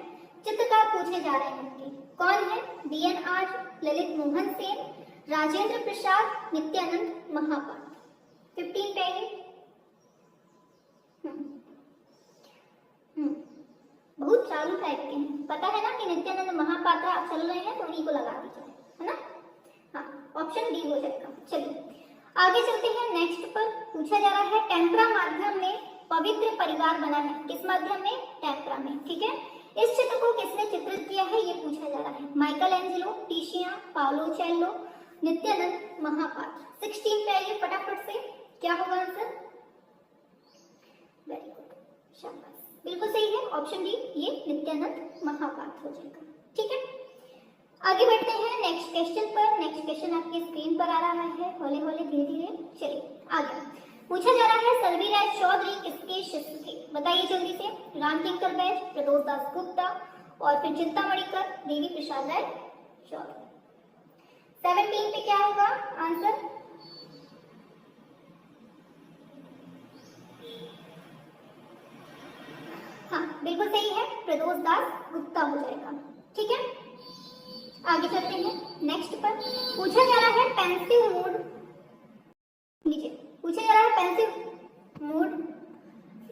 चित्रकार पूछे जा रहे हैं कि कौन है। डी.एन.आर., ललित मोहन सेन, राजेंद्र प्रसाद, नित्यानंद महापात्र। 15 पे आइए। बहुत चालू टाइप के हैं, पता है ना कि नित्यानंद महापात्र आप चल रहे हैं तो उन्हीं को लगा दीजिए, है ना। हाँ, ऑप्शन डी हो जाएगा। चलिए आगे चलते हैं, नेक्स्ट पर पूछा जा रहा है टेम्परा माध्यम में पवित्र परिवार बना है, किस माध्यम में, टेम्परा में, ठीक है। इस चित्र को किसने चित्रित किया है ये पूछा जा रहा है। Michelangelo, Titian, Paolo Uccello, Nityananda Mahapatra. 16 पे आइए फटाफट से, क्या होगा आंसर। शाबाश, बिल्कुल सही है ऑप्शन डी, ये नित्यानंद महापात्र हो जाएगा। ठीक है, आगे बढ़ते हैं नेक्स्ट क्वेश्चन पर। नेक्स्ट क्वेश्चन आपके स्क्रीन पर आ रहा है, हौले हौले धीरे धीरे। चलिए आगे पूछा जा रहा है, सर्वरीराज चौधरी किसके शिष्य थे? बताइए जल्दी से। रामकिंकर बैज, प्रदोष दास गुप्ता और फिर चिंतामणिकर, देवी प्रसाद राय चौधरी। 17 पे क्या होगा आंसर? हाँ बिल्कुल सही है, प्रदोष दास गुप्ता हो जाएगा। ठीक है, आगे चलते हैं नेक्स्ट पर। पूछा जा रहा है पेंसिव मूड, नीचे पूछा जा रहा है पेंसिव मूड,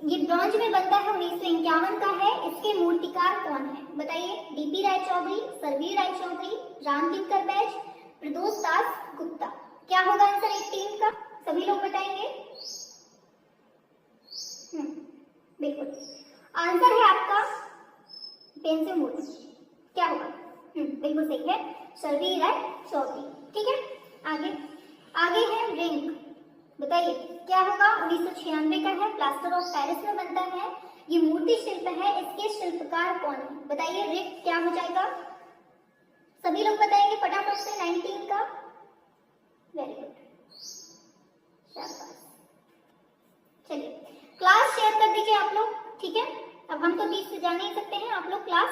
ये ब्रॉन्ज में बनता है, 1951 का है, इसके मूर्तिकार कौन है? बताइए। डीपी राय चौधरी, सरवीर राय चौधरी, रामकिंकर बैज, प्रदोष दास गुप्ता। क्या होगा आंसर 18 का? सभी लोग बताएंगे। बिल्कुल आंसर है आपका पेंसिव मूड। क्या होगा? बिल्कुल सही है, सरवीर राय चौधरी। ठीक है, आगे आगे है रिंग, बताइए क्या होगा? 1996 का है, प्लास्टर ऑफ पेरिस में बनता है, ये मूर्ति शिल्प है, इसके शिल्पकार कौन है? बताइए। रिंग क्या हो जाएगा? सभी लोग बताएंगे फटाफट से। 19 का, वेरी गुड, शाबाश। चलिए क्लास शेयर कर दीजिए आप लोग। ठीक है, अब हम तो 20 से जा नहीं सकते हैं, आप लोग क्लास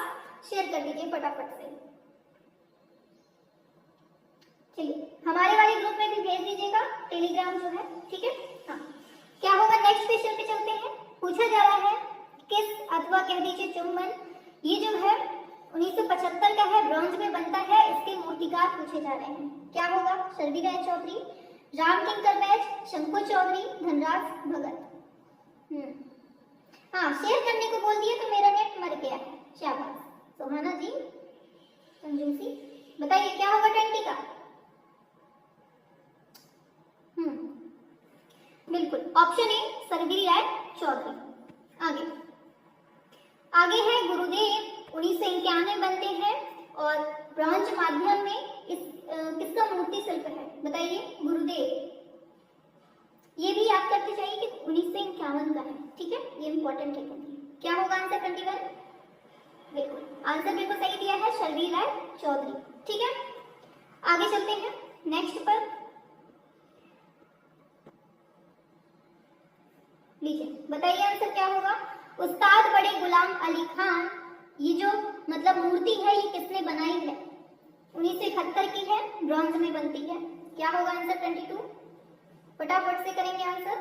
शेयर कर दीजिए फटाफट से। चलिए हमारे वाले ग्रुप में भी भेज दीजिएगा, टेलीग्राम जो है। ठीक है, हाँ क्या होगा? नेक्स्ट क्वेश्चन पे चलते हैं। पूछा जा रहा है किस अथवा कह दीजिए चुंबन, ये जो है 1975 का है, ब्रॉन्ज में बनता है, इसके मूर्तिकार पूछे जा रहे हैं। क्या होगा? सरवीर राय चौधरी, रामकिंकर बैज, शंकर चौधरी, धनराज भगत। हाँ शेयर करने को बोल दिए तो मेरा नेट मर गया है। शाबाश सुहाना जी, कंजूसी। बताइए क्या होगा 20 का? बिल्कुल ऑप्शन ए, सरवीर राय चौधरी। आगे आगे है गुरुदेव, 1991 बनते हैं और ब्रॉन्ज माध्यम में इस किसका मूर्ति शिल्प है? बताइए। गुरुदेव, ये भी याद करते जाइए कि 1951 का है। ठीक है, ये इंपॉर्टेंट है। क्या होगा आंसर 21? बिल्कुल आंसर बिल्कुल सही दिया है, सरवीर राय चौधरी। ठीक है, आगे चलते हैं नेक्स्ट पर। लीजिए बताइए आंसर क्या होगा? उस्ताद बड़े गुलाम अली खान, ये जो मतलब मूर्ति है ये किसने बनाई है? 1971 की है, ब्रॉन्ज में बनती है। क्या होगा आंसर 22? फटाफट से करेंगे आंसर।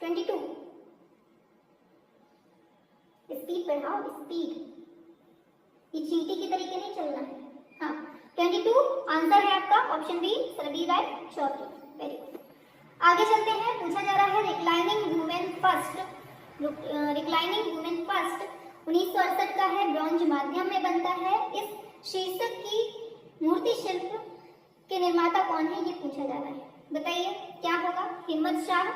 22, स्पीड बढ़ाओ, स्पीड, ये चींटी की तरीके नहीं चलना है। हाँ 22 आंसर है आपका, ऑप्शन बी, सरवीर राय चौधरी। वेरी गुड, आगे चलते हैं। पूछा जा रहा है reclining women first, reclining women first 1968 का है, ब्रॉन्ज माध्यम में बनता है, इस शीर्षक की मूर्ति शिल्प के निर्माता कौन है? ये पूछा जा रहा है। बताइए क्या होगा? हिम्मत शाह,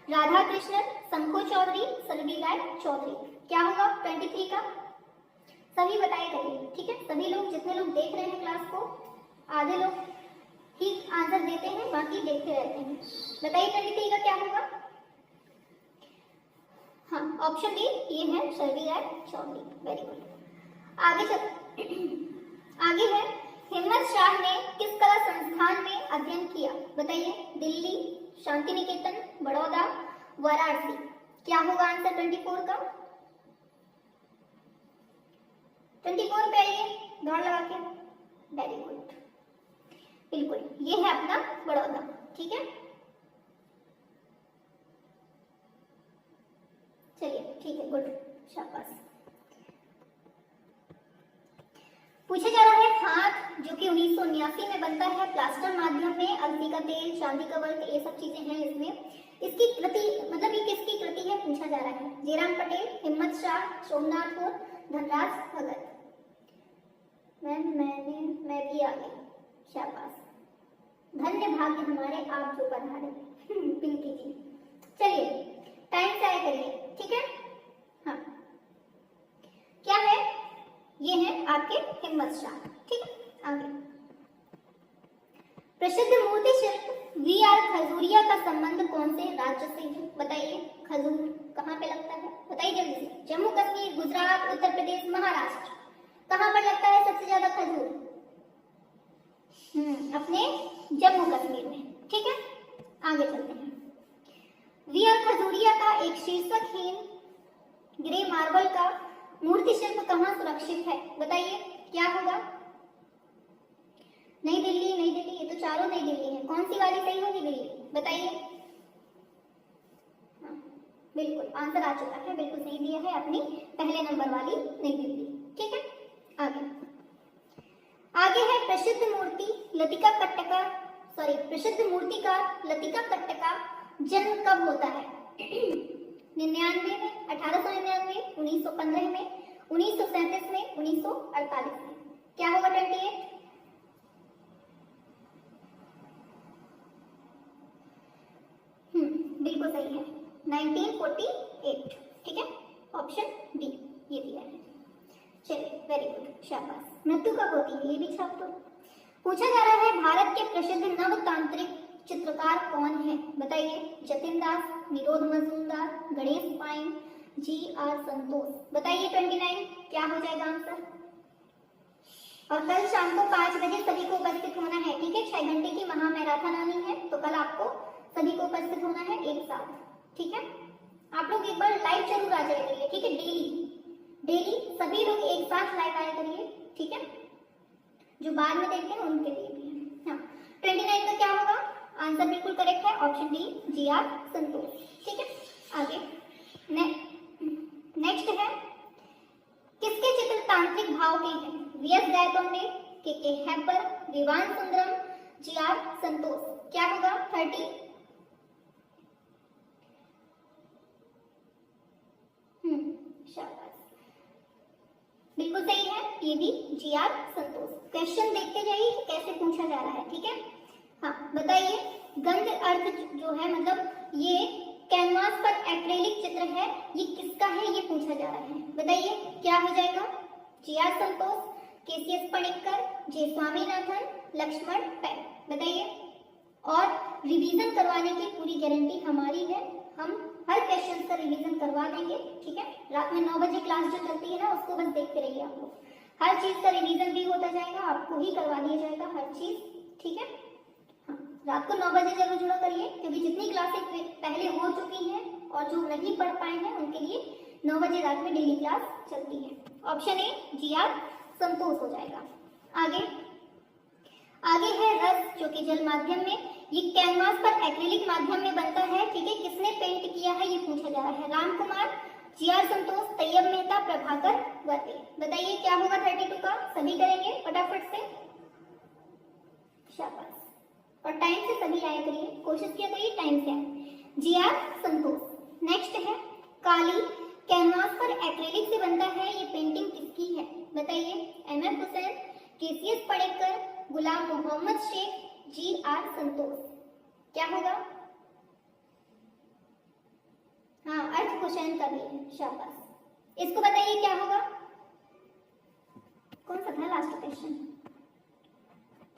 राधा कृष्णन, शंको चौधरी, सरवीर राय चौधरी। क्या होगा 23 का? सभी बताए करिए। ठीक है, सभी लोग, जितने लोग देख रहे हैं क्लास को, आधे लोग ही आंसर देते हैं, बाकी देखते रहते हैं। बताइए 23 का क्या होगा? हाँ ऑप्शन डी, ये है सरवीर राय चौधरी। वेरी गुड, आगे चल आगे है हिम्मत शाह ने किस कला संस्थान में अध्ययन किया? बताइए। दिल्ली, शांति निकेतन, बड़ौदा, वाराणसी। क्या होगा आंसर 24 का? 24 पे आइए दौड़ लगा के। वेरी गुड, बिल्कुल ये है अपना बड़ौदा। ठीक है, चलिए ठीक है, गुड, शाबाश। पूछा जा रहा है हाथ, जो कि 1989 में बनता है, प्लास्टर माध्यम में, अलसी का तेल, चांदी का वर्क, ये सब चीजें हैं इसमें। इसकी कृति मतलब ये किसकी कृति है पूछा जा रहा है? जयराम पटेल, हिम्मत शाह, सोमनाथपुर, धनराज भगत। मैं भी आ गई, शाबाश, धन्य भाग्य हमारे आप जो पधारे। पिंकी जी, चलिए टाइम से आया करिए। ठीक है, हाँ क्या है? ये है आपके हिम्मत शाह। ठीक है, आगे प्रसिद्ध मूर्ति शिल्प वी आर खजूरिया का संबंध कौन से राज्य से है? बताइए, खजूर कहाँ पे लगता है? बताइए जल्दी से। जम्मू कश्मीर, गुजरात, उत्तर प्रदेश, महाराष्ट्र, कहाँ पर लगता है सबसे ज्यादा खजूर? अपने जम्मू कश्मीर में। ठीक है, आगे चलते हैं। वी आर खजूरिया का एक शीर्षकहीन ग्रे मार्बल का मूर्ति शिल्प कहाँ सुरक्षित है? बताइए क्या होगा? नई दिल्ली, नई दिल्ली, ये तो चारों नई दिल्ली है। कौन सी वाली सही होगी? दिल्ली। बताइए। हाँ, बिल्कुल आंसर आ चुका है, बिल्कुल सही दिया है अपनी पहले नंबर वाली नई दिल्ली। ठीक है, आगे आगे है प्रसिद्ध मूर्ति लतिका कट्ट का प्रसिद्ध मूर्तिकार लतिका कट्ट का जन्म कब होता है? 99 में, 1899, 1915 में, 1937 में, 1948 में। क्या होगा? 28। बिल्कुल सही है, 1948। ठीक है, ऑप्शन डी ये दिया है। चलिए, वेरी गुड, शाबाश। मृत्यु कब होती है? ये भी छाप दो। पूछा जा रहा है भारत के प्रसिद्ध नवतांत्रिक चित्रकार कौन है? बताइए। जतिन दास, निरोध मजूमदार, गणेश पाइन, जी.आर. संतोष। बताइए 29 क्या हो जाएगा आंसर? और कल शाम को 5 बजे सभी को उपस्थित होना है। ठीक है, 6 घंटे की महा मैराथन आनी है, तो कल आपको सभी को उपस्थित होना है एक साथ। ठीक है, आप लोग एक बार लाइव जरूर आ जाया करिए। ठीक है, डेली सभी लोग एक साथ लाइव आया करिए। ठीक है, जो बाद में देखते हैं उनके लिए भी। हाँ, 29 का क्या होगा? आंसर बिल्कुल करेक्ट है, ऑप्शन डी, जी.आर. संतोष। ठीक है, आगे नेक्स्ट है किसके चित्र तांत्रिक भाव के हैं? वी.एस. गायतोंडे, के हैबर, विवान सुंदरम, जी.आर. संतोष। क्या होगा? 30। शाबाश, बिल्कुल सही है, ये भी जी.आर. संतोष। क्वेश्चन देखते जाइए कि कैसे पूछा जा रहा है। ठीक है, हाँ बताइए। गंध अर्थ जो है, मतलब ये कैनवास पर एक्रेलिक चित्र है, ये किसका है? ये पूछा जा रहा है। बताइए क्या हो जाएगा? जी.आर. संतोष, के.सी.एस. पणिक्कर, जे. स्वामीनाथन, लक्ष्मण पैन। बताइए। और रिवीजन करवाने की पूरी गारंटी हमारी है, हम हर क्वेश्चन का रिवीजन करवा देंगे। ठीक है, रात में 9 बजे क्लास जो चलती है ना, उसको बस देखते रहिए। आप लोग हर चीज का रिवीजन भी होता जाएगा, आपको ही करवा दिया जाएगा हर चीज। ठीक है, हाँ, रात को 9 बजे जरूर जुड़ा करिए, क्योंकि जितनी क्लासेस पहले हो चुकी हैं और जो नहीं पढ़ पाए हैं उनके लिए 9 बजे रात में डेली क्लास चलती है। Option A, G.R.. संतोष हो जाएगा। आगे है रस, जो कि जल माध्यम में, ये कैनवास पर एक्रिलिक माध्यम में बनता है। ठीक है, किसने पेंट किया है ये पूछा जा रहा है। राम कुमार, जी.आर. संतोष, तैयब मेहता, प्रभाकर वर्ते। बताइए क्या होगा 32 का? सभी करेंगे फटाफट से, शाबाश। और टाइम से सभी आया करिए, कोशिश किया करिए टाइम से आए। जी.आर. संतोष। नेक्स्ट है काली, कैनवास पर एक्रिलिक से बनता है, ये पेंटिंग किसकी है? बताइए। एम.एफ. हुसैन, के.सी.एस. पणिक्कर, गुलाम मोहम्मद शेख, जी.आर. संतोष। क्या होगा? हाँ, अर्थ क्वेश्चन का भी है, शाबाश। इसको बताइए क्या होगा? कौन सा था लास्ट क्वेश्चन?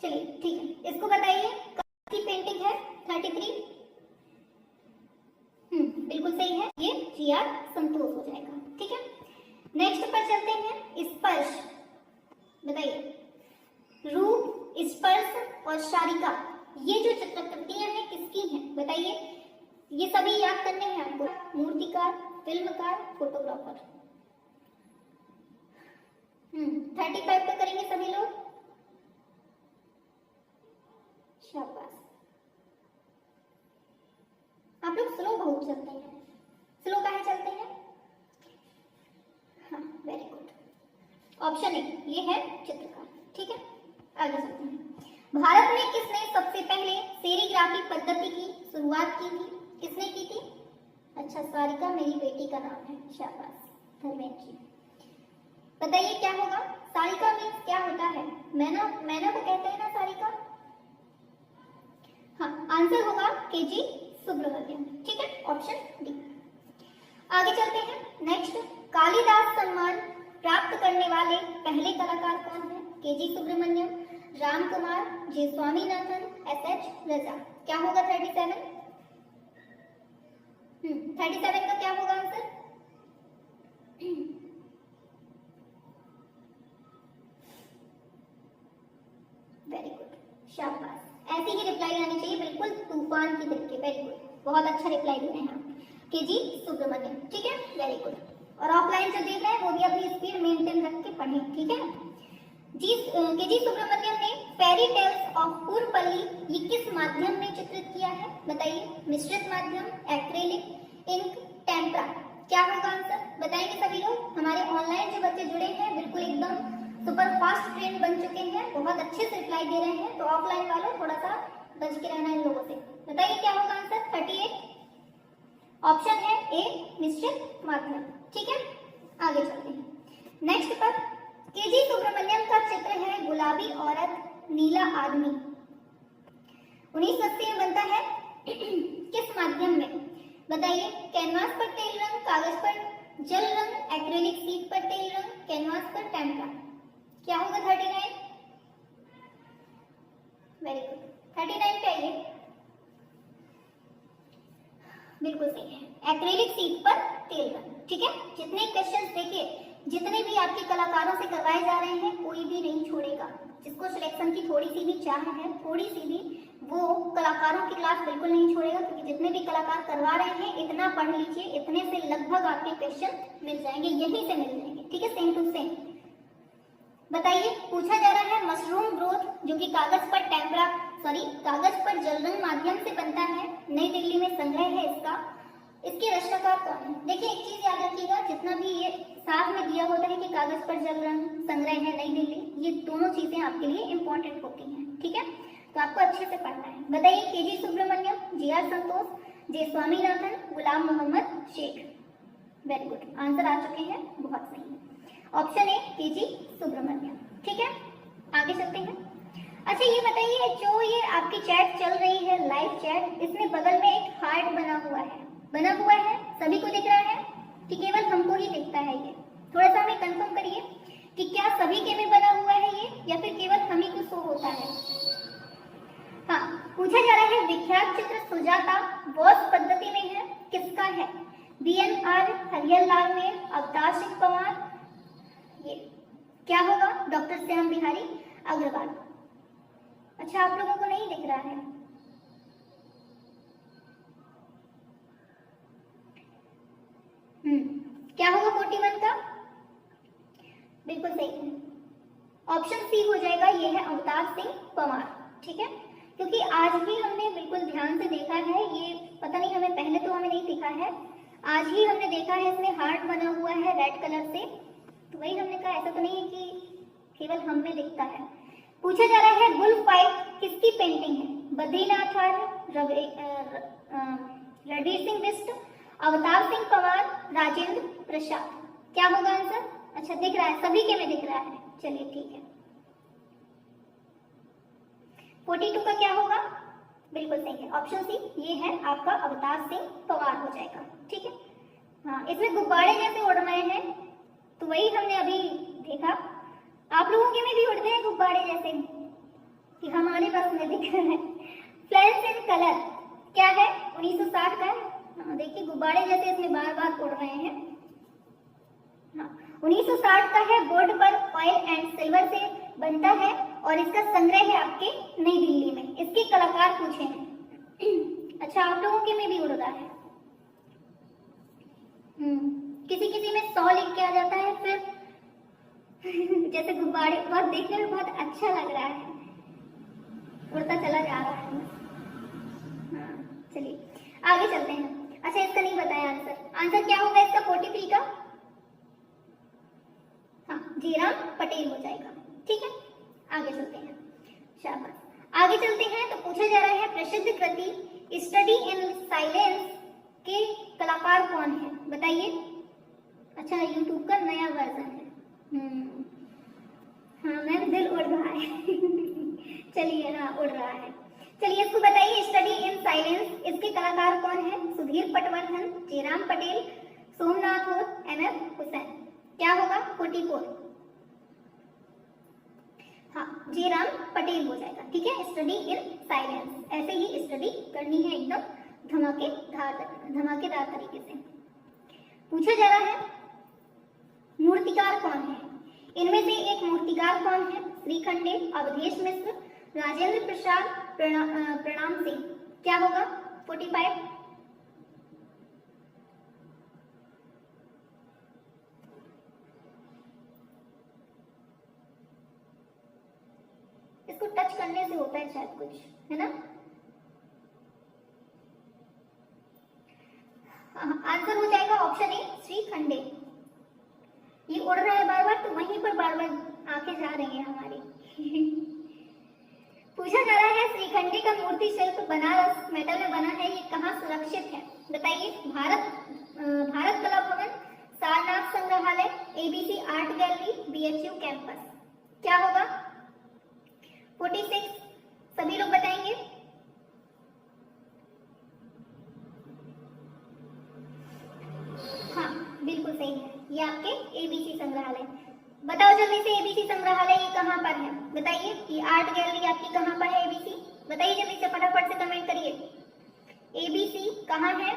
चलिए ठीक है, इसको बताइए किसकी पेंटिंग है? 33। बिल्कुल सही है, ये जी.आर. संतोष हो जाएगा। ठीक है, नेक्स्ट पर चलते हैं। स्पर्श, बताइए। रूप, स्पर्श और शारिका, ये जो चित्रकृतियां हैं किसकी हैं? बताइए। ये सभी याद करने हैं आपको। मूर्तिकार, फिल्मकार, फोटोग्राफर। 35 पे करेंगे सभी लोग, शाबाश। आप लोग स्लो बहुत चलते हैं, स्लो काहे चलते हैं? हाँ, वेरी गुड। ऑप्शन ए, ये है चित्रकार। ठीक है, आगे चलते हैं। भारत में किसने सबसे पहले सेरीग्राफी पद्धति की शुरुआत की थी? किसने की थी? अच्छा, सारिका मेरी बेटी का नाम है, शाबाश, धर्मेंद्र जी। बताइए क्या होगा? सारिका मीन्स क्या होता है? मैना को कहते हैं ना सारिका। हाँ, आंसर होगा के.जी. सुब्रमण्यम। ठीक है, ऑप्शन डी। आगे चलते हैं। नेक्स्ट, कालिदास सम्मान प्राप्त करने वाले पहले कलाकार कौन है? के.जी. सुब्रमण्यम, राम कुमार, जे. स्वामीनाथन, SH रजा। क्या होगा 37? 37 का क्या होगा आंसर? वेरी गुड, शाबाश। ऐसी ही रिप्लाई आनी चाहिए, बिल्कुल तूफान की तरीके। वेरी गुड, बहुत अच्छा रिप्लाई दे रहे हैं आप। केजी सुब्रमण्यम, ठीक है, वेरी गुड। और ऑफलाइन जो देख रहे हैं वो भी अपनी स्पीड मेंटेन रख के पढ़ें, ठीक है। केजी सुब्रमण्यम ने फेरी टेल्स ऑफ पूरपल्ली ये किस माध्यम में चित्रित किया है? बताइए। मिश्रित माध्यम, एक्रेलिक, इंक, टेम्परा। क्या होगा आंसर? बताएंगे सभी लोग। हमारे ऑनलाइन जो बच्चे जुड़े हैं बिल्कुल एकदम सुपर फास्ट ट्रेन बन चुके हैं, बहुत अच्छे से रिप्लाई दे रहे हैं। तो ऑफलाइन वालों थोड़ा सा बच के रहना इन लोगों से। बताइए क्या होगा आंसर? 38 ऑप्शन है ए, मिश्रित माध्यम, ठीक है। आगे चलते हैं नेक्स्ट पर। केजी सुब्रमण्यम का चित्र है गुलाबी औरत नीला आदमी, 1980 में बनता है किस माध्यम में? बताइए। कैनवास पर तेल रंग, कागज पर जल रंग, एक्रेलिक शीट पर तेल रंग, कैनवास पर टेम्परा। क्या होगा 39? वेरी गुड, 39 पे आइए। बिल्कुल सही है, एक्रेलिक शीट पर तेल रंग, ठीक है। जितने क्वेश्चंस देखिए, जितने भी आपके कलाकारों से करवाए जा रहे हैं, कोई भी नहीं छोड़ेगा। जिसको सिलेक्शन की थोड़ी सी भी चाह है, थोड़ी सी भी, वो कलाकारों की क्लास बिल्कुल नहीं छोड़ेगा। क्योंकि जितने भी कलाकार करवा रहे हैं, इतना पढ़ लीजिए, इतने से लगभग आपके क्वेश्चन मिल जाएंगे, यहीं से मिल जाएंगे, ठीक है, सेम टू सेम। बताइए, पूछा जा रहा है मशरूम ग्रोथ जो कि कागज पर कागज पर जल रंग माध्यम से बनता है, नई दिल्ली में संग्रह है इसका, इसके रचनाकार कौन है? देखिए एक चीज याद रखिएगा, जितना भी ये साथ में दिया होता है कि कागज पर जल रंग संग्रह है नई दिल्ली, ये दोनों चीजें आपके लिए इंपॉर्टेंट होती हैं, ठीक है। तो आपको अच्छे से पढ़ना है। बताइए, KG Subramanyan, GR Santosh, J Swaminathan, Gulam Mohammed Sheikh. Very good, answer आ चुके हैं, बहुत सही है। ऑप्शन ए केजी सुब्रमण्यम, ठीक है। आगे चलते हैं। अच्छा ये बताइए, जो ये आपकी चैट चल रही है, लाइव चैट, इसमें बगल में एक हार्ट बना हुआ है, सभी को दिख रहा है कि केवल हमको ही दिखता है? ये थोड़ा सा हमें कंफर्म करिए कि क्या सभी के में बना हुआ है ये, या फिर केवल हम ही को शो होता है? हाँ, पूछा जा रहा है विख्यात चित्र सुजाता बोस पद्धति में है, किसका है? BNR हरिहरलाल में, अवतार सिंह पवार, ये क्या होगा? डॉक्टर श्याम बिहारी अग्रवाल। अच्छा, आप लोगों को नहीं दिख रहा है? क्या होगा 41 का? बिल्कुल सही है, ऑप्शन सी हो जाएगा, ये है अवतार सिंह पवार, ठीक है। क्योंकि आज भी हमने बिल्कुल ध्यान से देखा है, ये पता नहीं हमें पहले तो हमें नहीं दिखा है, आज ही हमने देखा है इसमें हार्ट बना हुआ है रेड कलर से, तो वही हमने कहा, ऐसा तो नहीं है कि केवल हम में दिखता है। पूछा जा रहा है बुल फाइट किसकी पेंटिंग है? बद्रीनाथ आर्य, रणवीर सिंह बिष्ट, अवतार सिंह पवार, राजेंद्र प्रसाद। क्या होगा आंसर? अच्छा दिख रहा है, सभी के में दिख रहा है, चलिए ठीक है। 42 का क्या होगा? बिल्कुल सही है, ऑप्शन सी, ये है आपका अवतार सिंह पवार हो जाएगा, ठीक है। हाँ, इसमें गुब्बारे जैसे उड़ रहे हैं, तो वही हमने अभी देखा। आप लोगों के में भी उड़ते हैं गुब्बारे जैसे, कि हमारे पास में दिख रहा है। फ्लैश इन कलर क्या है? 1960 का है। हाँ, देखिए गुब्बारे जैसे इसमें बार बार उड़ रहे हैं। हाँ, 1960 का है, बोर्ड पर ऑयल एंड सिल्वर से बनता है और इसका संग्रह है आपके नई दिल्ली में। इसके कलाकार पूछे हैं। अच्छा, आप लोगों के में भी उड़ रहा है। किसी किसी में 100 लिख के आ जाता है, फिर जैसे गुब्बारे, बहुत देखने में बहुत अच्छा लग रहा है, उड़ता चला जा रहा है। हाँ, चलिए आगे चलते हैं। अच्छा, इसका नहीं बताया आंसर क्या होगा इसका 43 का? हाँ, जयराम पटेल हो जाएगा, ठीक है। आगे चलते हैं, शाबाश। आगे चलते हैं तो पूछा जा रहा है प्रसिद्ध कृति स्टडी इन साइलेंस के कलाकार कौन है? बताइए। अच्छा, यूट्यूब का नया वर्जन है। हाँ मैम, दिल उड़ रहा है। चलिए, हाँ उड़ रहा है। चलिए इसको बताइए, स्टडी इन साइलेंस, इसके कलाकार कौन है? सुधीर पटवर्धन, जयराम पटेल, सोमनाथ और MF हुसैन। क्या होगा 44? हाँ, जयराम पटेल हो जाएगा। ठीक है, स्टडी इन साइलेंस, ऐसे ही स्टडी करनी है एकदम धमाकेदार तरीके से। पूछा जा रहा है मूर्तिकार कौन है? इनमें से एक मूर्तिकार कौन है? श्रीखंडे, अवधेश मिश्र, राजेंद्र प्रसाद, प्रणाम सिंह। क्या होगा? 45। इसको टच करने से होता है शायद कुछ, है ना? आंसर हो जाएगा ऑप्शन ए, श्रीखंडे। ये उड़ रहा है बार बार, तो वहीं पर बार बार आंखें जा रही हैं हमारी। पूछा जा रहा है श्रीखंडे का मूर्ति शिल्प बनारस मेटल में बना है, ये कहाँ सुरक्षित है? बताइए। भारत कला भवन, सारनाथ संग्रहालय, ABC art gallery, BHU campus. क्या होगा? 46। सभी लोग बताएंगे। हाँ, बिल्कुल सही है, ये आपके एबीसी संग्रहालय। बताओ जल्दी से, एबीसी संग्रहालय ये कहाँ पर है? बताइए। ये आर्ट गैलरी आपकी कहाँ पर है? एबीसी बताइए जल्दी से, फटाफट से कमेंट करिए। एबीसी कहाँ है?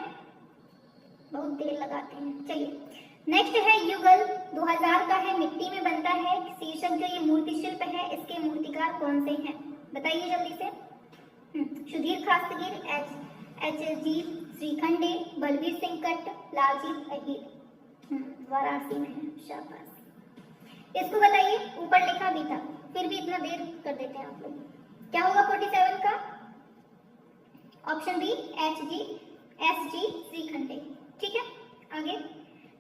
बहुत देर लगाते हैं। चलिए, नेक्स्ट है युगल, 2000 का है, मिट्टी में बनता है, शीर्षक जो ये मूर्ति शिल्प है, इसके मूर्तिकार कौन से हैं? बताइए जल्दी से। सुधीर खास्तगीर, एच जी श्रीखंडे, बलबीर सिंह कट्ट, लालजी अहीर। वाराणसी में है। शाबाश। इसको बताइए, ऊपर लिखा भी था, फिर भी इतना देर कर देते हैं आप लोग। क्या होगा 47 का? Option B, S G Shrikhande. ठीक है, आगे।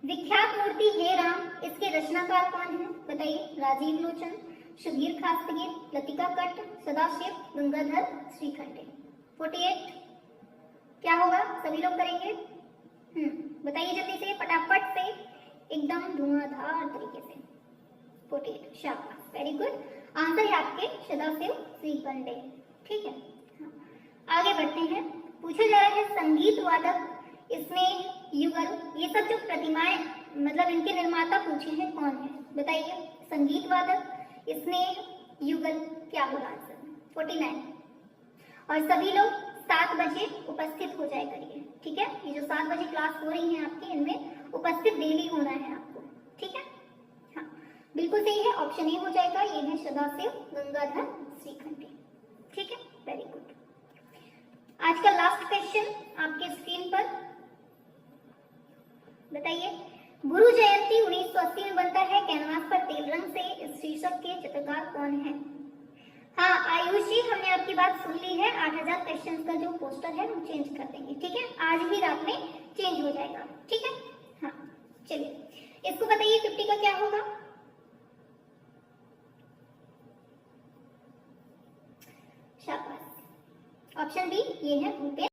विख्यात मूर्ति हे राम, इसके रचनाकार कौन है? बताइए। राजीव लोचन, सुधीर खास्तगीर, लतिका कट्ट, सदाशिव, गंगाधर श्रीखंडे। 48। क्या होगा? सभी लोग करेंगे। बताइए जल्दी से, फटाफट से, एकदम धुआंधार तरीके से। 48। शाबाश, वेरी गुड। आंसर है आपके सदाशिव श्रीखंडे। ठीक है, आगे बढ़ते हैं। पूछा जा रहा है संगीत वादक, इसमें युगल, ये सब जो प्रतिमाएं, मतलब इनके निर्माता पूछे हैं कौन है? बताइए। संगीत वादक, इसमें युगल, क्या होगा आंसर? 49। और सभी लोग 7 बजे उपस्थित हो जाए करिए। ठीक है, ये जो 7 बजे क्लास हो रही है आपकी, इनमें उपस्थित डेली होना है आपको। ठीक है, हाँ, बिल्कुल सही है, ऑप्शन ए हो जाएगा। ये है सदाशिव गंगाधर श्रीखंडे। ठीक है, वेरी गुड। आज का लास्ट क्वेश्चन आपके स्क्रीन पर, बताइए। गुरु जयंती 1980 में बनता है, कैनवास पर तेल रंग से, इस शीर्षक के चित्रकार कौन है? हाँ आयुष जी, हमने आपकी बात सुन ली है। 8000 क्वेश्चंस का जो पोस्टर है वो चेंज कर देंगे। ठीक है, आज ही रात में चेंज हो जाएगा। ठीक है, हाँ चलिए, इसको बताइए 50 का क्या होगा? शाबाश, ऑप्शन बी, ये है भूपेश